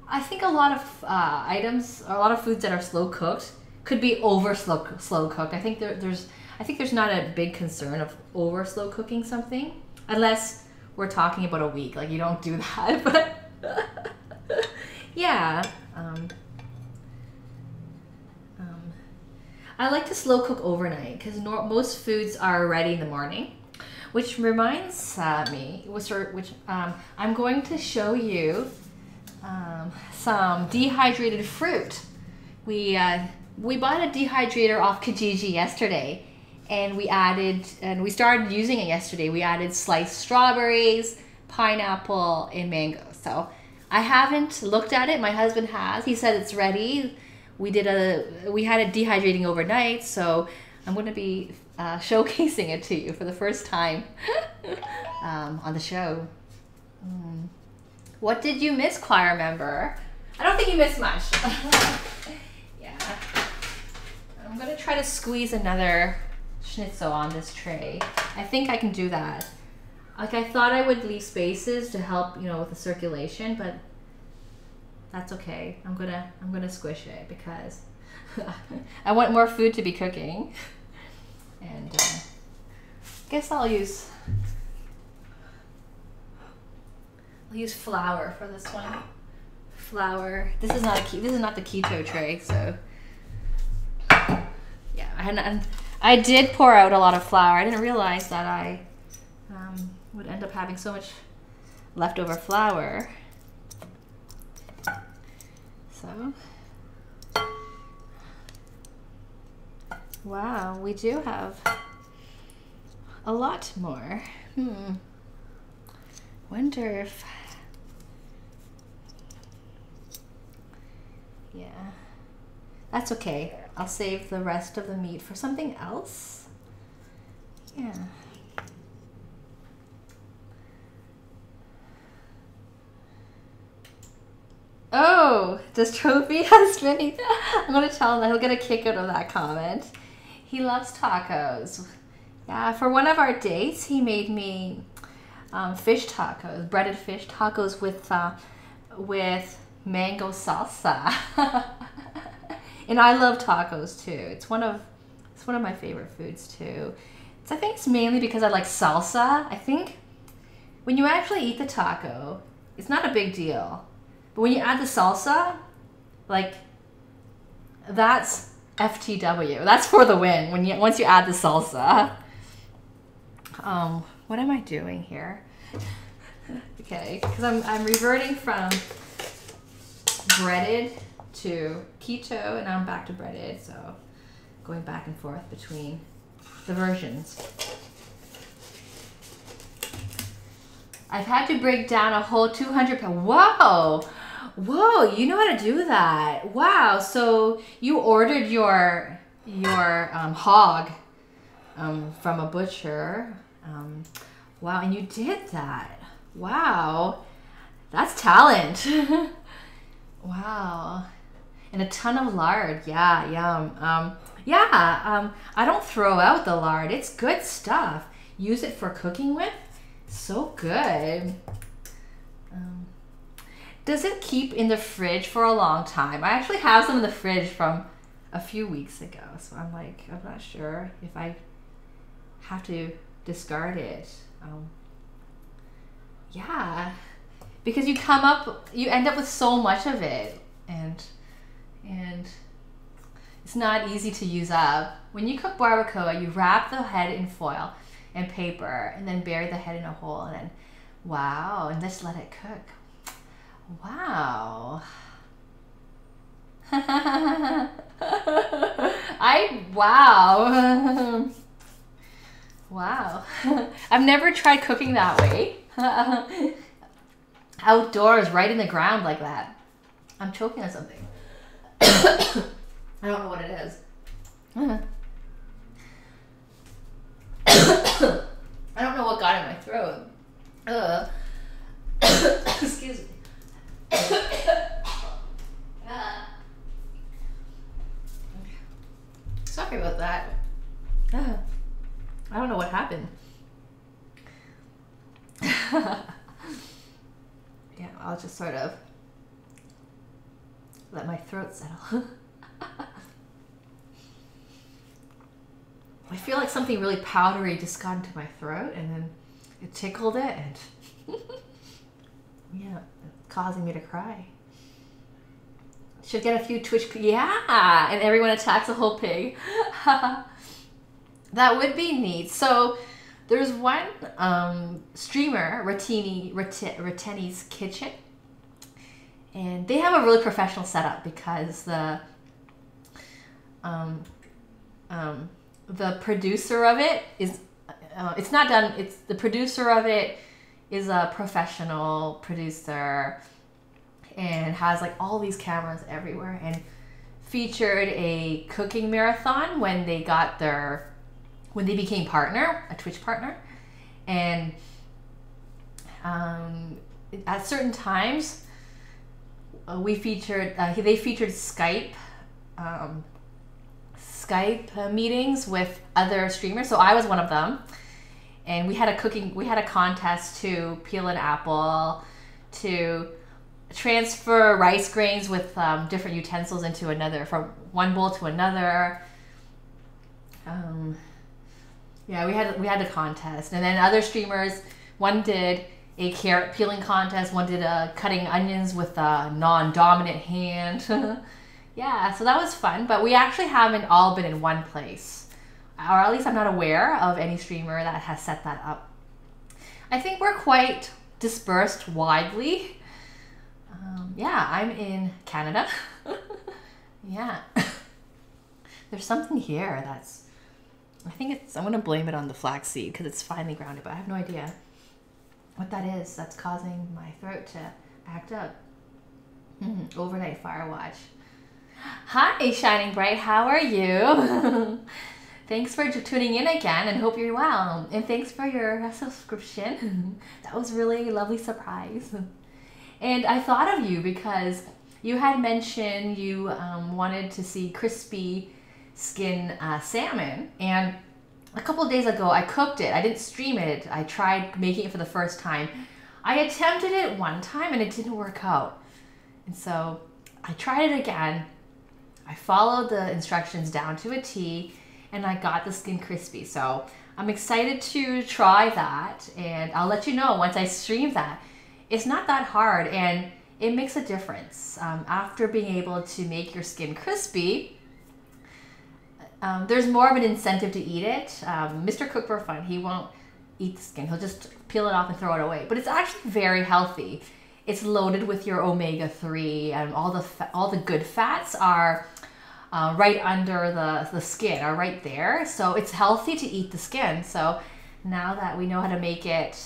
I think a lot of items, or a lot of foods that are slow cooked, could be over slow cooked. I think there's not a big concern of over slow cooking something, unless we're talking about a week. Like, you don't do that, but yeah. I like to slow cook overnight because most foods are ready in the morning, which reminds me, I'm going to show you some dehydrated fruit. We bought a dehydrator off Kijiji yesterday, and we started using it yesterday. We added sliced strawberries, pineapple, and mango. So I haven't looked at it. My husband has. He said it's ready. We had it dehydrating overnight, so I'm going to be showcasing it to you for the first time on the show. What did you miss, choir member? I don't think you missed much. Yeah. I'm going to try to squeeze another schnitzel on this tray. I think I can do that. Like, I thought I would leave spaces to help, with the circulation, but that's okay. I'm gonna squish it because I want more food to be cooking, and I guess I'll use I'll use flour for this one. Flour. This is not the keto tray, so yeah. And I did pour out a lot of flour. I didn't realize that I would end up having so much leftover flour. So, wow, we do have a lot more. Wonder if, yeah, that's okay. I'll save the rest of the meat for something else. Yeah. Oh, does Trophy has many? I'm gonna tell him, he'll get a kick out of that comment. He loves tacos. Yeah, for one of our dates, he made me fish tacos, breaded fish tacos with mango salsa. And I love tacos too. It's one of my favorite foods too. I think it's mainly because I like salsa. I think when you actually eat the taco, it's not a big deal. But when you add the salsa, like, that's FTW. That's for the win once you add the salsa. What am I doing here? Okay, because I'm reverting from breaded to keto, and now I'm back to breaded, so going back and forth between the versions. I've had to break down a whole 200 pounds. Whoa, you know how to do that. Wow, so you ordered your hog from a butcher. Wow, and you did that. Wow, that's talent. Wow, and a ton of lard. Yeah, yum. I don't throw out the lard. It's good stuff. Use it for cooking with. So good. Does it keep in the fridge for a long time? I actually have some in the fridge from a few weeks ago, so I'm not sure if I have to discard it. Yeah, because you end up with so much of it, and it's not easy to use up. When you cook barbacoa, you wrap the head in foil and paper, and then bury the head in a hole, and then, wow, and just let it cook. Wow. Wow. Wow. I've never tried cooking that way. Outdoors, right in the ground like that. I'm choking on something. I don't know what it is. I don't know what got in my throat. Excuse me. Sorry about that. I don't know what happened. Yeah, I'll just sort of let my throat settle. I feel like something really powdery just got into my throat, and then it tickled it, and yeah, causing me to cry. Should get a few Twitch, yeah, and everyone attacks a whole pig. That would be neat. So there's one streamer, Rateni's Kitchen, and they have a really professional setup because the producer of it is it's not done. It's the producer of it is a professional producer and has like all these cameras everywhere, and featured a cooking marathon when they became a Twitch partner, and at certain times they featured Skype meetings with other streamers. So I was one of them, and we had a contest to peel an apple, to transfer rice grains with different utensils into another, from one bowl to another. Yeah, we had a contest, and then other streamers, one did a carrot peeling contest. One did cutting onions with a non-dominant hand. Yeah, so that was fun. But we actually haven't all been in one place. Or at least I'm not aware of any streamer that has set that up. I think we're quite dispersed widely. Yeah, I'm in Canada. Yeah. There's something here that's, I think it's, I'm going to blame it on the flaxseed because it's finely grounded, but I have no idea what that is that's causing my throat to act up. Overnight fire watch. Hi, Shining Bright, how are you? Thanks for tuning in again and hope you're well. And thanks for your subscription. That was really a lovely surprise. And I thought of you because you had mentioned you wanted to see crispy skin salmon. And a couple of days ago, I cooked it. I didn't stream it. I tried making it for the first time. I attempted it one time and it didn't work out. And so I tried it again. I followed the instructions down to a T and I got the skin crispy. So I'm excited to try that and I'll let you know once I stream that. It's not that hard and it makes a difference. After being able to make your skin crispy, there's more of an incentive to eat it. Mr. Cook for Fun, he won't eat the skin. He'll just peel it off and throw it away. But it's actually very healthy. It's loaded with your omega-3 and all the good fats are right under the skin, are right there. So it's healthy to eat the skin. So now that we know how to make it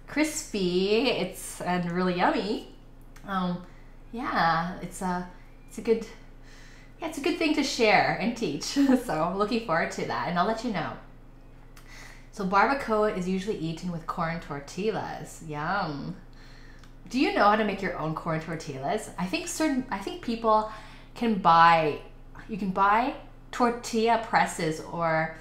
crispy, and really yummy. Yeah, it's a good thing to share and teach. So I'm looking forward to that, and I'll let you know. So barbacoa is usually eaten with corn tortillas. Yum. Do you know how to make your own corn tortillas? I think people can buy. You can buy tortilla presses or.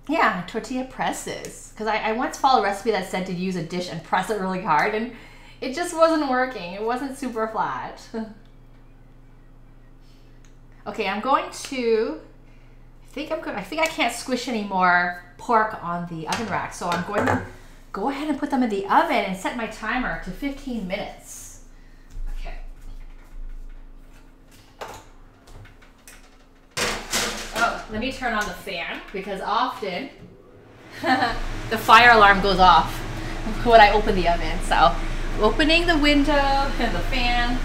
Yeah, tortilla presses. Because I once followed a recipe that said to use a dish and press it really hard, and it just wasn't working. It wasn't super flat. Okay, I'm going to. I think I can't squish any more pork on the oven rack, so I'm going to go ahead and put them in the oven and set my timer to 15 minutes. Okay. Oh, let me turn on the fan because often the fire alarm goes off when I open the oven. So opening the window and the fan.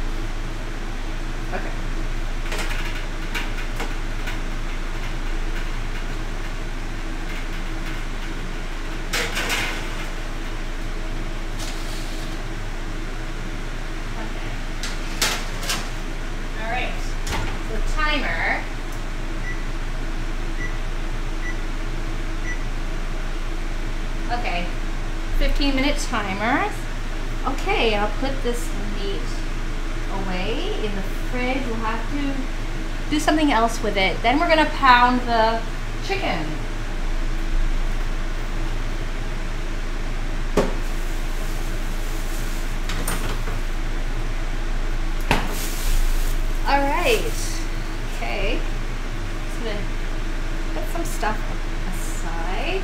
Okay. Timer. Okay, 15-minute timer. Okay, I'll put this meat away in the fridge. We'll have to do something else with it. Then we're gonna pound the chicken. All right. Okay, just gonna put some stuff aside.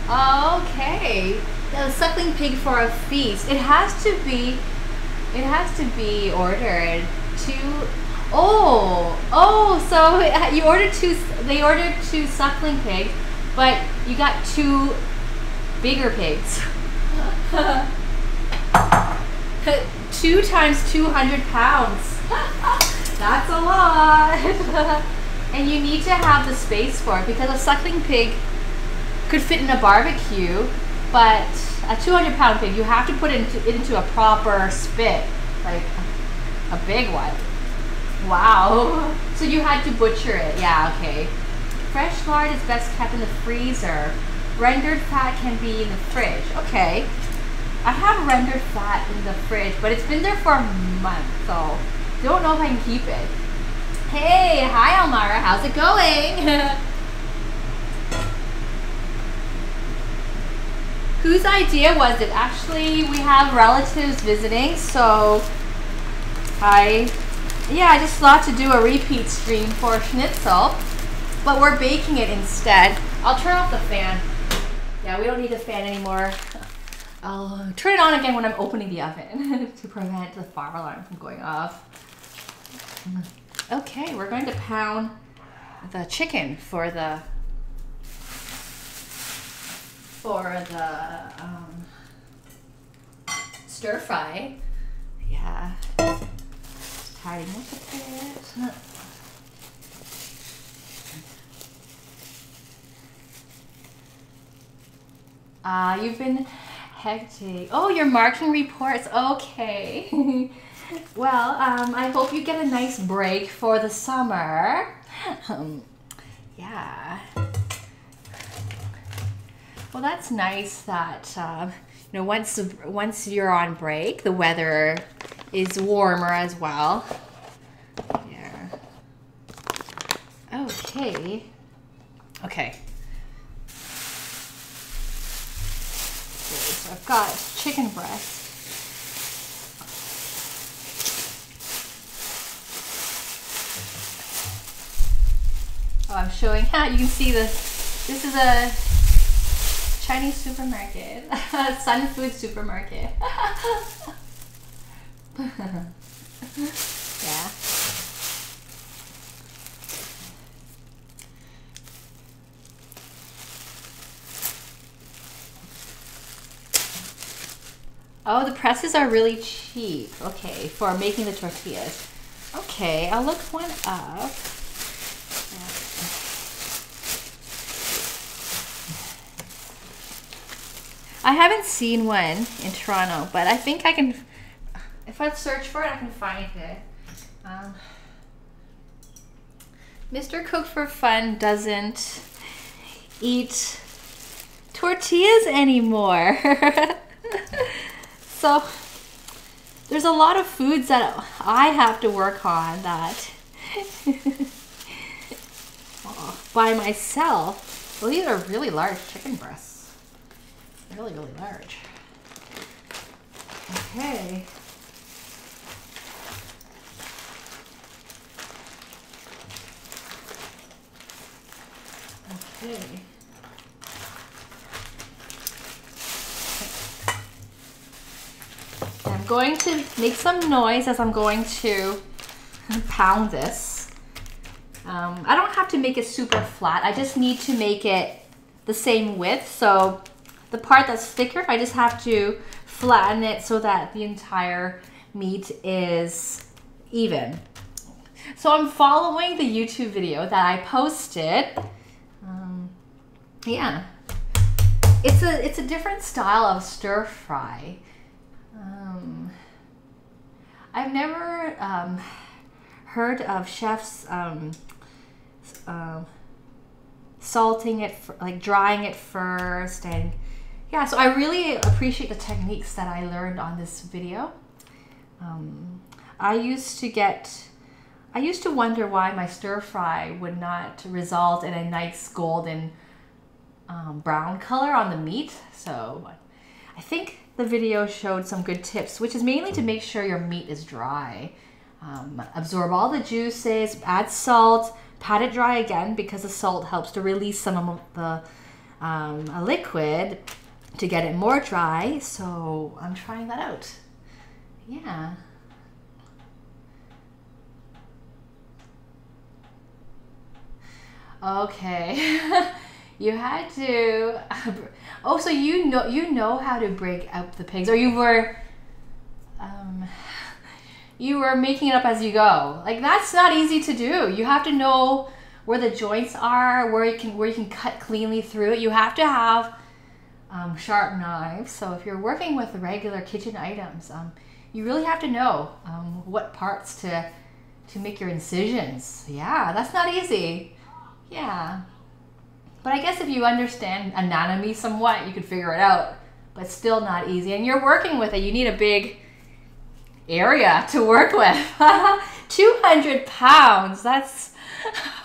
Okay, the suckling pig for a feast. It has to be ordered two. So you ordered two. They ordered 2 suckling pigs, but you got 2 bigger pigs. 2 times 200 pounds. That's a lot. And you need to have the space for it because a suckling pig could fit in a barbecue, but a 200-pound pig, you have to put it into a proper spit, like a big one. Wow. So you had to butcher it. Yeah, okay. Fresh lard is best kept in the freezer. Rendered fat can be in the fridge. Okay. I have rendered fat in the fridge, but it's been there for a month, so don't know if I can keep it. Hey, hi Elmira, how's it going? Whose idea was it? Actually, we have relatives visiting, so I just thought to do a repeat stream for Schnitzel. but we're baking it instead. I'll turn off the fan. Yeah, we don't need the fan anymore. I'll turn it on again when I'm opening the oven to prevent the fire alarm from going off. Okay, we're going to pound the chicken for the stir fry. Yeah, just tidying up a bit. You've been hectic. Oh, you're marking reports. Okay. Well, I hope you get a nice break for the summer. Yeah. Well, that's nice that you know, once you're on break, the weather is warmer as well. Yeah. Okay. Okay. So I've got chicken breast. Oh, I'm showing how you can see this. This is a Chinese supermarket, Sun Food supermarket. Yeah. Oh, the presses are really cheap. Okay, for making the tortillas. Okay, I'll look one up. I haven't seen one in Toronto, but I think I can, if I search for it, I can find it. Mr. Cook for Fun doesn't eat tortillas anymore. So there's a lot of foods that I have to work on that by myself. Well, these are really large chicken breasts. Really, really large. Okay. Okay. I'm going to make some noise as I'm going to pound this. I don't have to make it super flat. I just need to make it the same width. So the part that's thicker, I just have to flatten it so that the entire meat is even. So I'm following the YouTube video that I posted. Yeah, it's a different style of stir fry. I've never heard of chefs salting it, like drying it first, and yeah, so I really appreciate the techniques that I learned on this video. I used to wonder why my stir fry would not result in a nice golden brown color on the meat. So I think the video showed some good tips, which is mainly to make sure your meat is dry. Absorb all the juices, add salt, pat it dry again because the salt helps to release some of the liquid to get it more dry. So I'm trying that out. Yeah. Okay. You had to. Oh, so you know how to break up the pigs, or you were making it up as you go. Like, that's not easy to do. You have to know where the joints are, where you can cut cleanly through it. You have to have sharp knives. So if you're working with regular kitchen items, you really have to know what parts to make your incisions. Yeah, that's not easy. Yeah. But I guess if you understand anatomy somewhat, you could figure it out, but still not easy. And you're working with it. You need a big area to work with. 200 pounds. That's,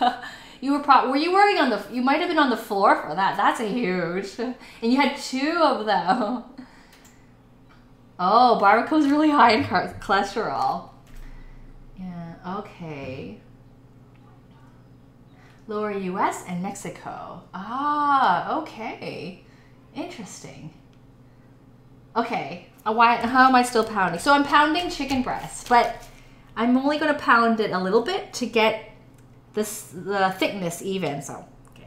were you working on you might have been on the floor for that. That's a huge, and you had 2 of them. Oh, barbacoa is really high in cholesterol. Yeah, okay. Lower US and Mexico. Ah, okay. Interesting. Okay, how am I still pounding? So I'm pounding chicken breast, but I'm only going to pound it a little bit to get the thickness even. So, okay.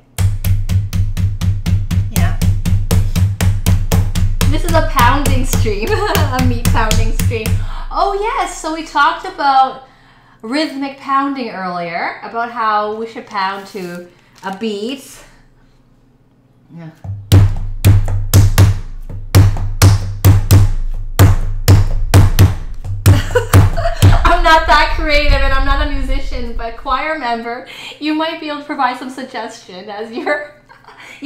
Yeah. This is a pounding stream, a meat pounding stream. Oh yes, so we talked about rhythmic pounding earlier, about how we should pound to a beat. Yeah. I'm not that creative and I'm not a musician, but choir member, you might be able to provide some suggestion as you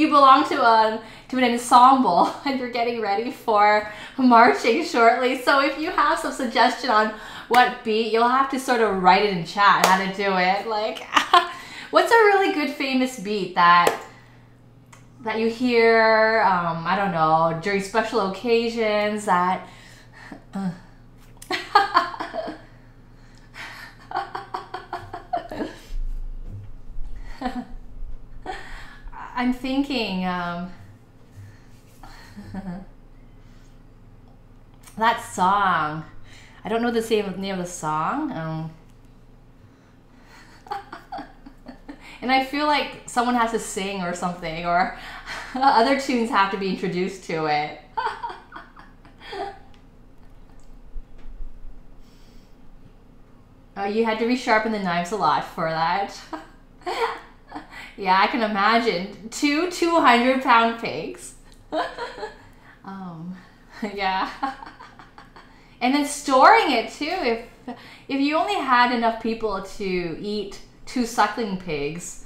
belong to an ensemble and you're getting ready for marching shortly. So if you have some suggestion on what beat, you'll have to sort of write it in chat how to do it. Like, what's a really good famous beat that you hear, I don't know, during special occasions that... I'm thinking that song. I don't know the name of the song. And I feel like someone has to sing or something, or other tunes have to be introduced to it. Oh, you had to resharpen the knives a lot for that. Yeah, I can imagine. 200-pound pigs. Yeah. And then storing it too. If you only had enough people to eat 2 suckling pigs,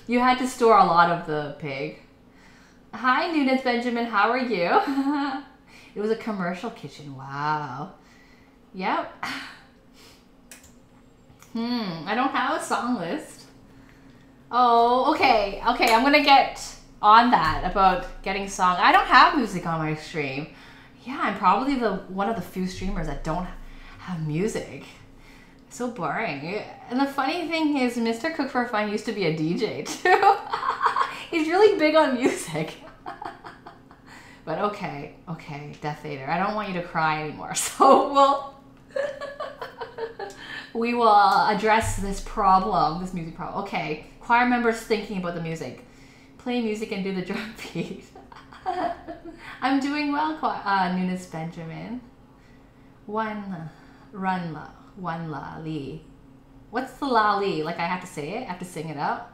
you had to store a lot of the pig. Hi, Nunez Benjamin. How are you? It was a commercial kitchen. Wow. Yep. I don't have a song list. Oh, okay. Okay, I'm gonna get on that about getting song. I don't have music on my stream. Yeah, I'm probably one of the few streamers that don't have music. So boring. And the funny thing is, Mr. Cook for Fun used to be a DJ too. He's really big on music. But okay, Death Vader, I don't want you to cry anymore. So we will address this problem, this music problem. Okay, choir members thinking about the music. Play music and do the drum beat. I'm doing well, Nunez Benjamin. One la li. What's the la li? Like I have to say it? I have to sing it out?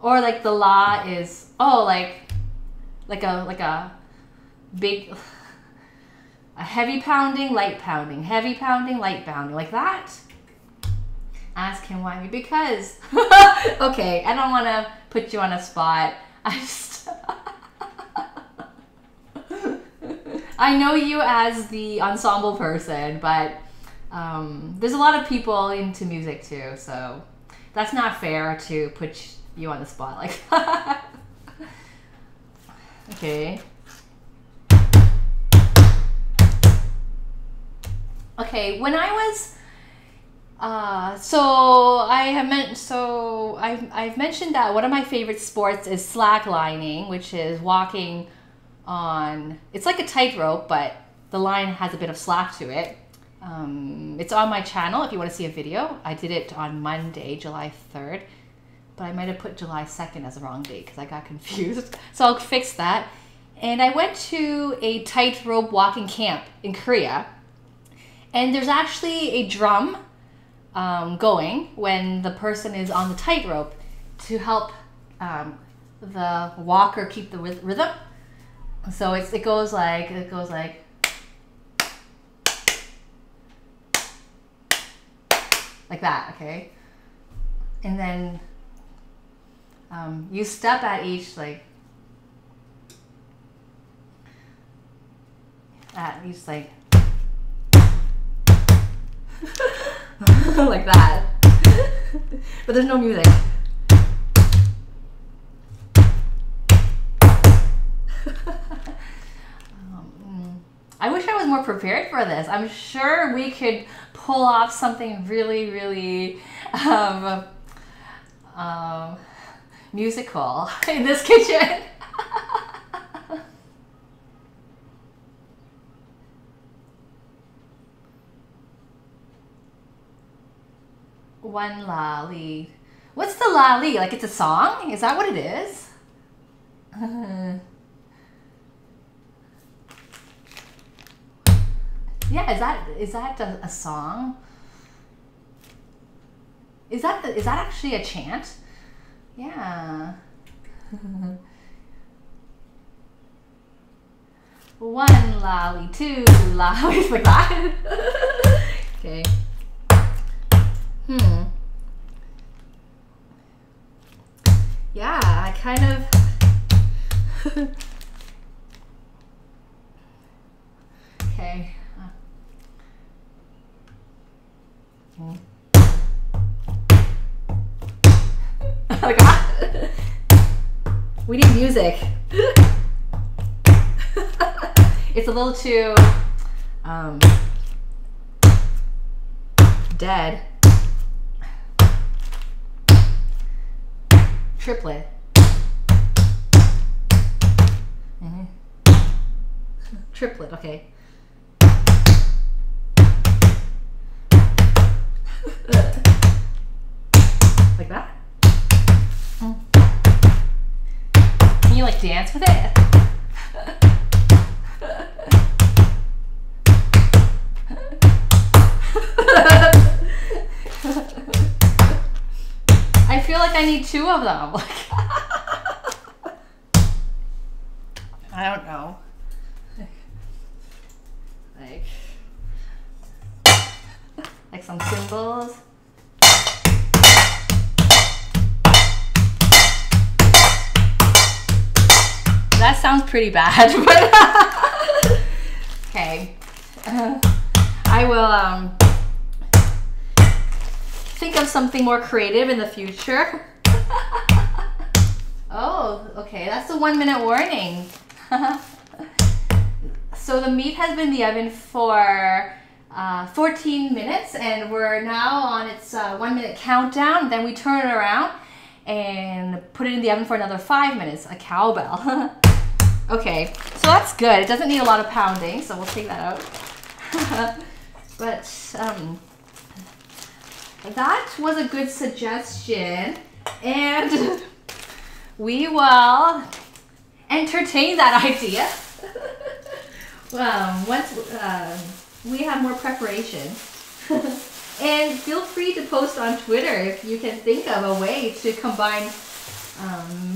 Or like the la is, oh, like a big, a heavy pounding, light pounding, heavy pounding, light pounding, like that? Ask him why me, because, okay, I don't want to put you on a spot. I know you as the ensemble person, but there's a lot of people into music too, so that's not fair to put you on the spot like that. Okay. Okay, when I was I've mentioned that one of my favorite sports is slacklining, which is walking on, it's like a tightrope, but the line has a bit of slack to it. It's on my channel if you want to see a video. I did it on Monday, July 3rd, but I might have put July 2nd as the wrong date because I got confused. So I'll fix that. And I went to a tightrope walking camp in Korea, and there's actually a drum going when the person is on the tightrope to help the walker keep the rhythm. So it goes like that, okay? And then you step at each like like that. But there's no music. I wish I was more prepared for this. I'm sure we could pull off something really, really musical in this kitchen. One la li. What's the la li? Like it's a song? Is that what it is? Yeah, is that a song? Is that actually a chant? Yeah. One lolly, two lollies, like that. Okay. Yeah, I kind of. Okay. Like that. We need music. It's a little too dead. Triplet. Triplet, okay. Like that? Can you like dance with it? I feel like I need two of them. I don't know. Like some cymbals. That sounds pretty bad, but okay. I will think of something more creative in the future. Oh, okay, that's the 1 minute warning. So the meat has been in the oven for 14 minutes and we're now on its 1 minute countdown. Then we turn it around and put it in the oven for another 5 minutes, a cowbell. Okay, so that's good. It doesn't need a lot of pounding, so we'll take that out. But that was a good suggestion, and we will entertain that idea. Once we have more preparation. And feel free to post on Twitter if you can think of a way to combine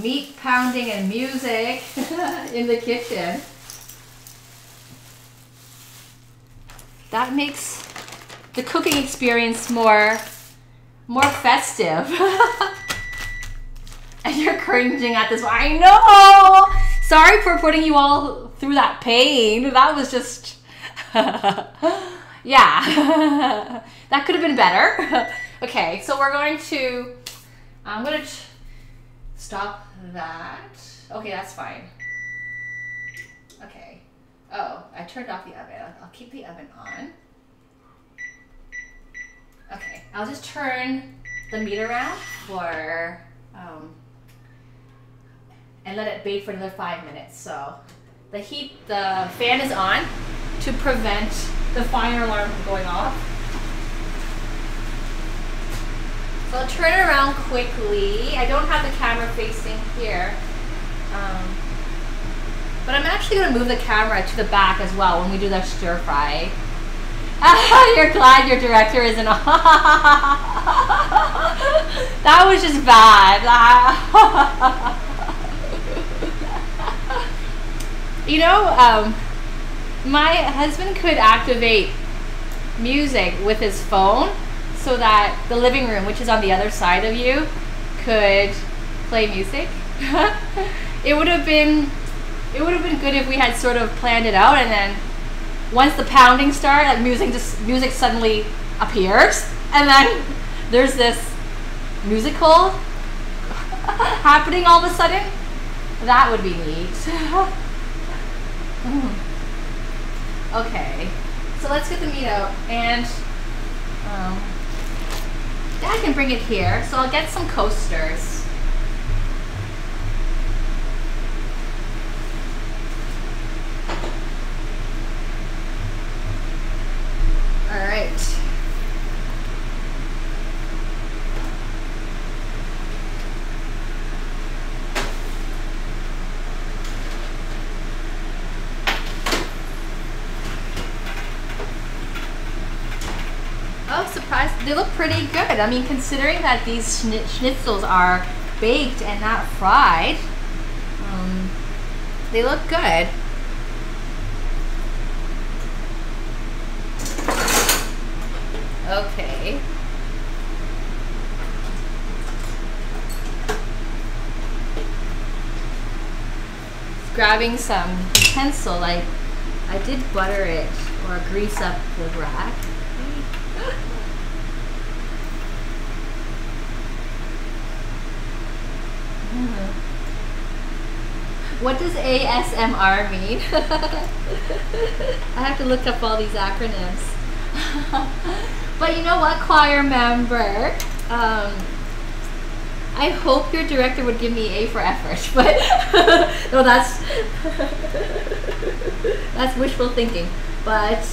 meat pounding and music in the kitchen. That makes the cooking experience more festive. And you're cringing at this. I know! Sorry for putting you all through that pain. That was just... yeah. That could have been better. Okay, so we're going to... I'm going to stop that. Okay, that's fine. Okay. Oh, I turned off the oven. I'll keep the oven on. Okay, I'll just turn the meat around for... and let it bake for another 5 minutes. So the fan is on to prevent the fire alarm from going off. So I'll turn it around quickly. I don't have the camera facing here. But I'm actually going to move the camera to the back as well when we do the stir fry. You're glad your director isn't on. That was just bad. You know, my husband could activate music with his phone so that the living room, which is on the other side of you, could play music. It would have been good if we had sort of planned it out, and then once the pounding started, like music suddenly appears, and then there's this musical happening all of a sudden. That would be neat. Okay, so let's get the meat out, and Dad we can bring it here. So I'll get some coasters. All right. Oh, surprise! They look pretty good. I mean, considering that these schnitzels are baked and not fried, they look good. Okay. Just grabbing some utensil, like I did butter it or grease up the rack. What does ASMR mean? I have to look up all these acronyms. But you know what, choir member? I hope your director would give me A for effort, but no, that's wishful thinking. But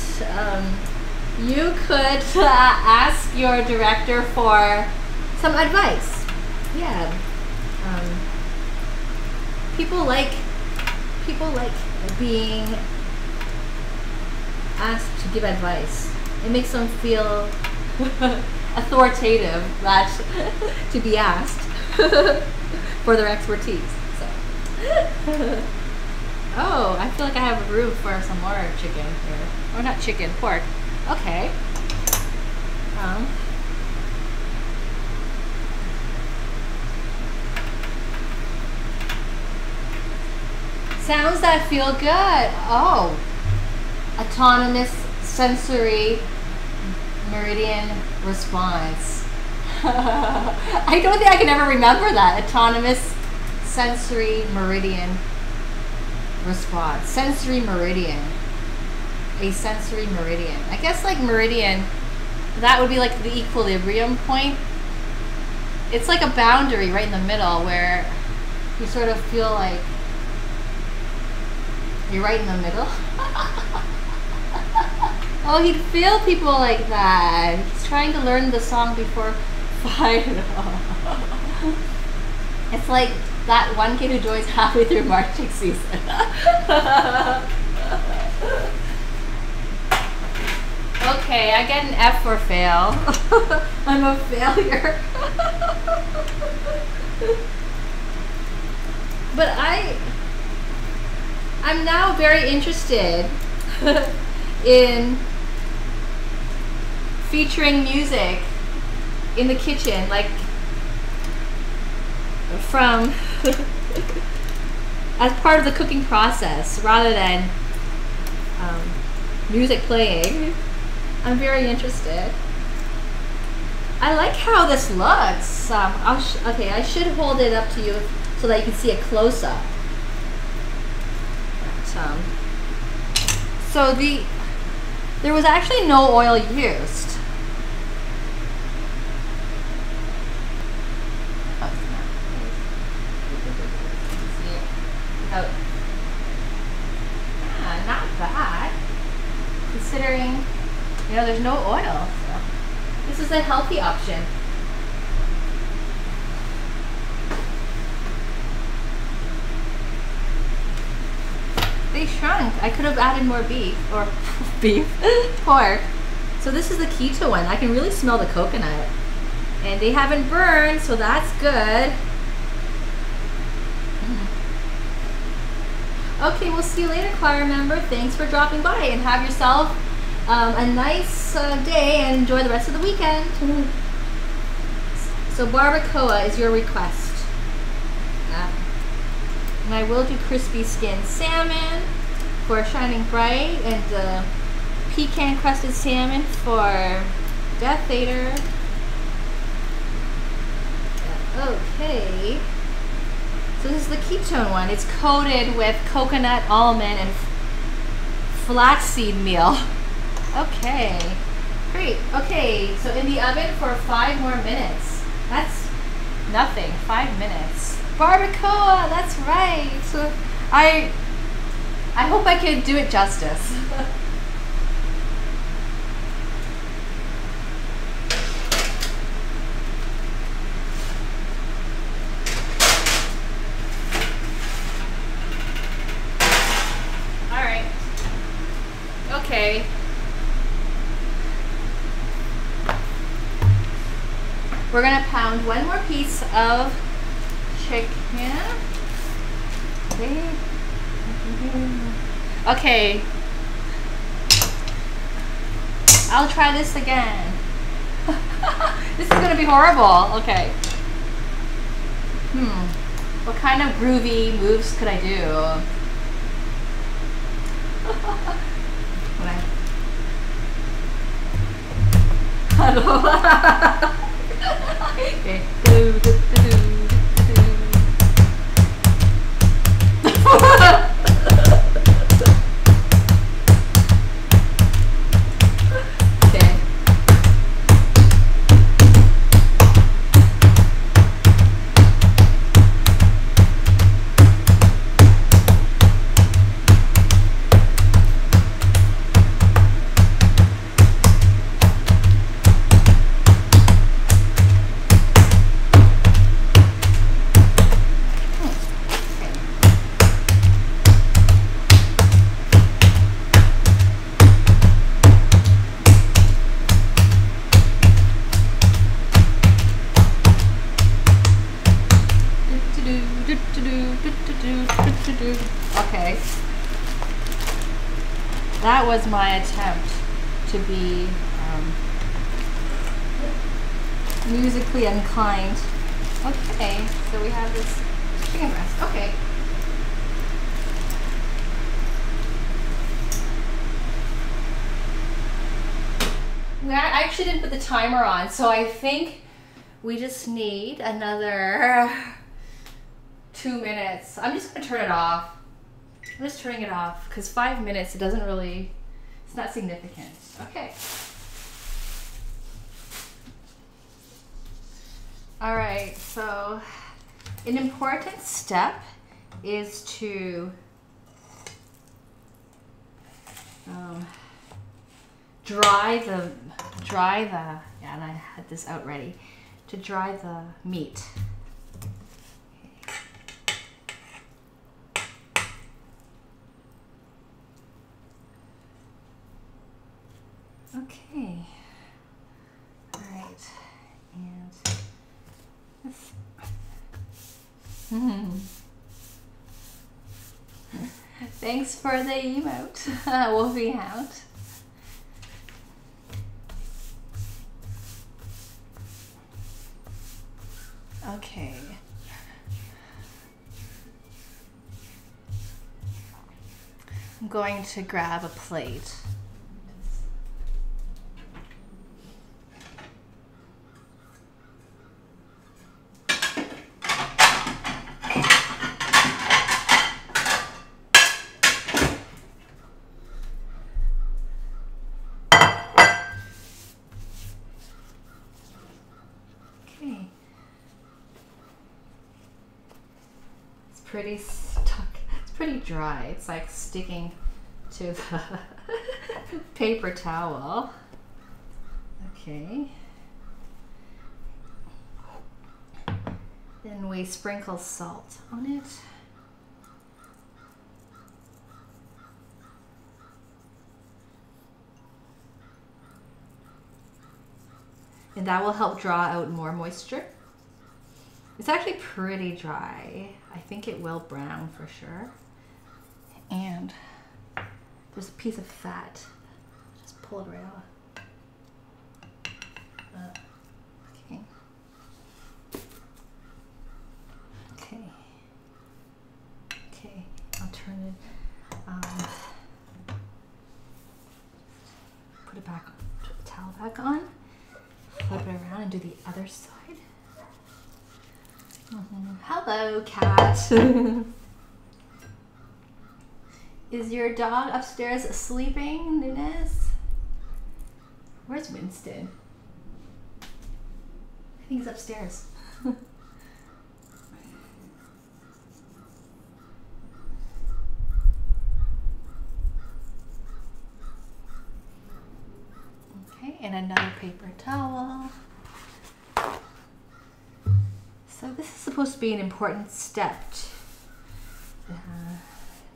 you could ask your director for some advice. Yeah. People like being asked to give advice. It makes them feel authoritative that to be asked for their expertise. So. Oh, I feel like I have room for some more chicken here. Or not chicken, pork. Okay. Sounds that feel good. Oh, autonomous sensory meridian response. I don't think I can ever remember that. Autonomous sensory meridian response. Sensory meridian. A sensory meridian. I guess like meridian, that would be like the equilibrium point. It's like a boundary right in the middle where you sort of feel like you're right in the middle. Oh, he'd feel people like that. He's trying to learn the song before final. It's like that one kid who joins halfway through marching season. Okay, I get an F for fail. I'm a failure. But I'm now very interested in featuring music in the kitchen, like from as part of the cooking process rather than music playing. I'm very interested. I like how this looks. Okay, I should hold it up to you so that you can see a close-up. So there was actually no oil used. Yeah, not bad, considering there's no oil. So this is a healthy option. They shrunk. I could have added more beef or pork. So this is the keto one. I can really smell the coconut, and they haven't burned, so that's good. Okay, we'll see you later, choir member. Thanks for dropping by, and have yourself a nice day and enjoy the rest of the weekend. So barbacoa is your request. And I will do crispy skinned salmon for Shining Bright, and pecan crusted salmon for Death Vader. Okay. So this is the ketone one. It's coated with coconut, almond, and flaxseed meal. Okay. Great. Okay, so in the oven for 5 more minutes. That's nothing. 5 minutes. Barbacoa. That's right. So I hope I could do it justice. All right. Okay. We're gonna pound one more piece of chicken. Okay. I'll try this again. This is gonna be horrible. Okay. What kind of groovy moves could I do? I don't know. Okay. Okay. That was my attempt to be musically inclined. Okay, so we have this chicken breast. Okay. I actually didn't put the timer on, so I think we just need another 2 minutes. I'm just gonna turn it off. I'm just turning it off because 5 minutes, it doesn't really, it's not significant. Okay. All right, so an important step is to dry the, yeah, and I had this out ready, to dry the meat. Okay, all right, and this. Thanks for the emote, Wolfie Hound. Okay. I'm going to grab a plate. Pretty stuck. It's pretty dry. It's like sticking to the paper towel. Okay. Then we sprinkle salt on it. And that will help draw out more moisture. It's actually pretty dry. I think it will brown for sure. And there's a piece of fat. Just pull it right off. Okay. Okay. Okay. I'll turn it. Put it back. Put the towel back on. Flip it around and do the other side. Hello, cat. Is your dog upstairs sleeping, Nunes? Where's Winston? I think he's upstairs. Okay, and another paper towel. So this is supposed to be an important step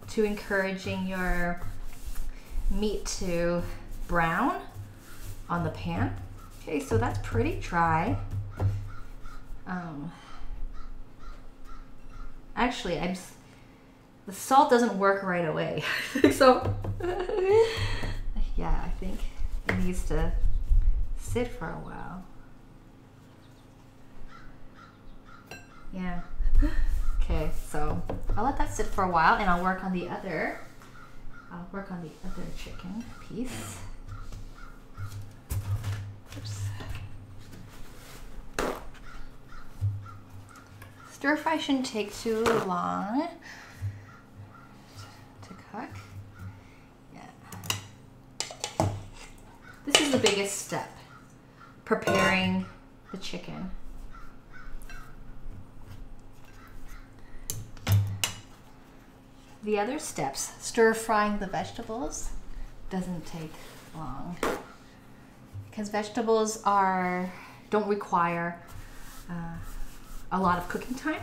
to encouraging your meat to brown on the pan. Okay, so that's pretty dry. Actually, the salt doesn't work right away. So yeah, I think it needs to sit for a while. Yeah. Okay, so I'll let that sit for a while and I'll work on the other chicken piece. Oops. Stir fry shouldn't take too long to cook. Yeah. This is the biggest step, preparing the chicken. The other steps, stir frying the vegetables, doesn't take long because vegetables don't require a lot of cooking time.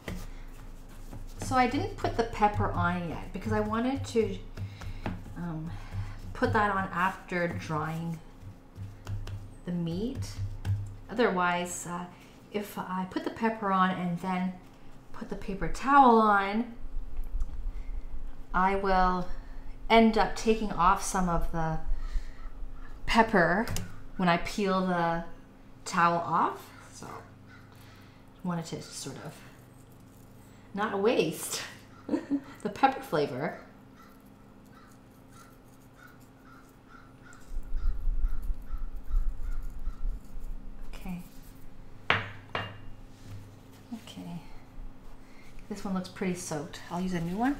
Okay. So I didn't put the pepper on yet because I wanted to put that on after drying the meat. Otherwise, if I put the pepper on and then put the paper towel on, I will end up taking off some of the pepper when I peel the towel off. So I wanted to sort of not waste the pepper flavor. Okay. Okay. This one looks pretty soaked. I'll use a new one.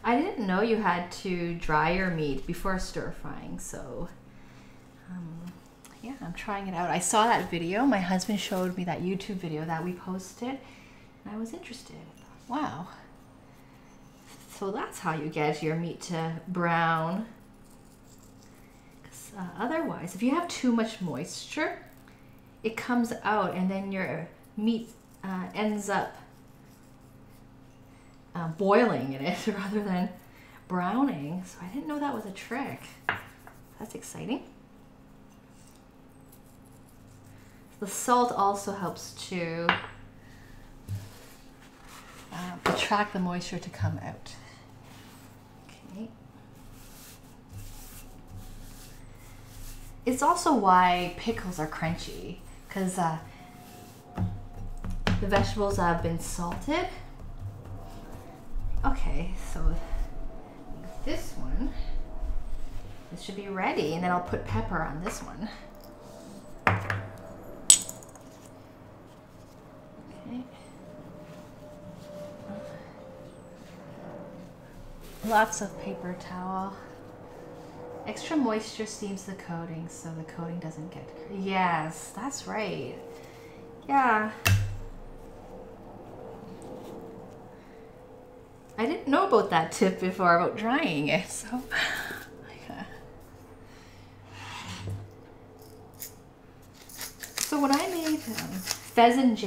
I didn't know you had to dry your meat before stir frying, so yeah, I'm trying it out. I saw that video. My husband showed me that YouTube video that we posted, and I was interested. Wow. So that's how you get your meat to brown. 'Cause, otherwise, if you have too much moisture, it comes out and then your meat ends up boiling in it rather than browning. So I didn't know that was a trick. That's exciting. The salt also helps to attract the moisture to come out. Okay. It's also why pickles are crunchy, because the vegetables have been salted. Okay, so this one, this should be ready, and then I'll put pepper on this one. Okay. Lots of paper towel. Extra moisture steams the coating so the coating doesn't get... Yes, that's right. Yeah. I didn't know about that tip before about drying it, so... So when I made pheasant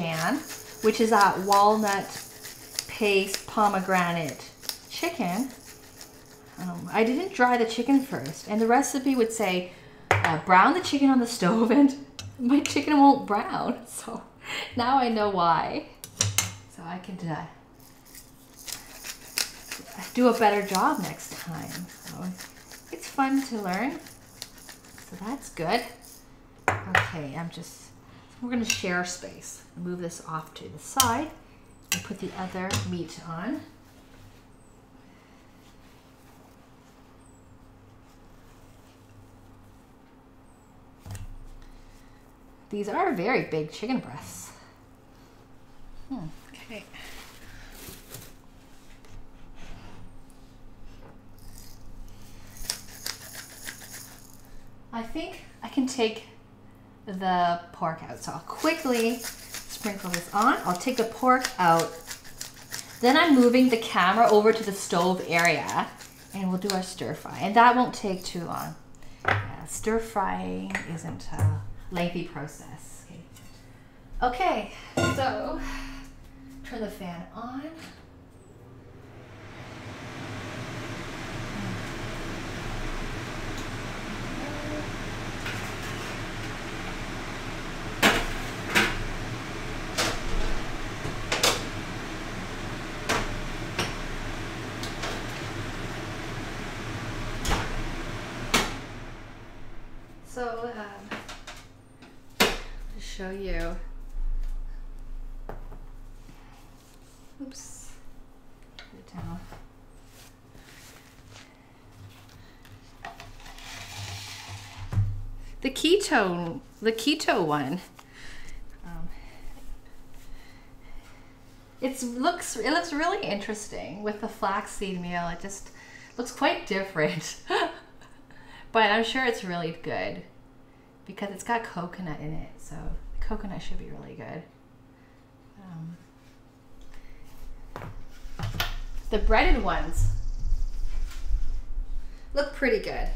which is that walnut paste pomegranate chicken, I didn't dry the chicken first, and the recipe would say brown the chicken on the stove, and my chicken won't brown. So now I know why. So I can do a better job next time. So it's fun to learn. So that's good. Okay, we're gonna share space. Move this off to the side and put the other meat on. These are very big chicken breasts. Okay. I think I can take the pork out. So I'll quickly sprinkle this on. I'll take the pork out. Then I'm moving the camera over to the stove area and we'll do our stir fry. And that won't take too long. Yeah, stir frying isn't a lengthy process. Okay, so turn the fan on. So, to show you, oops, put it down. The keto one, it looks really interesting with the flaxseed meal. It just looks quite different. But I'm sure it's really good because it's got coconut in it, so the coconut should be really good. The breaded ones look pretty good.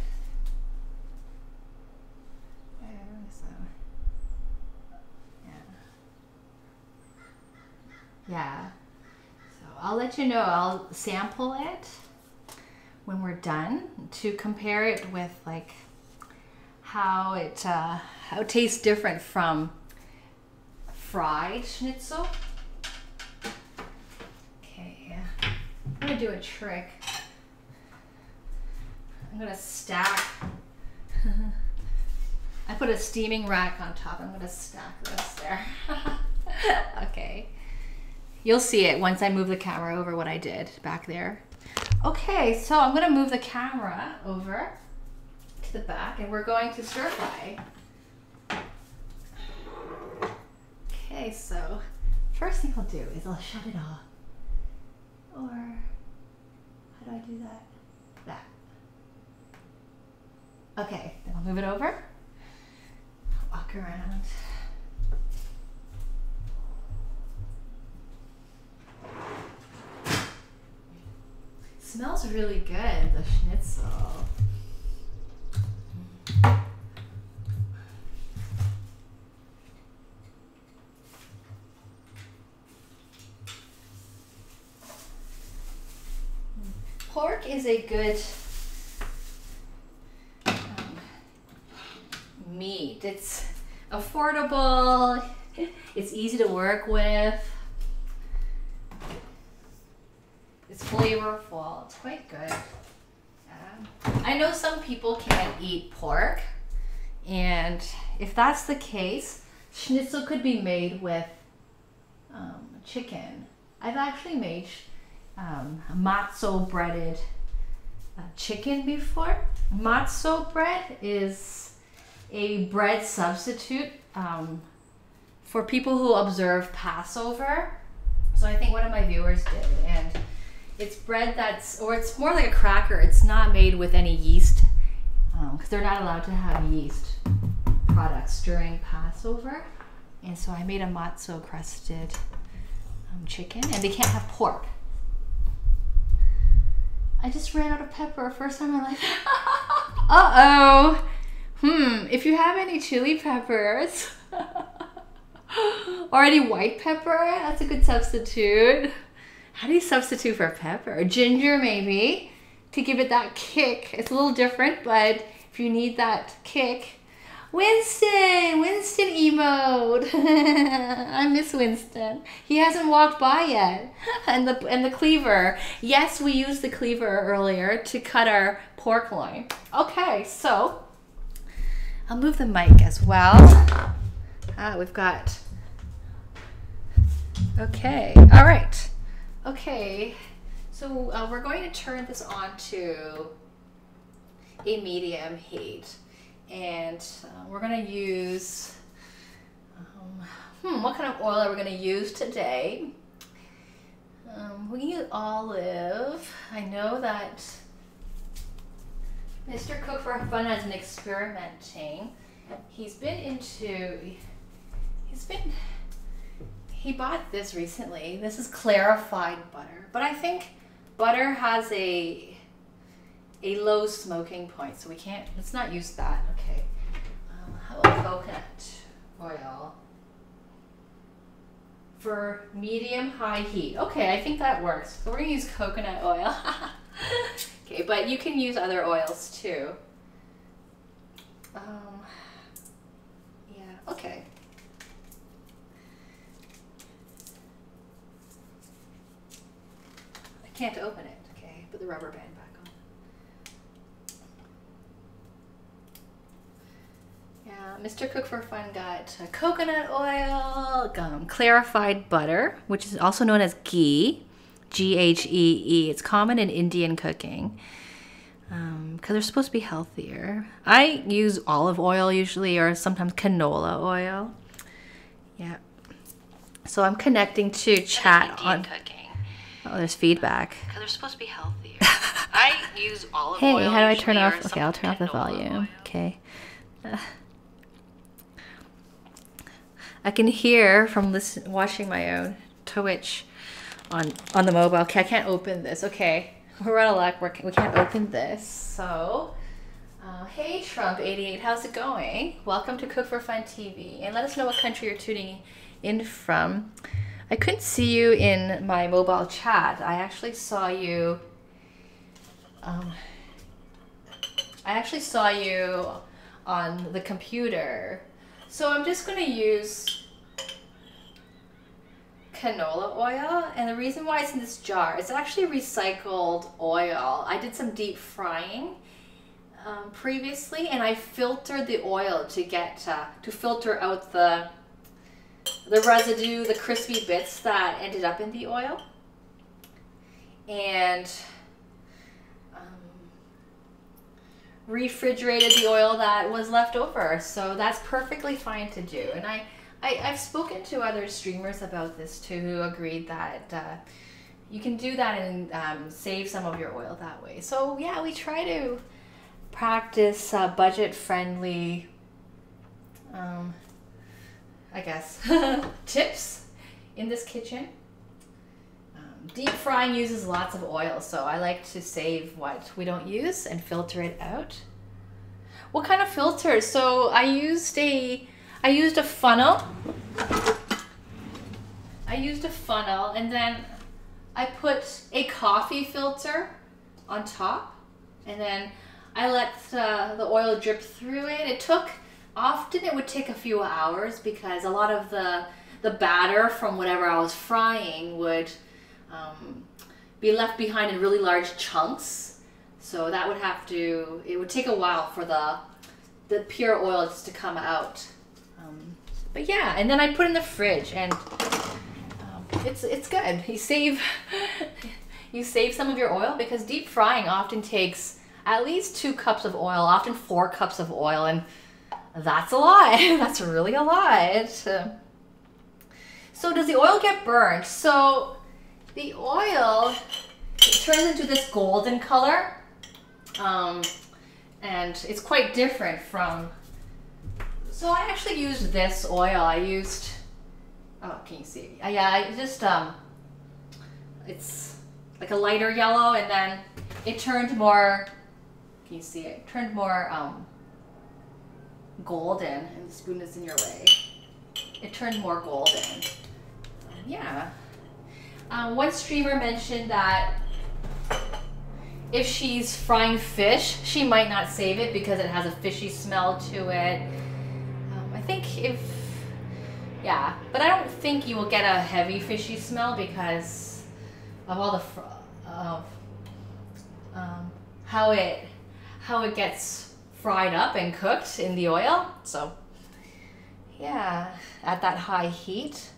Yeah. So I'll let you know. I'll sample it when we're done to compare it with like how it tastes different from fried schnitzel. Okay, I'm gonna do a trick. I'm gonna stack. I put a steaming rack on top. I'm gonna stack this there. Okay, you'll see it once I move the camera over what I did back there. Okay, so I'm gonna move the camera over to the back and we're going to stir fry. Okay, so first thing I'll do is I'll shut it off. Or how do I do that? That. Okay, then I'll move it over. I'll walk around. Smells really good, the schnitzel. Pork is a good meat. It's affordable, it's easy to work with. It's flavorful. It's quite good. I know some people can't eat pork, and if that's the case, schnitzel could be made with chicken. I've actually made matzo breaded chicken before. Matzo bread is a bread substitute for people who observe Passover. So I think one of my viewers did, and it's bread that's, or it's more like a cracker. It's not made with any yeast because they're not allowed to have yeast products during Passover. And so I made a matzo crusted chicken, and they can't have pork. I just ran out of pepper, first time in my life. Uh-oh. If you have any chili peppers or any white pepper, that's a good substitute. How do you substitute for pepper? Ginger, maybe, to give it that kick. It's a little different, but if you need that kick. Winston emote. I miss Winston. He hasn't walked by yet. And the cleaver. Yes, we used the cleaver earlier to cut our pork loin. Okay, so I'll move the mic as well. We've got. Okay, all right. Okay, so we're going to turn this on to a medium heat, and we're going to use what kind of oil are we gonna use today? We can use olive. I know that Mr. Cook for Fun has been experimenting. He bought this recently. This is clarified butter, but I think butter has a low smoking point, so let's not use that. Okay. How about coconut oil? For medium high heat. Okay, I think that works. So we're gonna use coconut oil. Okay, but you can use other oils too. Yeah, okay. I can't open it. Okay, put the rubber band back on. Yeah, Mr. Cook for Fun got coconut oil, clarified butter, which is also known as ghee, Ghee. It's common in Indian cooking because they're supposed to be healthier. I use olive oil usually, or sometimes canola oil. Yeah. So I'm connecting to chat on cooking. Oh, there's feedback. Because they're supposed to be healthier. I use olive oil. Hey, how do I turn off? Okay, I'll turn off the volume. Oil. Okay. I can hear from watching my own Twitch on the mobile. Okay, I can't open this. Okay, we're out of luck. We can't open this. So, hey Trump88, how's it going? Welcome to Cook for Fun TV, and let us know what country you're tuning in from. I couldn't see you in my mobile chat. I actually saw you. I actually saw you on the computer. So I'm just gonna use canola oil, and the reason why it's in this jar, it's actually recycled oil. I did some deep frying previously, and I filtered the oil to filter out the residue, the crispy bits that ended up in the oil, and refrigerated the oil that was left over. So that's perfectly fine to do. And I've spoken to other streamers about this too, who agreed that you can do that and save some of your oil that way. So yeah, we try to practice budget-friendly, I guess, tips in this kitchen. Deep frying uses lots of oil, so I like to save what we don't use and filter it out. What kind of filter? So I used a funnel. And then I put a coffee filter on top, and then I let the oil drip through it. Often it would take a few hours because a lot of the batter from whatever I was frying would be left behind in really large chunks. So it would take a while for the pure oil just to come out. But yeah, and then I put it in the fridge, and it's good. You save some of your oil, because deep frying often takes at least 2 cups of oil, often 4 cups of oil, and that's a lot. That's really a lot. So does the oil get burned? So the oil, it turns into this golden color, and it's quite different from. So I actually used this oil. Oh, can you see? Yeah, I just it's like a lighter yellow, and then it turned more. Can you see it? It turned more golden, and the spoon is in your way. It turned more golden. Yeah. One streamer mentioned that if she's frying fish, she might not save it because it has a fishy smell to it. I think yeah, but I don't think you will get a heavy fishy smell because of all the how it gets fried up and cooked in the oil. So yeah, at that high heat.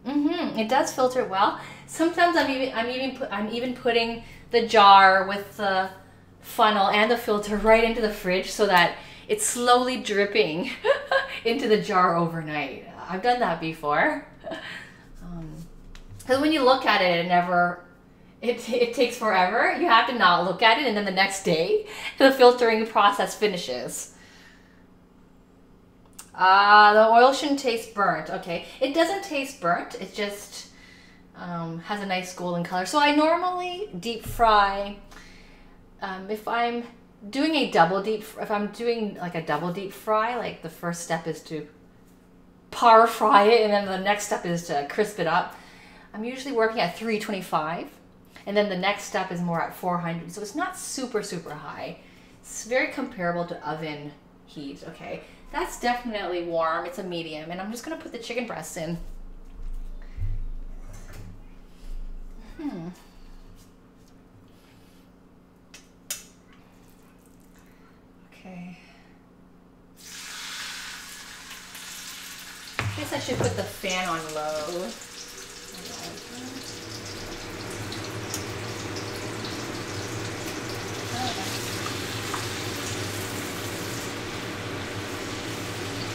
It does filter well. Sometimes I'm even putting the jar with the funnel and the filter right into the fridge so that it's slowly dripping into the jar overnight. I've done that before. Because when you look at it, it takes forever. You have to not look at it, and then the next day, the filtering process finishes. The oil shouldn't taste burnt. Okay, it doesn't taste burnt. It just has a nice golden color. So I normally deep fry. If I'm doing a double deep fry, like the first step is to par fry it, and then the next step is to crisp it up. I'm usually working at 325, and then the next step is more at 400. So it's not super high. It's very comparable to oven heat. Okay, that's definitely warm. It's a medium, and I'm just gonna put the chicken breasts in. Okay. I guess I should put the fan on low.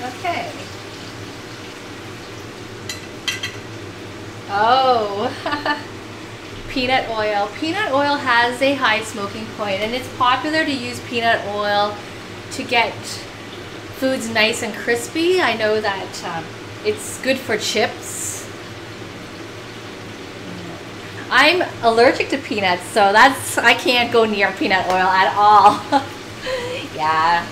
Okay. Oh, peanut oil. Peanut oil has a high smoking point, and it's popular to use peanut oil to get foods nice and crispy. I know that it's good for chips. I'm allergic to peanuts, so I can't go near peanut oil at all. Yeah.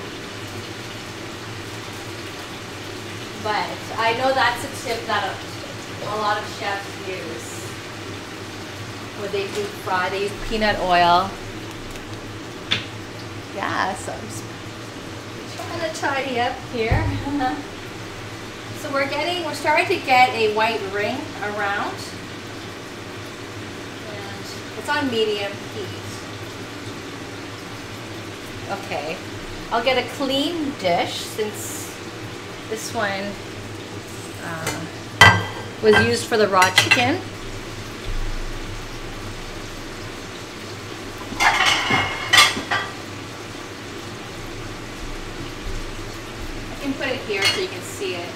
But I know that's a tip that a lot of chefs use when they deep fry. They use peanut oil. Yeah, so I'm just trying to tidy up here. So we're starting to get a white ring around, and it's on medium heat. Okay, I'll get a clean dish since this one was used for the raw chicken. I can put it here so you can see it.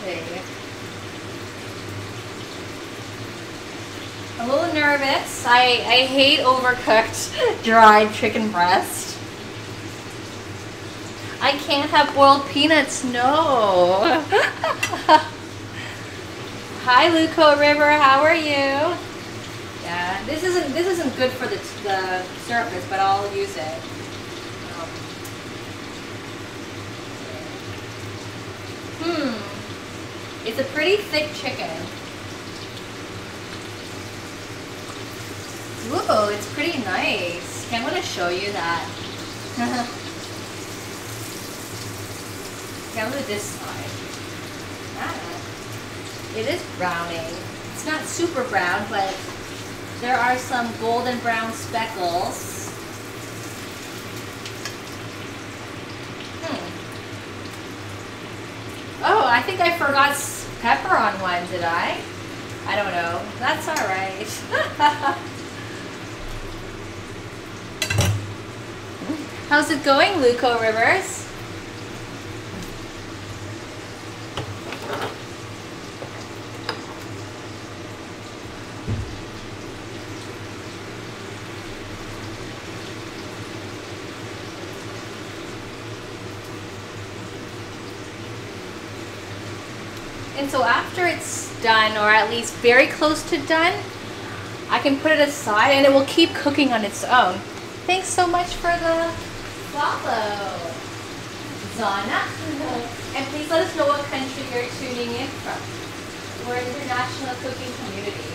Okay. I'm a little nervous. I hate overcooked dried chicken breast. I can't have boiled peanuts, no. Hi Luco River, how are you? Yeah, this isn't good for the surface, but I'll use it. It's a pretty thick chicken. Ooh, it's pretty nice. Okay, I'm going to show you that. Okay, look at this side. It is browning. It's not super brown, but there are some golden brown speckles. Oh, I think I forgot pepper on one, did I? I don't know. That's all right. How's it going, Luco Rivers? And so after it's done, or at least very close to done, I can put it aside and it will keep cooking on its own. Thanks so much for the follow, Zana. And please let us know what country you're tuning in from. We're an international cooking community.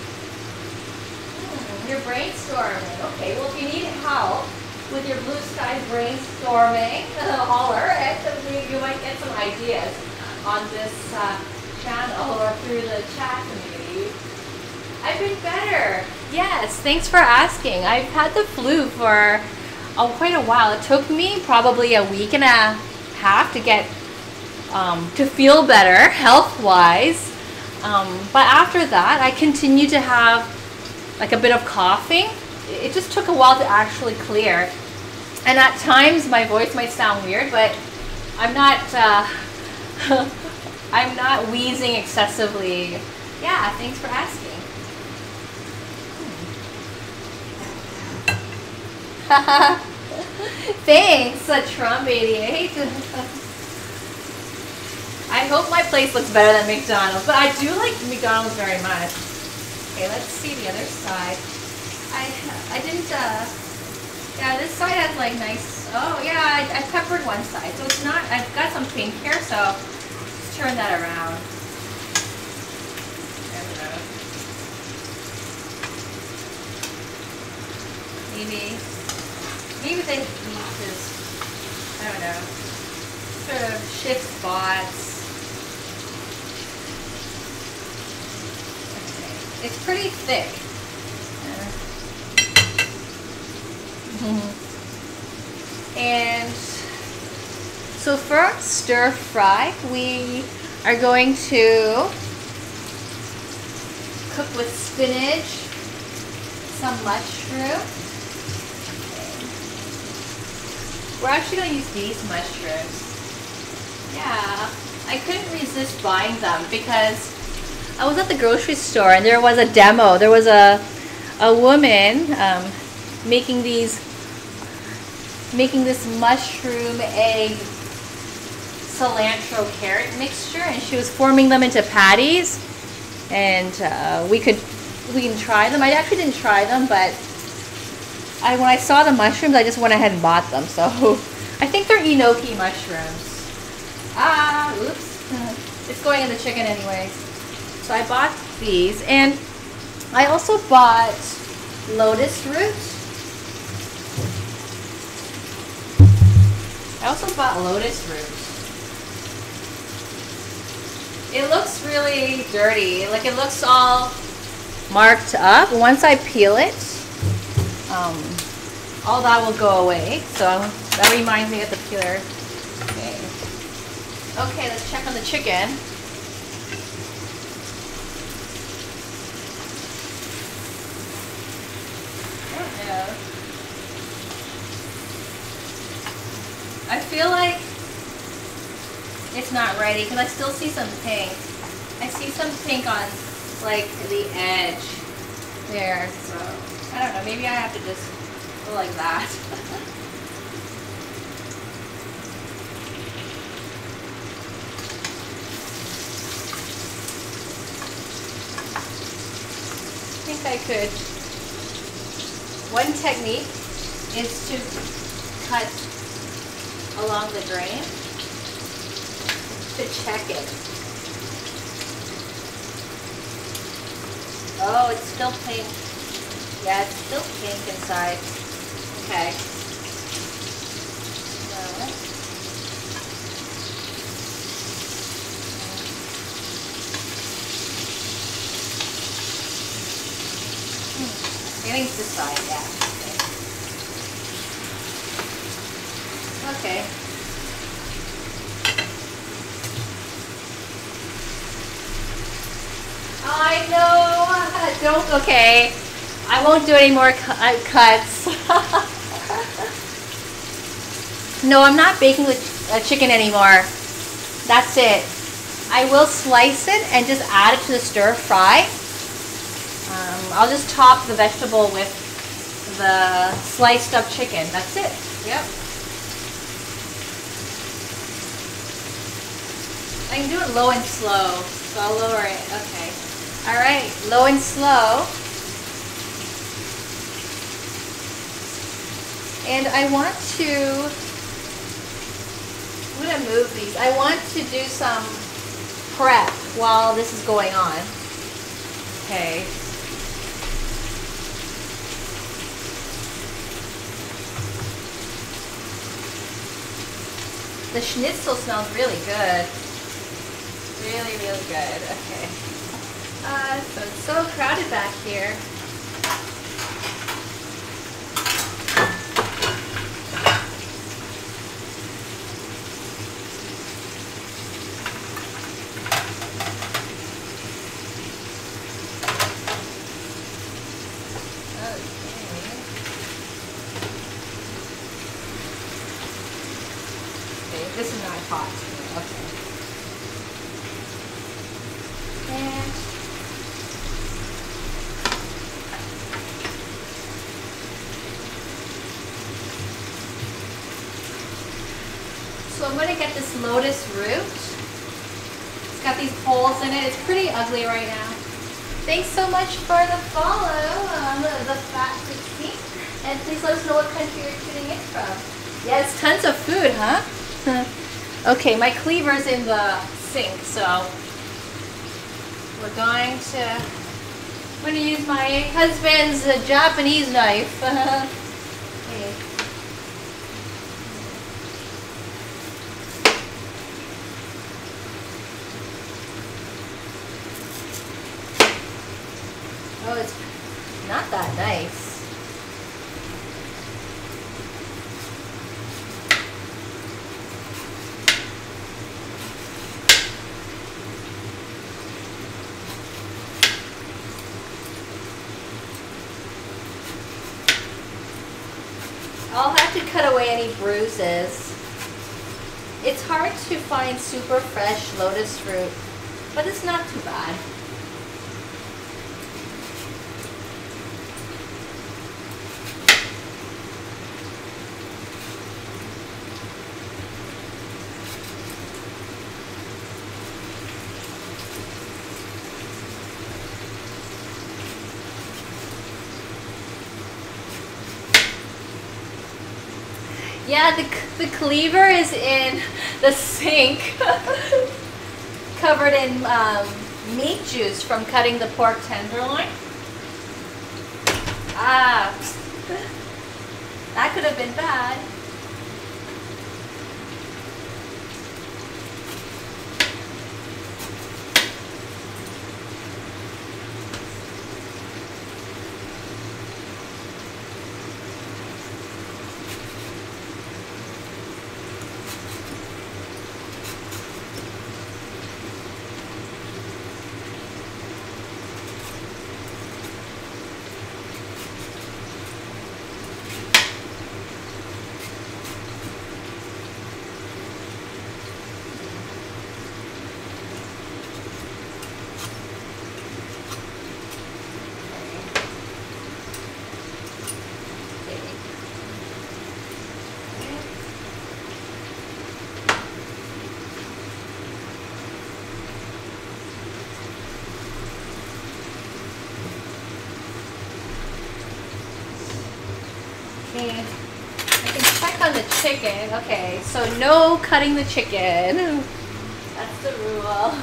You're brainstorming. Okay, well if you need help with your blue sky brainstorming, holler, and you might get some ideas on this channel or through the chat community. I've been better. Yes, thanks for asking. I've had the flu for quite a while. It took me probably a week and a half to get to feel better health-wise. But after that, I continued to have like a bit of coughing. It just took a while to actually clear. And at times my voice might sound weird, but I'm not, I'm not wheezing excessively. Yeah, thanks for asking. Thanks, Trump 88. I hope my place looks better than McDonald's, but I do like McDonald's very much. Okay, let's see the other side. I didn't, yeah, this side has like nice, oh yeah, I peppered one side, so it's not, I've got some pink here, so let's turn that around. There we go. Maybe they need to, I don't know, sort of shift spots. Okay. It's pretty thick. And so for stir fry, we are going to cook with spinach, some mushroom. We're actually going to use these mushrooms. Yeah, I couldn't resist buying them because I was at the grocery store and there was a demo. There was a woman making this mushroom, egg, cilantro, carrot mixture, and she was forming them into patties, and we can try them. I actually didn't try them, but when I saw the mushrooms, I just went ahead and bought them. So I think they're enoki mushrooms. Oops, it's going in the chicken anyways. So I bought these, and I also bought lotus root. I also bought lotus root. It looks really dirty. Like it looks all marked up. Once I peel it, all that will go away. So that reminds me of the peeler. Okay. Okay, let's check on the chicken. I feel like it's not ready because I still see some pink. I see some pink on like the edge there. So I don't know. Maybe I have to just go like that. I think I could. One technique is to cut along the grain to check it. Oh, it's still pink. Yeah, it's still pink inside. Okay. Getting to this side, yeah. Okay. I know. Don't. Okay. I won't do any more cuts. No, I'm not baking the chicken anymore. That's it. I will slice it and just add it to the stir fry. I'll just top the vegetable with the sliced up chicken. That's it. Yep. I can do it low and slow, so I'll lower it. Okay. All right, low and slow. And I'm gonna move these. I want to do some prep while this is going on. Okay. The schnitzel smells really good. Really, really good. Okay. So it's so crowded back here. pot. Okay. And so I'm going to get this lotus root. It's got these holes in it. It's pretty ugly right now. Thanks so much for the follow, the Fat 60. And please let us know what country you're tuning in from. Yes, tons of food, huh? Okay, my cleaver's in the sink, so I'm going to use my husband's Japanese knife. Okay. Oh, it's not that nice. I'll have to cut away any bruises. It's hard to find super fresh lotus fruit, but it's not too bad. Yeah, the cleaver is in the sink, covered in meat juice from cutting the pork tenderloin. Ah, that could have been bad. Okay, I can check on the chicken. Okay, so no cutting the chicken. That's the rule.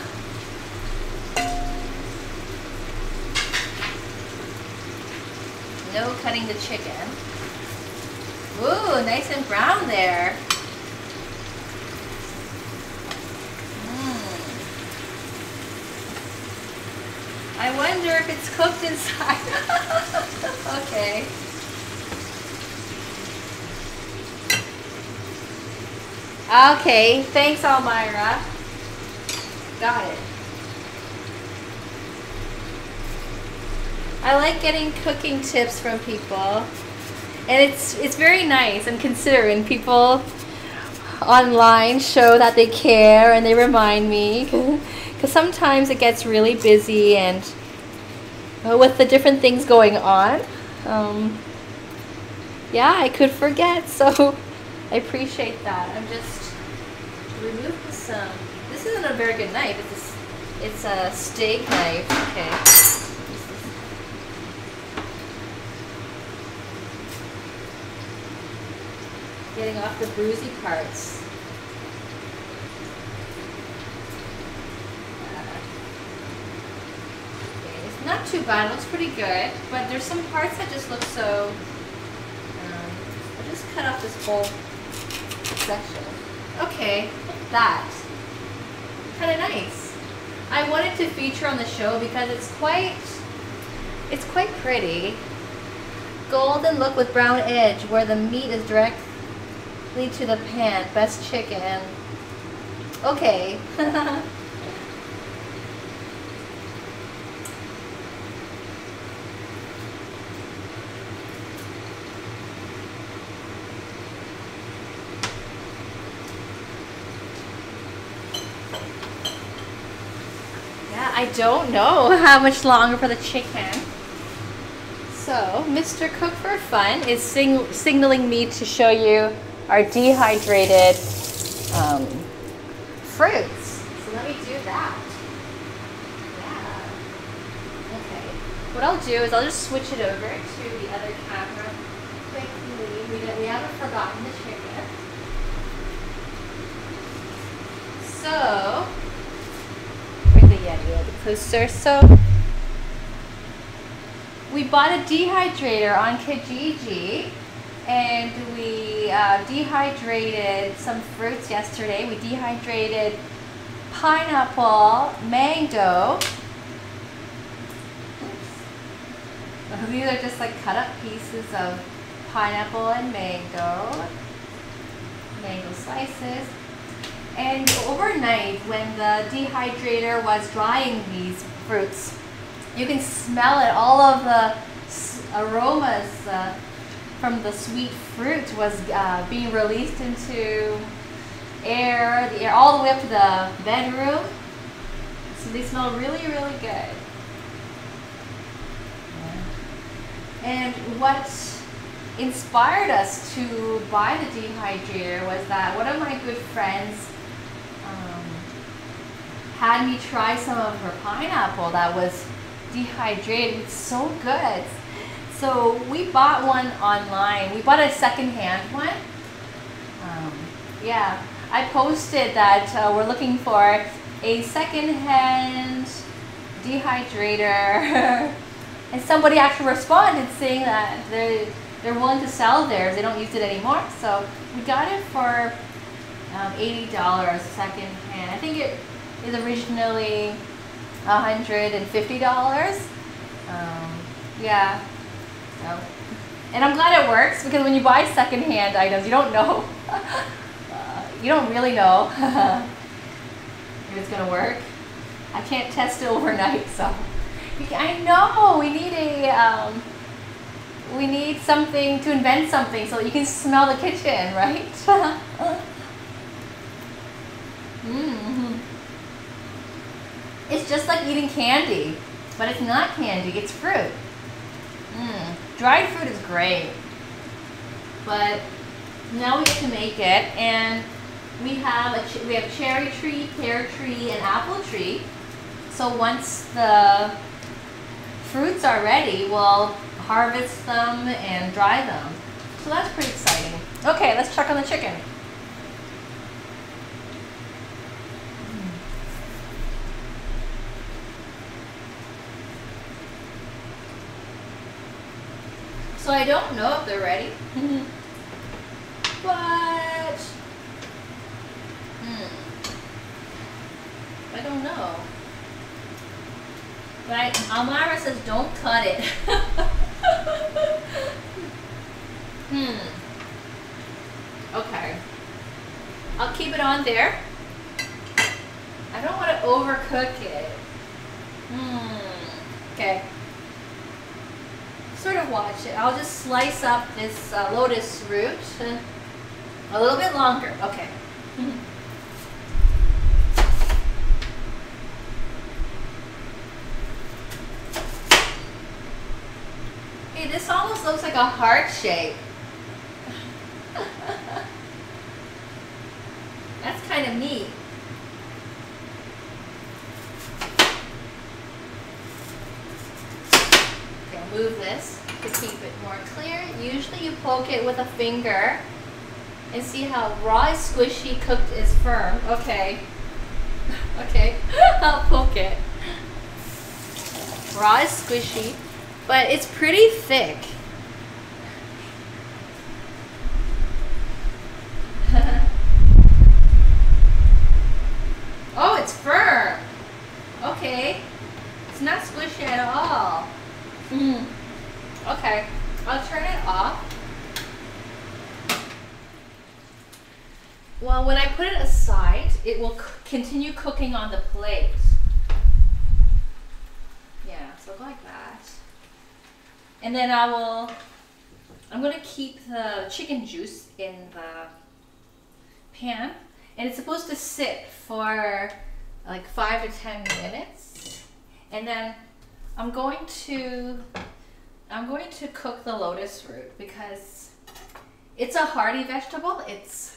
No cutting the chicken. Ooh, nice and brown there. I wonder if it's cooked inside. Okay. Okay, thanks, Almira. Got it. I like getting cooking tips from people, and it's very nice and considerate when people online show that they care and they remind me, because sometimes it gets really busy and with the different things going on, yeah, I could forget, so I appreciate that. I'm just remove this. This isn't a very good knife. It's a steak knife. Okay. Getting off the bruisey parts. Okay, it's not too bad. It looks pretty good, but there's some parts that just look so. I'll just cut off this whole section. Okay, that. Kind of nice. I wanted to feature on the show because it's quite pretty. Golden look with brown edge where the meat is directly to the pan. Best chicken. Okay. I don't know how much longer for the chicken. So, Mr. Cook for Fun is signaling me to show you our dehydrated fruits. So let me do that. Yeah. Okay. What I'll do is I'll just switch it over to the other camera quickly. We haven't forgotten the chicken. So, bring the Yeti a little bit closer. So, we bought a dehydrator on Kijiji, and we dehydrated some fruits yesterday. We dehydrated pineapple, mango. Oops. These are just like cut up pieces of pineapple and mango slices. And overnight, when the dehydrator was drying these fruits, you can smell it. All of the aromas from the sweet fruit was being released into the air all the way up to the bedroom. So they smell really, really good. And what inspired us to buy the dehydrator was that one of my good friends had me try some of her pineapple that was dehydrated. It's so good. So we bought one online. We bought a second-hand one. Yeah, I posted that we're looking for a second-hand dehydrator, and somebody actually responded saying that they're willing to sell theirs. They don't use it anymore. So we got it for $80 second-hand. I think it is originally $150. Yeah. So, and I'm glad it works, because when you buy secondhand items, you don't know. You don't really know if it's gonna work. I can't test it overnight, so I know we need something to invent something so that you can smell the kitchen, right? It's just like eating candy, but it's not candy, it's fruit. Dried fruit is great, but now we get to make it, and we have cherry tree, pear tree, and apple tree. So once the fruits are ready, we'll harvest them and dry them. So that's pretty exciting. Okay, let's check on the chicken. So I don't know if they're ready, but I don't know. But Almira says don't cut it. Okay. I'll keep it on there. I don't want to overcook it. Okay. Sort of watch it. I'll just slice up this lotus root a little bit longer. Okay. Hey, this almost looks like a heart shape. That's kind of neat. Move this to keep it more clear. Usually you poke it with a finger and see how raw is squishy, cooked is firm. Okay. Okay, I'll poke it. Raw is squishy, but it's pretty thick. Oh, it's firm. Okay. It's not squishy at all. Okay, I'll turn it off. Well, when I put it aside, it will continue cooking on the plate. Yeah, so like that. And then I'm gonna keep the chicken juice in the pan, and it's supposed to sit for like 5 to 10 minutes. And then I'm going to cook the lotus root because it's a hearty vegetable. It's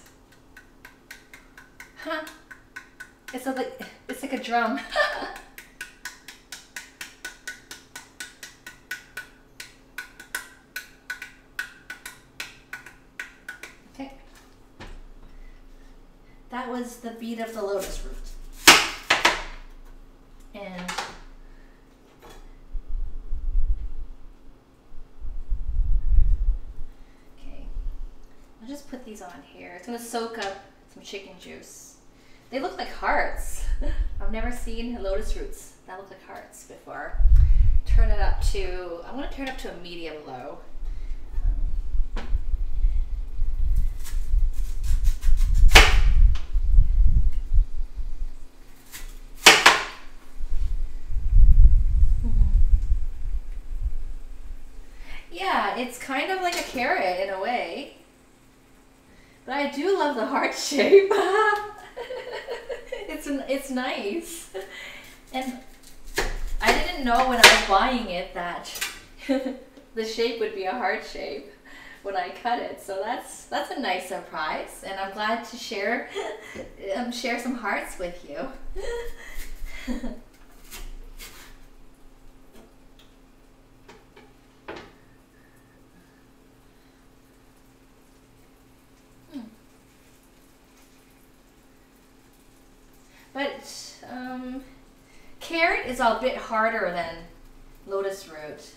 like a drum. Okay. That was the beat of the lotus root. And okay, I'll just put these on here. It's gonna soak up some chicken juice. They look like hearts. I've never seen lotus roots that look like hearts before. Turn it up to, I'm gonna turn it up to a medium low. Yeah, it's kind of like a carrot in a way. But I do love the heart shape. It's nice. And I didn't know when I was buying it that the shape would be a heart shape when I cut it. So that's a nice surprise, and I'm glad to share some hearts with you. But carrot is a bit harder than lotus root.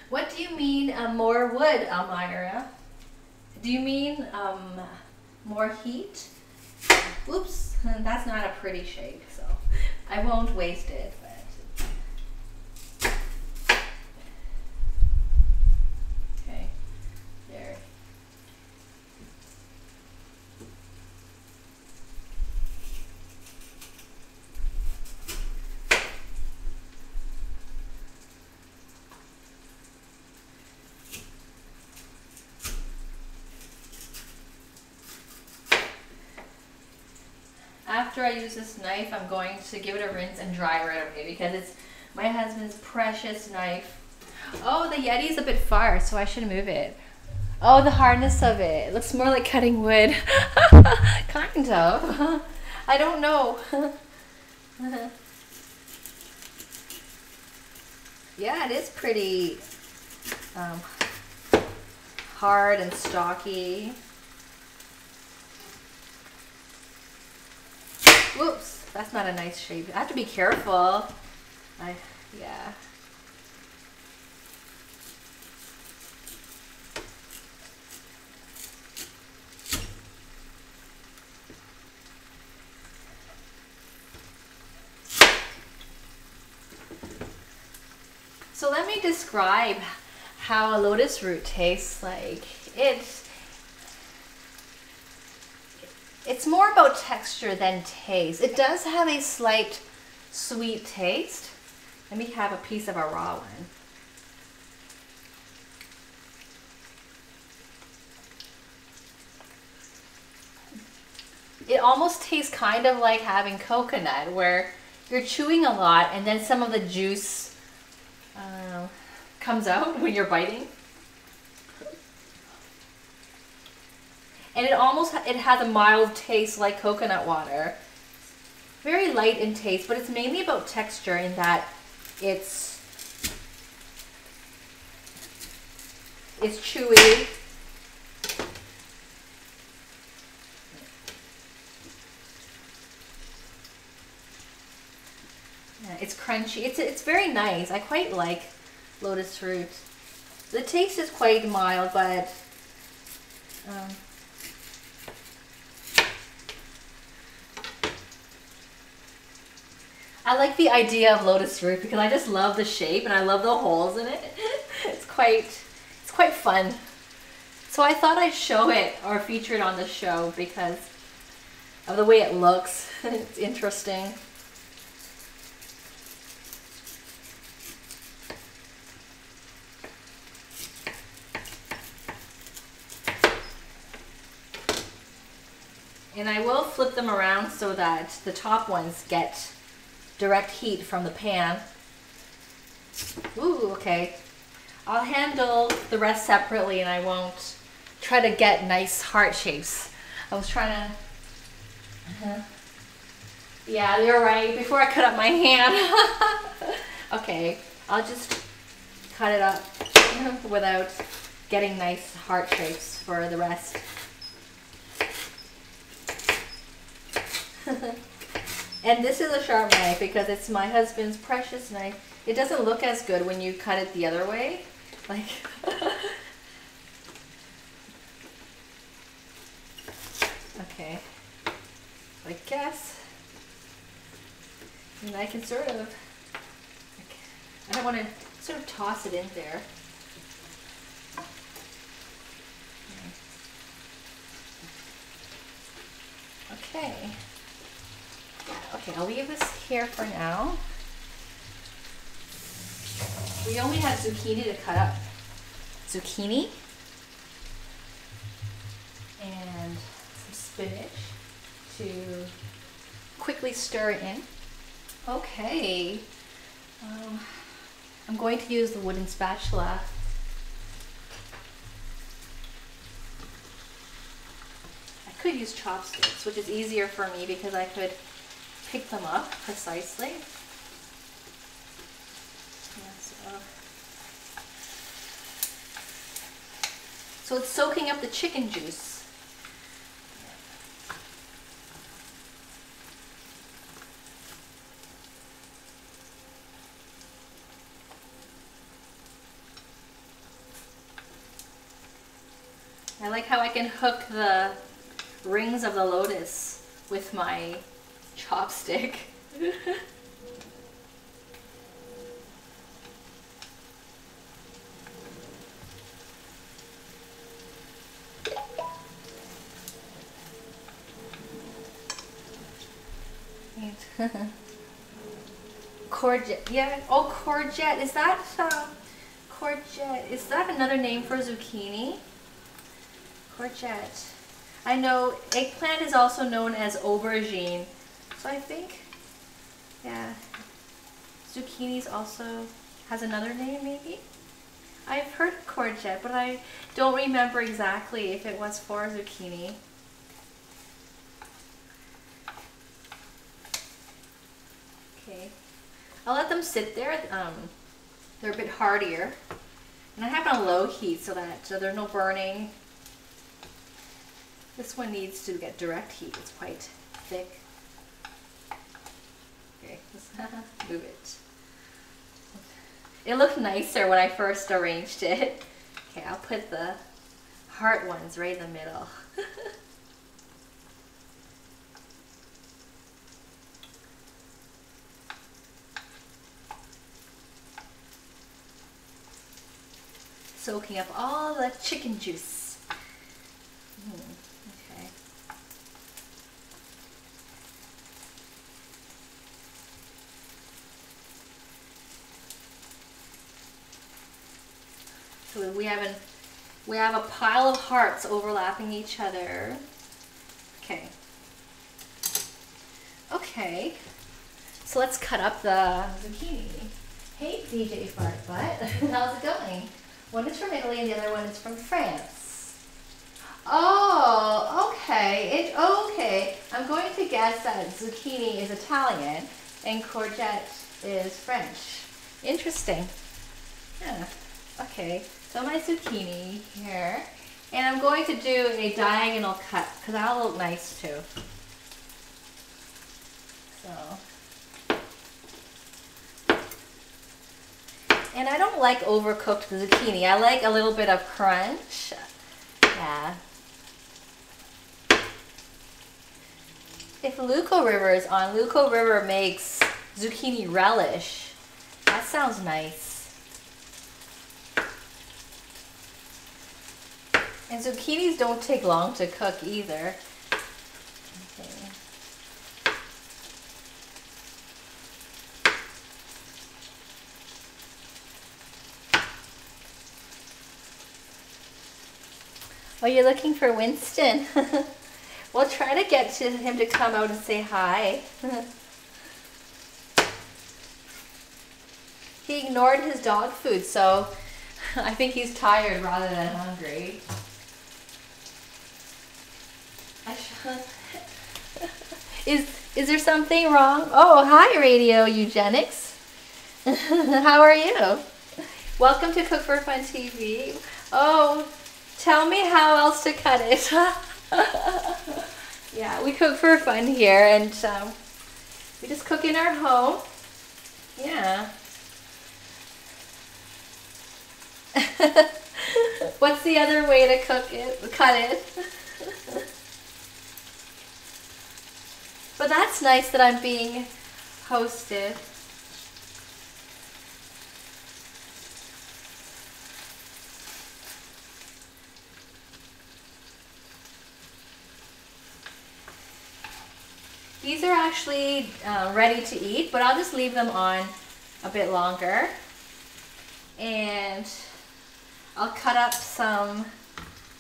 What do you mean more wood, Elmira? Do you mean more heat? Oops, that's not a pretty shape, so I won't waste it. After I use this knife, I'm going to give it a rinse and dry right away because it's my husband's precious knife. Oh, the Yeti's a bit far, so I should move it. Oh, the hardness of it. It looks more like cutting wood. Kind of. I don't know. Yeah, it is pretty hard and stocky. Whoops, that's not a nice shape. I have to be careful. Yeah. So let me describe how a lotus root tastes like. It's more about texture than taste. It does have a slight sweet taste. Let me have a piece of a raw one. It almost tastes kind of like having coconut, where you're chewing a lot and then some of the juice comes out when you're biting. And it has a mild taste like coconut water. Very light in taste, but it's mainly about texture in that it's chewy. Yeah, it's crunchy. It's very nice. I quite like lotus root. The taste is quite mild, but I like the idea of lotus root because I just love the shape and I love the holes in it. It's quite fun. So I thought I'd show it or feature it on the show because of the way it looks. It's interesting. And I will flip them around so that the top ones get direct heat from the pan. Ooh, okay. I'll handle the rest separately and I won't try to get nice heart shapes. I was trying to... Yeah, you're right. Before I cut up my hand. Okay, I'll just cut it up without getting nice heart shapes for the rest. And this is a sharp knife because it's my husband's precious knife. It doesn't look as good when you cut it the other way. Like, okay, I guess, and I can sort of, I don't want to sort of toss it in there. Okay. Okay, I'll leave this here for now. We only have zucchini to cut up. Zucchini and some spinach to quickly stir in. Okay. I'm going to use the wooden spatula. I could use chopsticks, which is easier for me because I could pick them up precisely. So it's soaking up the chicken juice. I like how I can hook the rings of the lotus with my chopstick. Courgette, yeah. Oh, courgette. Is that courgette? Is that another name for zucchini? Courgette. I know eggplant is also known as aubergine. So I think, yeah, zucchini's also has another name maybe? I've heard courgette, but I don't remember exactly if it was for zucchini. Okay, I'll let them sit there. They're a bit hardier. And I have it on low heat so there's no burning. This one needs to get direct heat. It's quite thick. Okay, let's move it. It looked nicer when I first arranged it. Okay, I'll put the heart ones right in the middle. Soaking up all the chicken juice. Okay. So we have a pile of hearts overlapping each other. Okay. Okay. So let's cut up the zucchini. Hey DJ Fart Butt, how's it going? One is from Italy and the other one is from France. Oh, okay. Okay. I'm going to guess that zucchini is Italian and courgette is French. Interesting. Yeah. Okay. So my zucchini here. And I'm going to do a diagonal cut because that'll look nice too. So. And I don't like overcooked zucchini. I like a little bit of crunch. Yeah. If Luco River is on, Luco River makes zucchini relish. That sounds nice. And zucchinis don't take long to cook either. Okay. Oh, you're looking for Winston. We'll try to get to him to come out and say hi. He ignored his dog food, so I think he's tired rather than hungry. Is there something wrong? Oh, hi, Radio Eugenics. How are you? Welcome to Cook for Fun TV. Oh, tell me how else to cut it. Yeah, we cook for fun here, and we just cook in our home. Yeah. What's the other way to cut it? But that's nice that I'm being hosted. These are actually ready to eat, but I'll just leave them on a bit longer. And I'll cut up some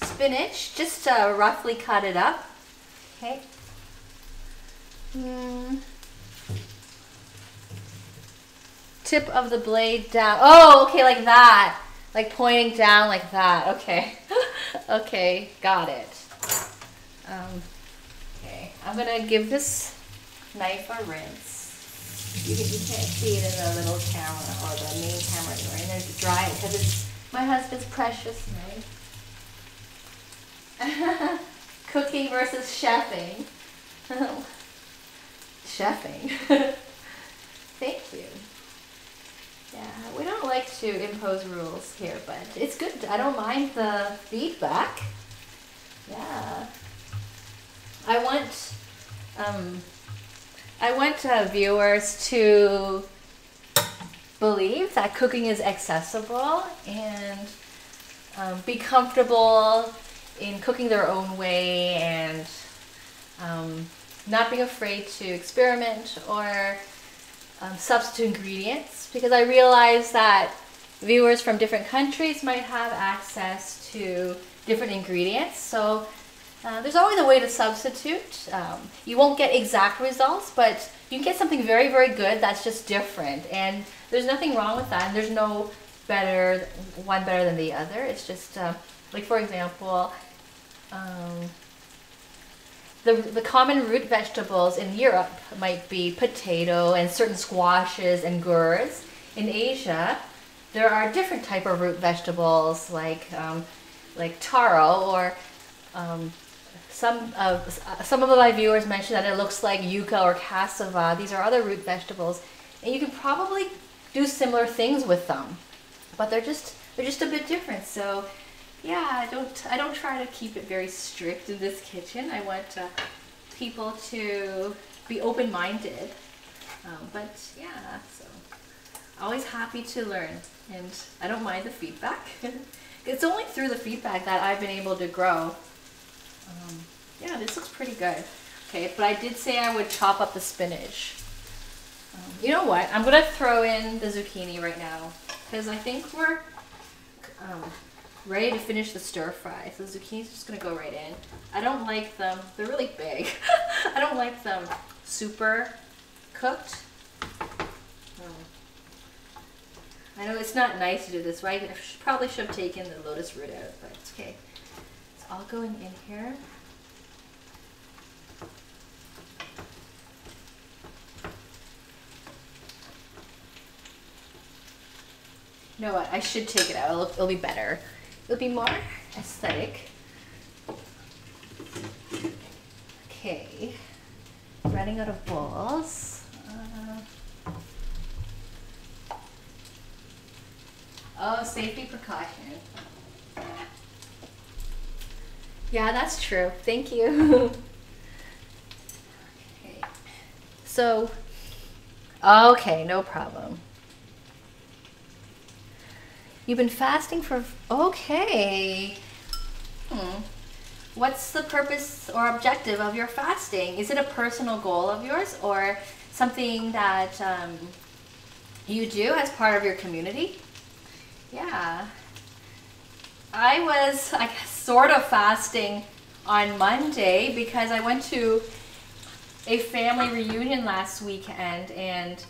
spinach, just to roughly cut it up. Okay. Tip of the blade down. Oh, okay, like that. Like pointing down like that. Okay. Okay, got it. Okay, I'm gonna give this knife a rinse. You can't see it in the little camera or the main camera anywhere. And then to dry it because it's my husband's precious knife. Cooking versus chefing. Chefing. Thank you. Yeah, we don't like to impose rules here, but it's good. I don't mind the feedback. Yeah. I want viewers to believe that cooking is accessible and be comfortable in cooking their own way and not being afraid to experiment or substitute ingredients, because I realize that viewers from different countries might have access to different ingredients. So there's always a way to substitute. You won't get exact results, but you can get something very, very good that's just different. And there's nothing wrong with that. And there's no one better than the other. It's just, like for example, the common root vegetables in Europe might be potato and certain squashes and gourds. In Asia, there are different type of root vegetables like taro or some of my viewers mentioned that it looks like yucca or cassava. These are other root vegetables, and you can probably do similar things with them, but they're just a bit different. So yeah, I don't try to keep it very strict in this kitchen. I want people to be open-minded, but yeah, so always happy to learn, and I don't mind the feedback. It's only through the feedback that I've been able to grow. Yeah, this looks pretty good. Okay, but I did say I would chop up the spinach. You know what? I'm gonna throw in the zucchini right now because I think we're ready to finish the stir fry. So the zucchini's just gonna go right in. I don't like them. They're really big. I don't like them super cooked. I know it's not nice to do this, right? I probably should have taken the lotus root out, but it's okay. It's all going in here. You know what? I should take it out. It'll be better. It'll be more aesthetic. Okay. Running out of bowls. Oh, safety precaution. Yeah, that's true. Thank you. Okay. So, okay, no problem. You've been fasting for, okay. What's the purpose or objective of your fasting? Is it a personal goal of yours or something that you do as part of your community? Yeah. I was, I guess, sort of fasting on Monday because I went to a family reunion last weekend, and